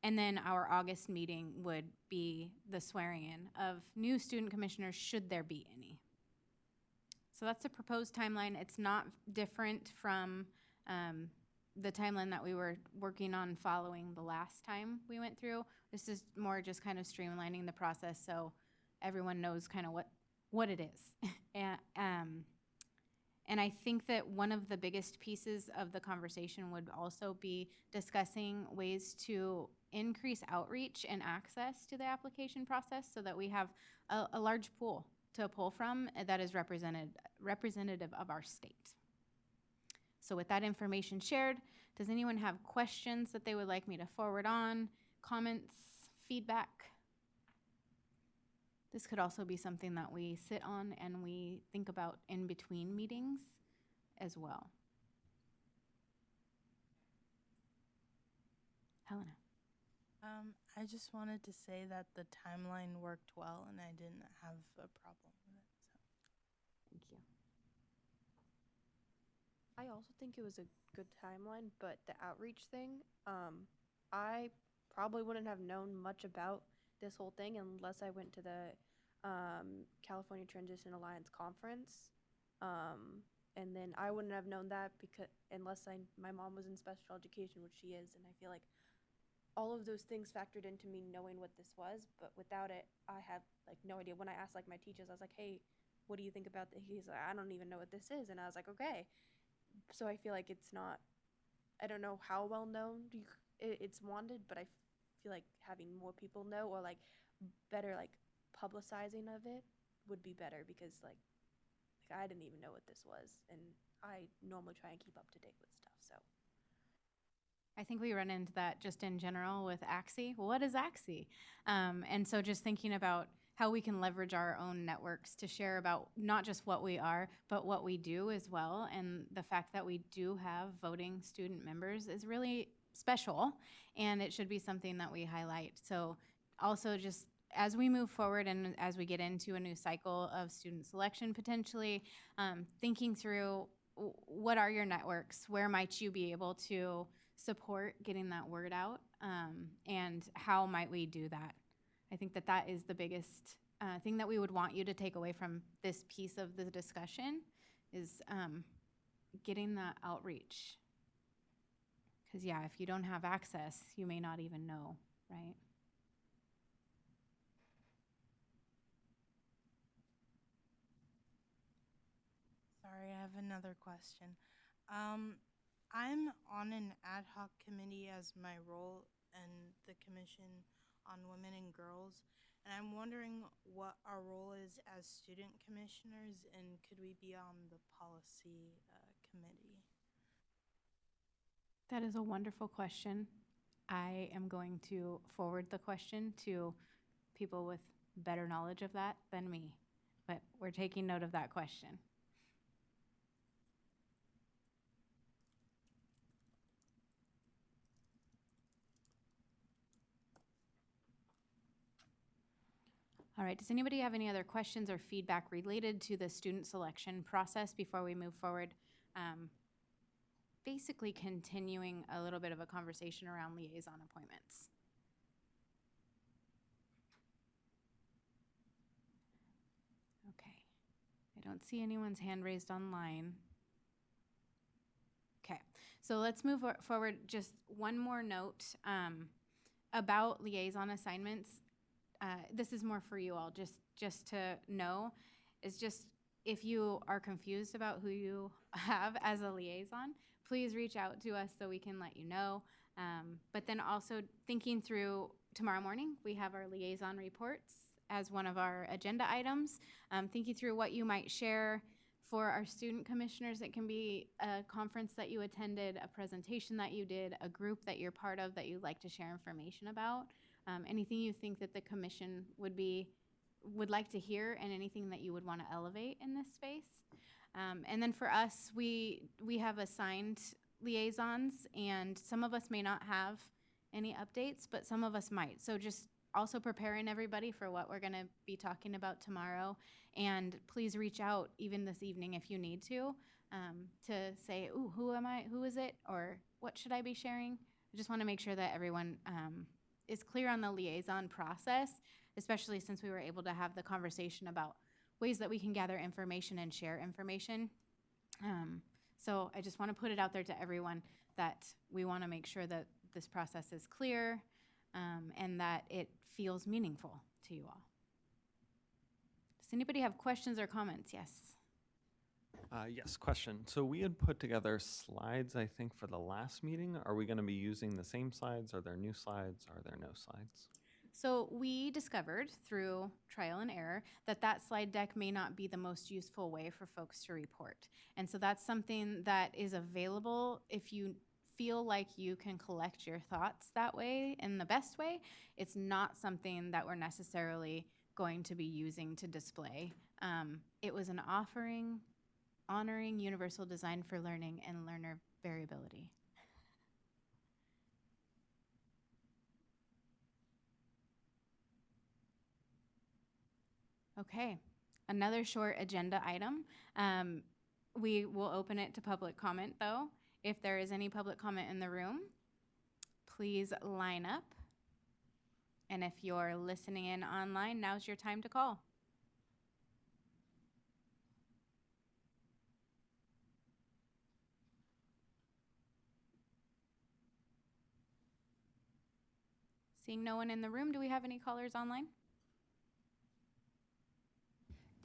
And then our August meeting would be the swearing in of new student commissioners, should there be any. So that's a proposed timeline. It's not different from the timeline that we were working on following the last time we went through. This is more just kind of streamlining the process so everyone knows kind of what it is. And I think that one of the biggest pieces of the conversation would also be discussing ways to increase outreach and access to the application process so that we have a large pool to pull from that is representative of our state. So with that information shared, does anyone have questions that they would like me to forward on, comments, feedback? This could also be something that we sit on and we think about in between meetings as well. Helena. I just wanted to say that the timeline worked well and I didn't have a problem with it. So. Thank you. I also think it was a good timeline, but the outreach thing, I probably wouldn't have known much about this whole thing unless I went to the California Transition Alliance conference. And then I wouldn't have known that because unless my mom was in special education, which she is, and I feel like all of those things factored into me knowing what this was, but without it, I had like no idea. When I asked like my teachers, I was like, "Hey, what do you think about this?" He's like, "I don't even know what this is," and I was like, "Okay." So I feel like it's not. I don't know how well known it's wanted, but I feel like having more people know or like better like publicizing of it would be better because like I didn't even know what this was, and I normally try and keep up to date with stuff. So I think we run into that just in general with ACSE. What is ACSE? And so just thinking about how we can leverage our own networks to share about not just what we are, but what we do as well. And the fact that we do have voting student members is really special, and it should be something that we highlight. So also just as we move forward and as we get into a new cycle of student selection potentially, thinking through what are your networks, where might you be able to support getting that word out, and how might we do that? I think that that is the biggest thing that we would want you to take away from this piece of the discussion is getting that outreach. Because yeah, if you don't have access, you may not even know, right? Sorry, I have another question. I'm on an ad hoc committee as my role in the Commission on Women and Girls, and I'm wondering what our role is as student commissioners, and could we be on the policy committee? That is a wonderful question. I am going to forward the question to people with better knowledge of that than me, but we're taking note of that question. All right, does anybody have any other questions or feedback related to the student selection process before we move forward? Basically continuing a little bit of a conversation around liaison appointments. Okay, I don't see anyone's hand raised online. Okay, so let's move forward. Just one more note about liaison assignments. This is more for you all, just to know, is just if you are confused about who you have as a liaison, please reach out to us so we can let you know. But then also thinking through tomorrow morning, we have our liaison reports as one of our agenda items. Thinking through what you might share for our student commissioners. It can be a conference that you attended, a presentation that you did, a group that you're part of that you'd like to share information about. Anything you think that the commission would like to hear, and anything that you would want to elevate in this space. And then for us, we have assigned liaisons, and some of us may not have any updates, but some of us might. So just also preparing everybody for what we're going to be talking about tomorrow. And please reach out even this evening if you need to say, ooh, who am I? Who is it? Or what should I be sharing? I just want to make sure that everyone is clear on the liaison process, especially since we were able to have the conversation about ways that we can gather information and share information. So I just want to put it out there to everyone that we want to make sure that this process is clear and that it feels meaningful to you all. Does anybody have questions or comments? Yes. Yes, question. So we had put together slides, I think, for the last meeting. Are we going to be using the same slides? Are there new slides? Are there no slides? So we discovered through trial and error that that slide deck may not be the most useful way for folks to report. And so that's something that is available if you feel like you can collect your thoughts that way in the best way. It's not something that we're necessarily going to be using to display. It was an offering honoring universal design for learning and learner variability. Okay, another short agenda item. We will open it to public comment though. If there is any public comment in the room, please line up And if you're listening in online, now's your time to call. Seeing no one in the room, do we have any callers online?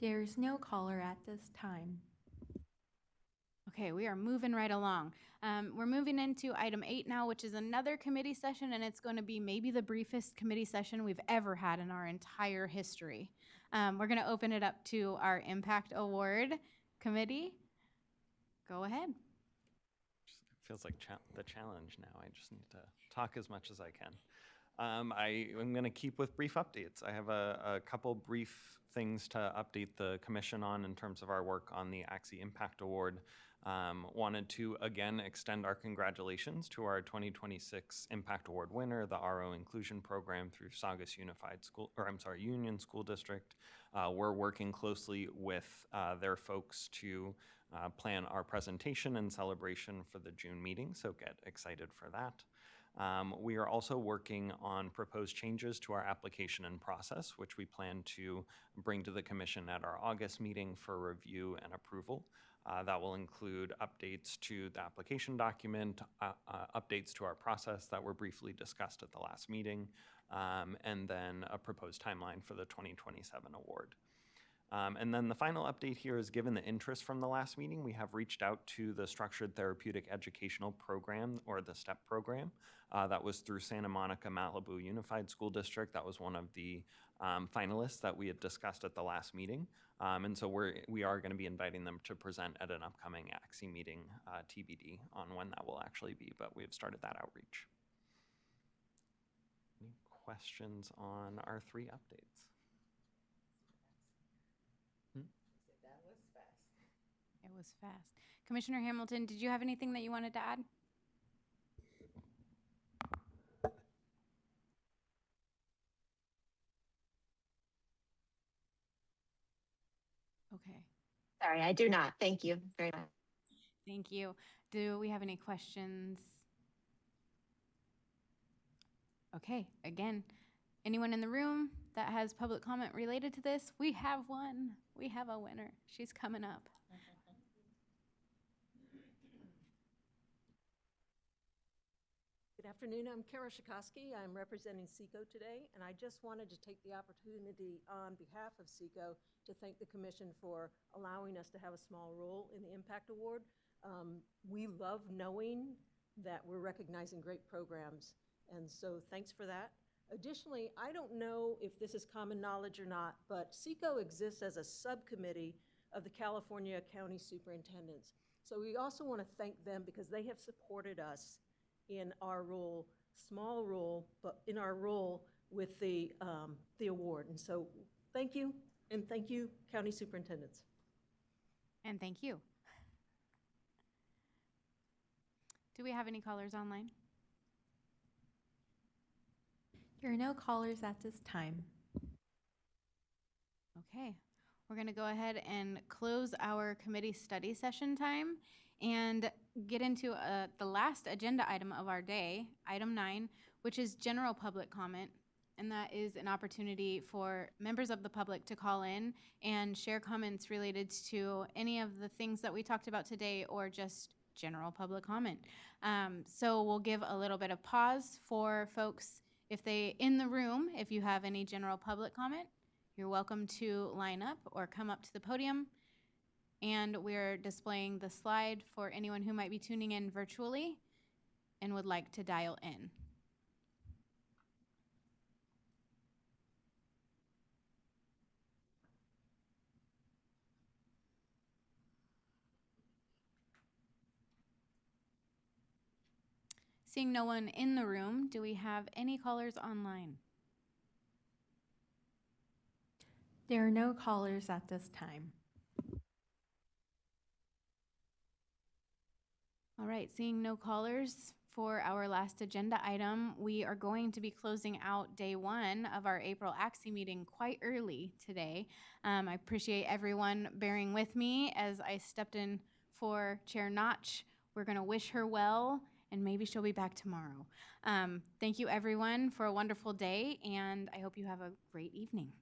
There's no caller at this time. Okay, we are moving right along. We're moving into item 8 now, which is another committee session, and it's going to be maybe the briefest committee session we've ever had in our entire history. We're going to open it up to our Impact Award Committee. Go ahead. It feels like the challenge now. I just need to talk as much as I can. I'm going to keep with brief updates. I have a couple brief things to update the commission on in terms of our work on the ACSE Impact Award. Wanted to again extend our congratulations to our 2026 Impact Award winner, the RO Inclusion Program through Saugus Union School District. We're working closely with their folks to plan our presentation and celebration for the June meeting, so get excited for that. We are also working on proposed changes to our application and process, which we plan to bring to the commission at our August meeting for review and approval. That will include updates to the application document, updates to our process that were briefly discussed at the last meeting, and then a proposed timeline for the 2027 award. And then the final update here is, given the interest from the last meeting, we have reached out to the Structured Therapeutic Educational Program, or the STEP program. That was through Santa Monica Malibu Unified School District. That was one of the finalists that we had discussed at the last meeting. And so we are going to be inviting them to present at an upcoming ACSE meeting, TBD, on when that will actually be, but we have started that outreach. Any questions on our 3 updates? It was fast. Commissioner Hamilton, did you have anything that you wanted to add? Okay. Sorry, I do not. Thank you very much. Thank you. Do we have any questions? Okay, again, anyone in the room that has public comment related to this? We have one. We have a winner. She's coming up. Good afternoon. I'm Kara Shikoski. I'm representing SECO today, and I just wanted to take the opportunity on behalf of SECO to thank the Commission for allowing us to have a small role in the Impact Award. We love knowing that we're recognizing great programs, and so thanks for that. Additionally, I don't know if this is common knowledge or not, but SECO exists as a subcommittee of the California County Superintendents. So we also want to thank them because they have supported us in our role, small role, but in our role with the award. And so thank you, and thank you, County Superintendents. And thank you. Do we have any callers online? There are no callers at this time. Okay, we're going to go ahead and close our committee study session time and get into the last agenda item of our day, item 9, which is general public comment. And that is an opportunity for members of the public to call in and share comments related to any of the things that we talked about today, or just general public comment. So we'll give a little bit of pause for folks, if they in the room, if you have any general public comment, you're welcome to line up or come up to the podium. And we're displaying the slide for anyone who might be tuning in virtually and would like to dial in. Seeing no one in the room, do we have any callers online? There are no callers at this time. All right, seeing no callers for our last agenda item, we are going to be closing out day 1 of our April ACSE meeting quite early today. I appreciate everyone bearing with me as I stepped in for Chair Notch. We're going to wish her well and maybe she'll be back tomorrow. Thank you, everyone, for a wonderful day, and I hope you have a great evening.